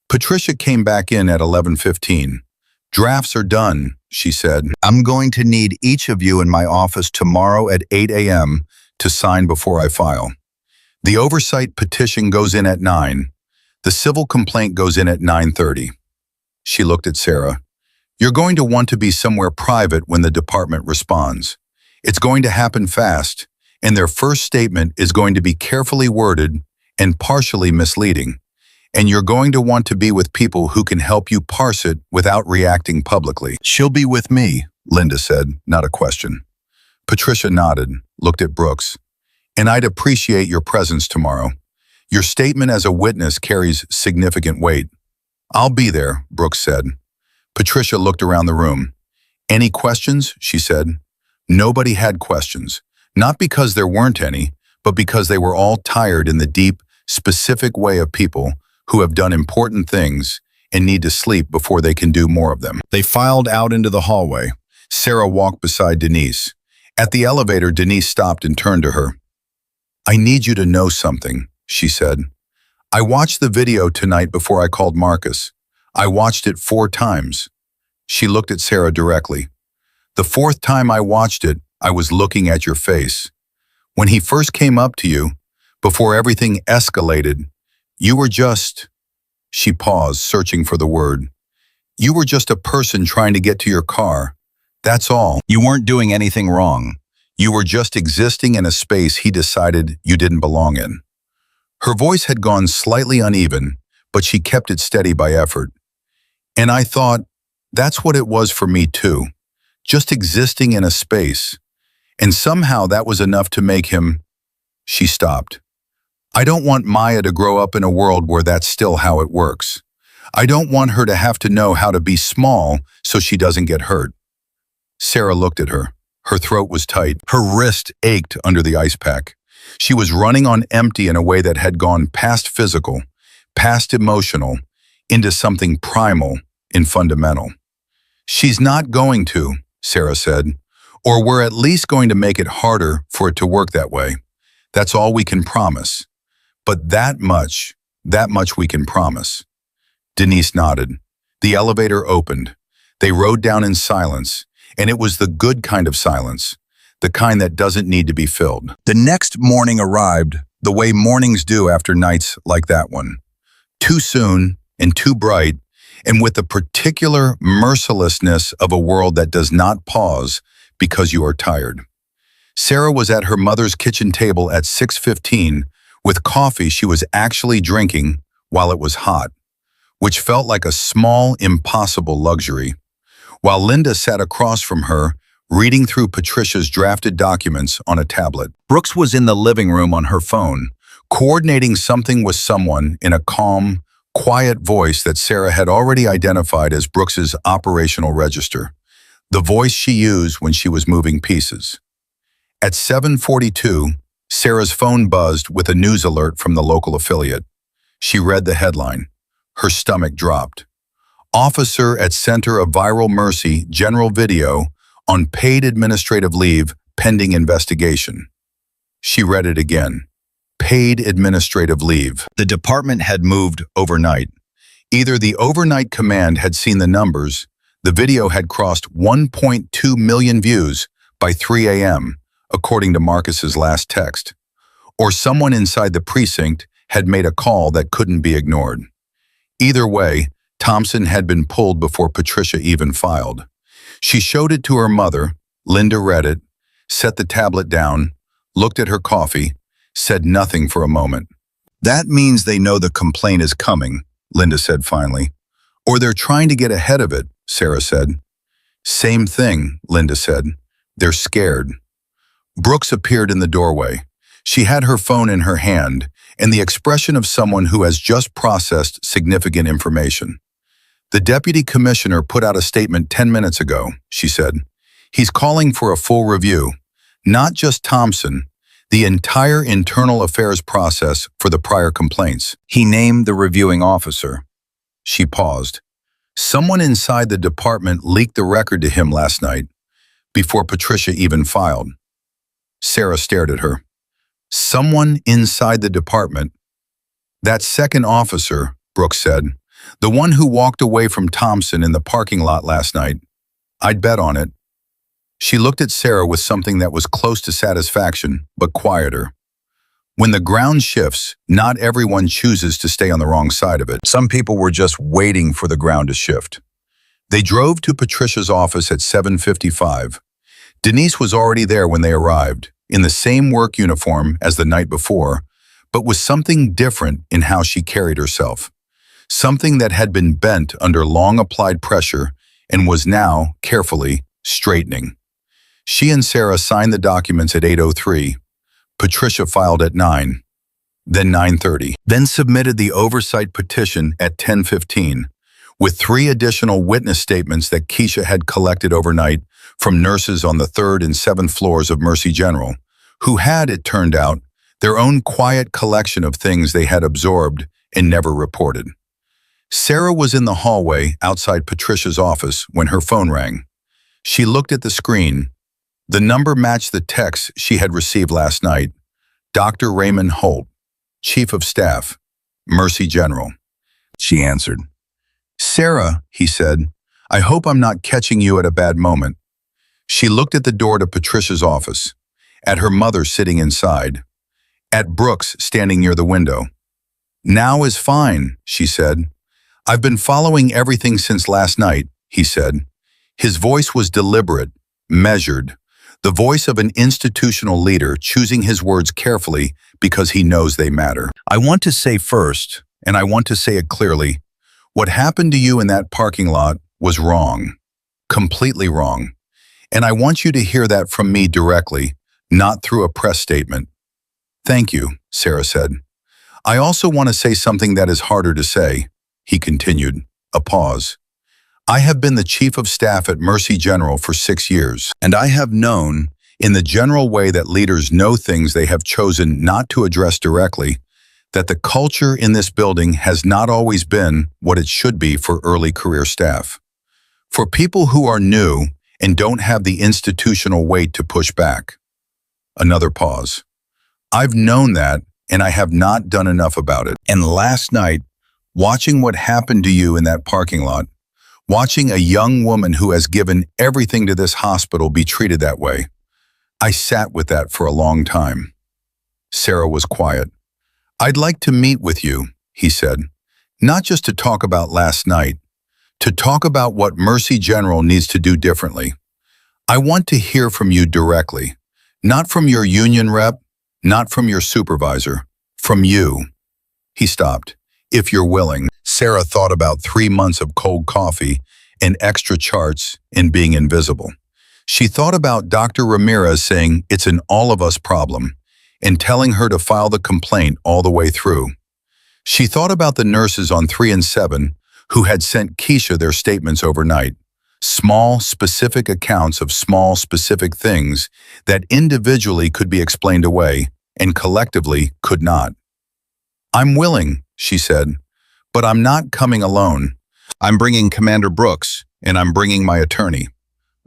Patricia came back in at 11:15. Drafts are done, she said. I'm going to need each of you in my office tomorrow at 8 a.m. to sign before I file. The oversight petition goes in at 9. The civil complaint goes in at 9:30. She looked at Sarah. You're going to want to be somewhere private when the department responds. It's going to happen fast, and their first statement is going to be carefully worded and partially misleading, and you're going to want to be with people who can help you parse it without reacting publicly. She'll be with me, Linda said, not a question. Patricia nodded, looked at Brooks. And I'd appreciate your presence tomorrow. Your statement as a witness carries significant weight. I'll be there, Brooks said. Patricia looked around the room. Any questions? She said. Nobody had questions. Not because there weren't any, but because they were all tired in the deep, specific way of people who have done important things and need to sleep before they can do more of them. They filed out into the hallway. Sarah walked beside Denise. At the elevator, Denise stopped and turned to her. I need you to know something, she said. I watched the video tonight before I called Marcus. I watched it 4 times. She looked at Sarah directly. The 4th time I watched it, I was looking at your face. When he first came up to you, before everything escalated, you were just... She paused, searching for the word. You were just a person trying to get to your car. That's all. You weren't doing anything wrong. You were just existing in a space he decided you didn't belong in. Her voice had gone slightly uneven, but she kept it steady by effort. And I thought, that's what it was for me too. Just existing in a space. And somehow that was enough to make him... She stopped. I don't want Maya to grow up in a world where that's still how it works. I don't want her to have to know how to be small so she doesn't get hurt. Sarah looked at her. Her throat was tight. Her wrist ached under the ice pack. She was running on empty in a way that had gone past physical, past emotional, into something primal and fundamental. She's not going to, Sarah said, or we're at least going to make it harder for it to work that way. That's all we can promise. But that much we can promise. Denise nodded. The elevator opened. They rode down in silence, and it was the good kind of silence, the kind that doesn't need to be filled. The next morning arrived the way mornings do after nights like that one. Too soon and too bright, and with the particular mercilessness of a world that does not pause because you are tired. Sarah was at her mother's kitchen table at 6:15 with coffee she was actually drinking while it was hot, which felt like a small, impossible luxury, while Linda sat across from her, reading through Patricia's drafted documents on a tablet. Brooks was in the living room on her phone, coordinating something with someone in a calm, quiet voice that Sarah had already identified as Brooks's operational register, the voice she used when she was moving pieces. At 7:42, Sarah's phone buzzed with a news alert from the local affiliate. She read the headline. Her stomach dropped. Officer at Center of Viral Mercy General Video on paid administrative leave pending investigation. She read it again. Paid administrative leave. The department had moved overnight. Either the overnight command had seen the numbers, the video had crossed 1.2 million views by 3 a.m., according to Marcus's last text, or someone inside the precinct had made a call that couldn't be ignored. Either way, Thompson had been pulled before Patricia even filed. She showed it to her mother. Linda read it, set the tablet down, looked at her coffee, said nothing for a moment. That means they know the complaint is coming, Linda said finally. Or they're trying to get ahead of it, Sarah said. Same thing, Linda said. They're scared. Brooks appeared in the doorway. She had her phone in her hand and the expression of someone who has just processed significant information. The deputy commissioner put out a statement 10 minutes ago, she said. He's calling for a full review, not just Thompson, the entire internal affairs process for the prior complaints. He named the reviewing officer. She paused. Someone inside the department leaked the record to him last night, before Patricia even filed. Sarah stared at her. Someone inside the department. That second officer, Brooks said, the one who walked away from Thompson in the parking lot last night. I'd bet on it. She looked at Sarah with something that was close to satisfaction, but quieter. When the ground shifts, not everyone chooses to stay on the wrong side of it. Some people were just waiting for the ground to shift. They drove to Patricia's office at 7:55. Denise was already there when they arrived, in the same work uniform as the night before, but with something different in how she carried herself. Something that had been bent under long applied pressure and was now, carefully, straightening. She and Sarah signed the documents at 8:03. Patricia filed at 9. then 9:30, then submitted the oversight petition at 10:15, with 3 additional witness statements that Keisha had collected overnight from nurses on the 3rd and 7th floors of Mercy General, who had, it turned out, their own quiet collection of things they had absorbed and never reported. Sarah was in the hallway outside Patricia's office when her phone rang. She looked at the screen. The number matched the text she had received last night. Dr. Raymond Holt, Chief of Staff, Mercy General. She answered. "Sarah," he said, "I hope I'm not catching you at a bad moment." She looked at the door to Patricia's office, at her mother sitting inside, at Brooks standing near the window. "Now is fine," she said. "I've been following everything since last night," he said. His voice was deliberate, measured, the voice of an institutional leader choosing his words carefully because he knows they matter. "I want to say first, and I want to say it clearly, what happened to you in that parking lot was wrong, completely wrong. And I want you to hear that from me directly, not through a press statement." "Thank you," Sarah said. "I also want to say something that is harder to say," he continued, a pause. "I have been the Chief of Staff at Mercy General for 6 years, and I have known, in the general way that leaders know things they have chosen not to address directly, that the culture in this building has not always been what it should be for early career staff. For people who are new and don't have the institutional weight to push back." Another pause. "I've known that, and I have not done enough about it. And last night, watching what happened to you in that parking lot, watching a young woman who has given everything to this hospital be treated that way, I sat with that for a long time." Sarah was quiet. "I'd like to meet with you," he said, "not just to talk about last night, to talk about what Mercy General needs to do differently. I want to hear from you directly, not from your union rep, not from your supervisor, from you." He stopped. "If you're willing." Sarah thought about 3 months of cold coffee and extra charts and being invisible. She thought about Dr. Ramirez saying it's an all of us problem and telling her to file the complaint all the way through. She thought about the nurses on 3 and 7 who had sent Keisha their statements overnight, small, specific accounts of small, specific things that individually could be explained away and collectively could not. "I'm willing," she said, "but I'm not coming alone. I'm bringing Commander Brooks, and I'm bringing my attorney."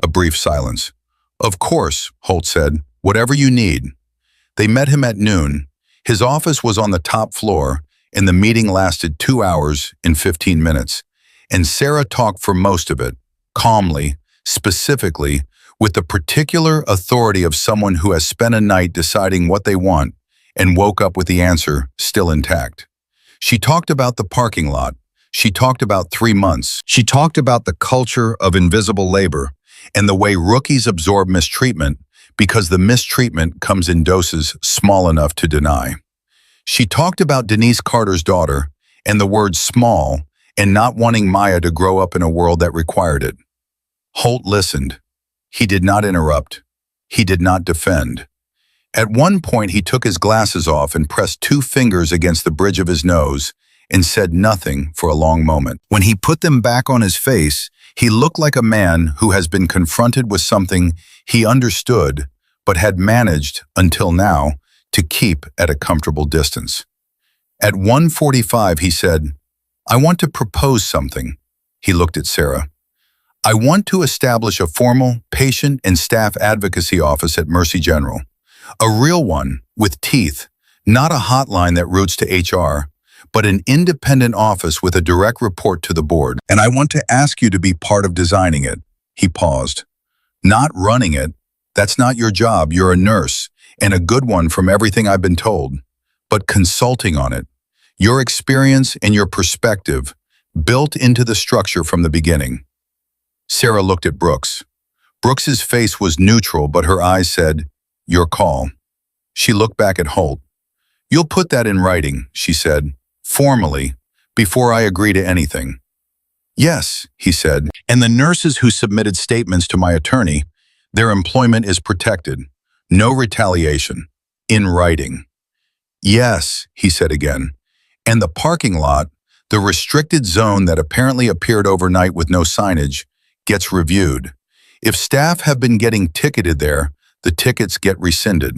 A brief silence. "Of course," Holt said, "whatever you need." They met him at noon. His office was on the top floor, and the meeting lasted 2 hours and 15 minutes. And Sarah talked for most of it, calmly, specifically, with the particular authority of someone who has spent a night deciding what they want and woke up with the answer still intact. She talked about the parking lot. She talked about 3 months. She talked about the culture of invisible labor and the way rookies absorb mistreatment because the mistreatment comes in doses small enough to deny. She talked about Denise Carter's daughter and the word small and not wanting Maya to grow up in a world that required it. Holt listened. He did not interrupt. He did not defend. At one point, he took his glasses off and pressed 2 fingers against the bridge of his nose and said nothing for a long moment. When he put them back on his face, he looked like a man who has been confronted with something he understood but had managed, until now, to keep at a comfortable distance. At 1:45, he said, "I want to propose something." He looked at Sarah. "I want to establish a formal patient and staff advocacy office at Mercy General. A real one, with teeth, not a hotline that routes to HR, but an independent office with a direct report to the board. And I want to ask you to be part of designing it." He paused. "Not running it. That's not your job. You're a nurse, and a good one from everything I've been told. But consulting on it. Your experience and your perspective, built into the structure from the beginning." Sarah looked at Brooks. Brooks's face was neutral, but her eyes said, "Your call." She looked back at Holt. "You'll put that in writing," she said, "formally, before I agree to anything." "Yes," he said, "and the nurses who submitted statements to my attorney, their employment is protected. No retaliation. In writing." Yes, he said again. And the parking lot, the restricted zone that apparently appeared overnight with no signage, gets reviewed. If staff have been getting ticketed there, the tickets get rescinded.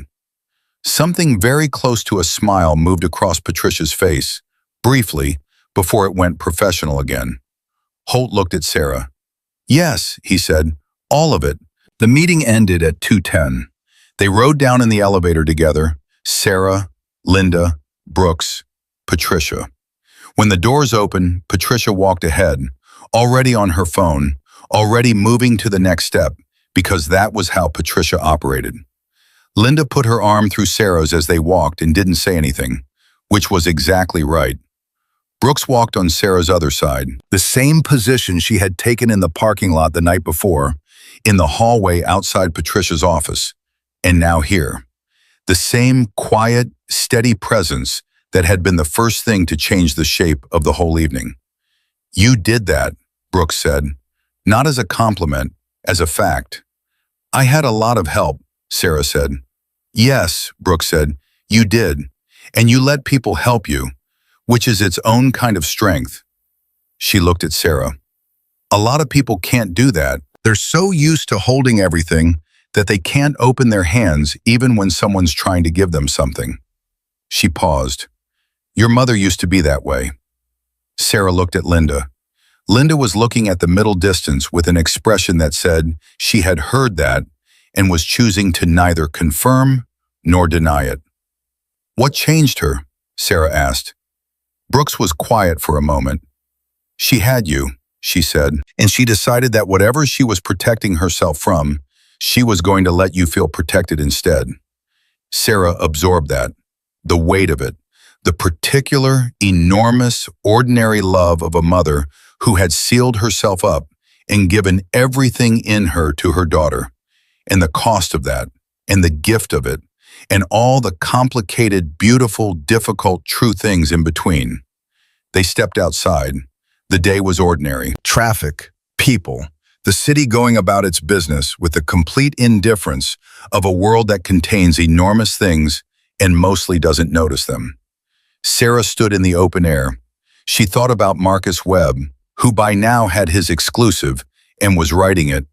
Something very close to a smile moved across Patricia's face, briefly, before it went professional again. Holt looked at Sarah. Yes, he said, all of it. The meeting ended at 2:10. They rode down in the elevator together, Sarah, Linda, Brooks, Patricia. When the doors opened, Patricia walked ahead, already on her phone, already moving to the next step, because that was how Patricia operated. Linda put her arm through Sarah's as they walked and didn't say anything, which was exactly right. Brooks walked on Sarah's other side, the same position she had taken in the parking lot the night before, in the hallway outside Patricia's office, and now here. The same quiet, steady presence that had been the first thing to change the shape of the whole evening. You did that, Brooks said, not as a compliment, as a fact. I had a lot of help, Sarah said. Yes, Brooks said, you did, and you let people help you, which is its own kind of strength. She looked at Sarah. A lot of people can't do that. They're so used to holding everything that they can't open their hands even when someone's trying to give them something. She paused. Your mother used to be that way. Sarah looked at Linda. Linda was looking at the middle distance with an expression that said she had heard that and was choosing to neither confirm nor deny it. What changed her? Sarah asked. Brooks was quiet for a moment. She had you, she said, and she decided that whatever she was protecting herself from, she was going to let you feel protected instead. Sarah absorbed that, the weight of it, the particular, enormous, ordinary love of a mother who had sealed herself up and given everything in her to her daughter, and the cost of that, and the gift of it, and all the complicated, beautiful, difficult, true things in between. They stepped outside. The day was ordinary. Traffic, people, the city going about its business with the complete indifference of a world that contains enormous things and mostly doesn't notice them. Sarah stood in the open air. She thought about Marcus Webb, who by now had his exclusive and was writing it,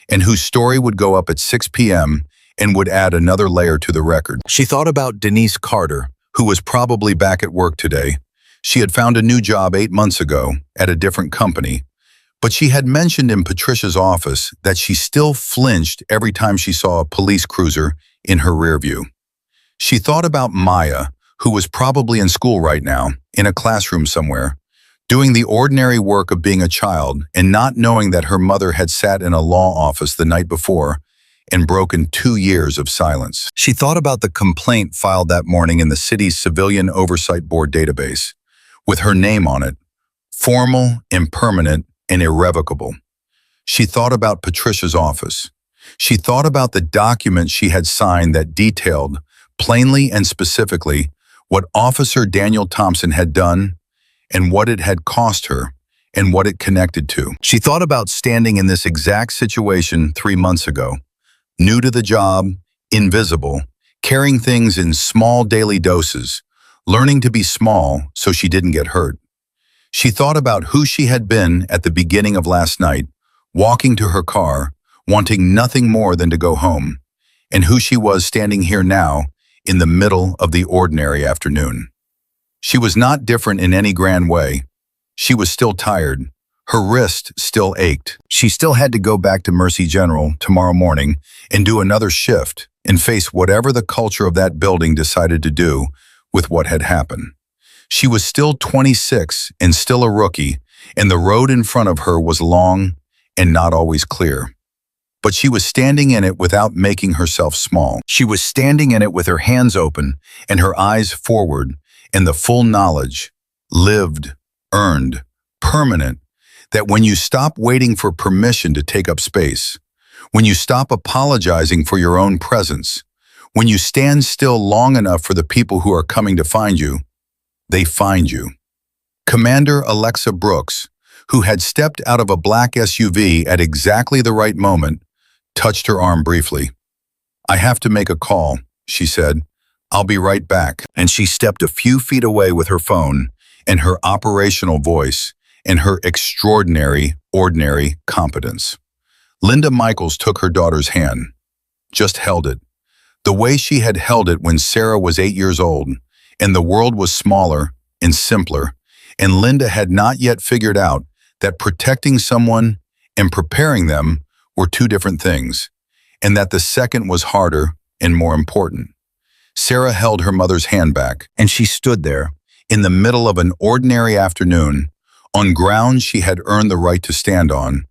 and whose story would go up at 6 p.m. and would add another layer to the record. She thought about Denise Carter, who was probably back at work today. She had found a new job 8 months ago at a different company, but she had mentioned in Patricia's office that she still flinched every time she saw a police cruiser in her rearview. She thought about Maya, who was probably in school right now, in a classroom somewhere, doing the ordinary work of being a child and not knowing that her mother had sat in a law office the night before and broken 2 years of silence. She thought about the complaint filed that morning in the city's Civilian Oversight Board database, with her name on it, formal, impermanent, and irrevocable. She thought about Patricia's office. She thought about the document she had signed that detailed, plainly and specifically, what Officer Daniel Thompson had done and what it had cost her and what it connected to. She thought about standing in this exact situation 3 months ago, new to the job, invisible, carrying things in small daily doses, learning to be small so she didn't get hurt. She thought about who she had been at the beginning of last night, walking to her car, wanting nothing more than to go home, and who she was standing here now in the middle of the ordinary afternoon. She was not different in any grand way. She was still tired. Her wrist still ached. She still had to go back to Mercy General tomorrow morning and do another shift and face whatever the culture of that building decided to do with what had happened. She was still 26 and still a rookie, and the road in front of her was long and not always clear. But she was standing in it without making herself small. She was standing in it with her hands open and her eyes forward, and the full knowledge, lived, earned, permanent, that when you stop waiting for permission to take up space, when you stop apologizing for your own presence, when you stand still long enough for the people who are coming to find you, they find you. Commander Alexa Brooks, who had stepped out of a black SUV at exactly the right moment, touched her arm briefly. I have to make a call, she said. "I'll be right back." And she stepped a few feet away with her phone and her operational voice and her extraordinary, ordinary competence. Linda Michaels took her daughter's hand, just held it, the way she had held it when Sarah was 8 years old, and the world was smaller and simpler, and Linda had not yet figured out that protecting someone and preparing them were two different things, and that the second was harder and more important. Sarah held her mother's hand back, and she stood there, in the middle of an ordinary afternoon, on ground she had earned the right to stand on,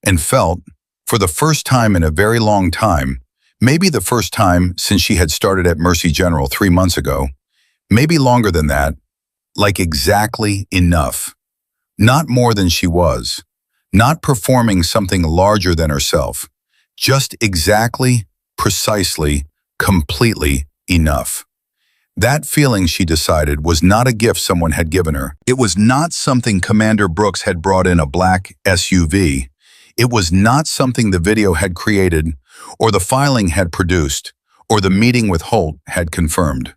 and felt, for the first time in a very long time, maybe the first time since she had started at Mercy General 3 months ago, maybe longer than that, like exactly enough. Not more than she was, not performing something larger than herself, just exactly, precisely, completely enough. That feeling, she decided, was not a gift someone had given her. It was not something Commander Brooks had brought in a black SUV. It was not something the video had created, or the filing had produced, or the meeting with Holt had confirmed.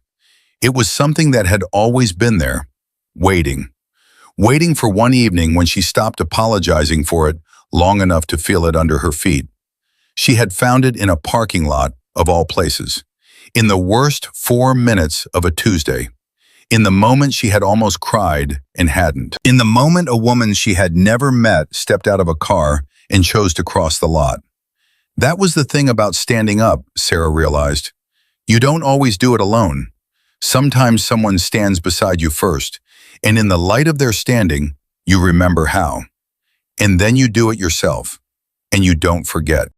It was something that had always been there, waiting. Waiting for one evening when she stopped apologizing for it long enough to feel it under her feet. She had found it in a parking lot, of all places. In the worst 4 minutes of a Tuesday. In the moment she had almost cried and hadn't. In the moment a woman she had never met stepped out of a car and chose to cross the lot. That was the thing about standing up, Sarah realized. You don't always do it alone. Sometimes someone stands beside you first, and in the light of their standing, you remember how. And then you do it yourself, and you don't forget.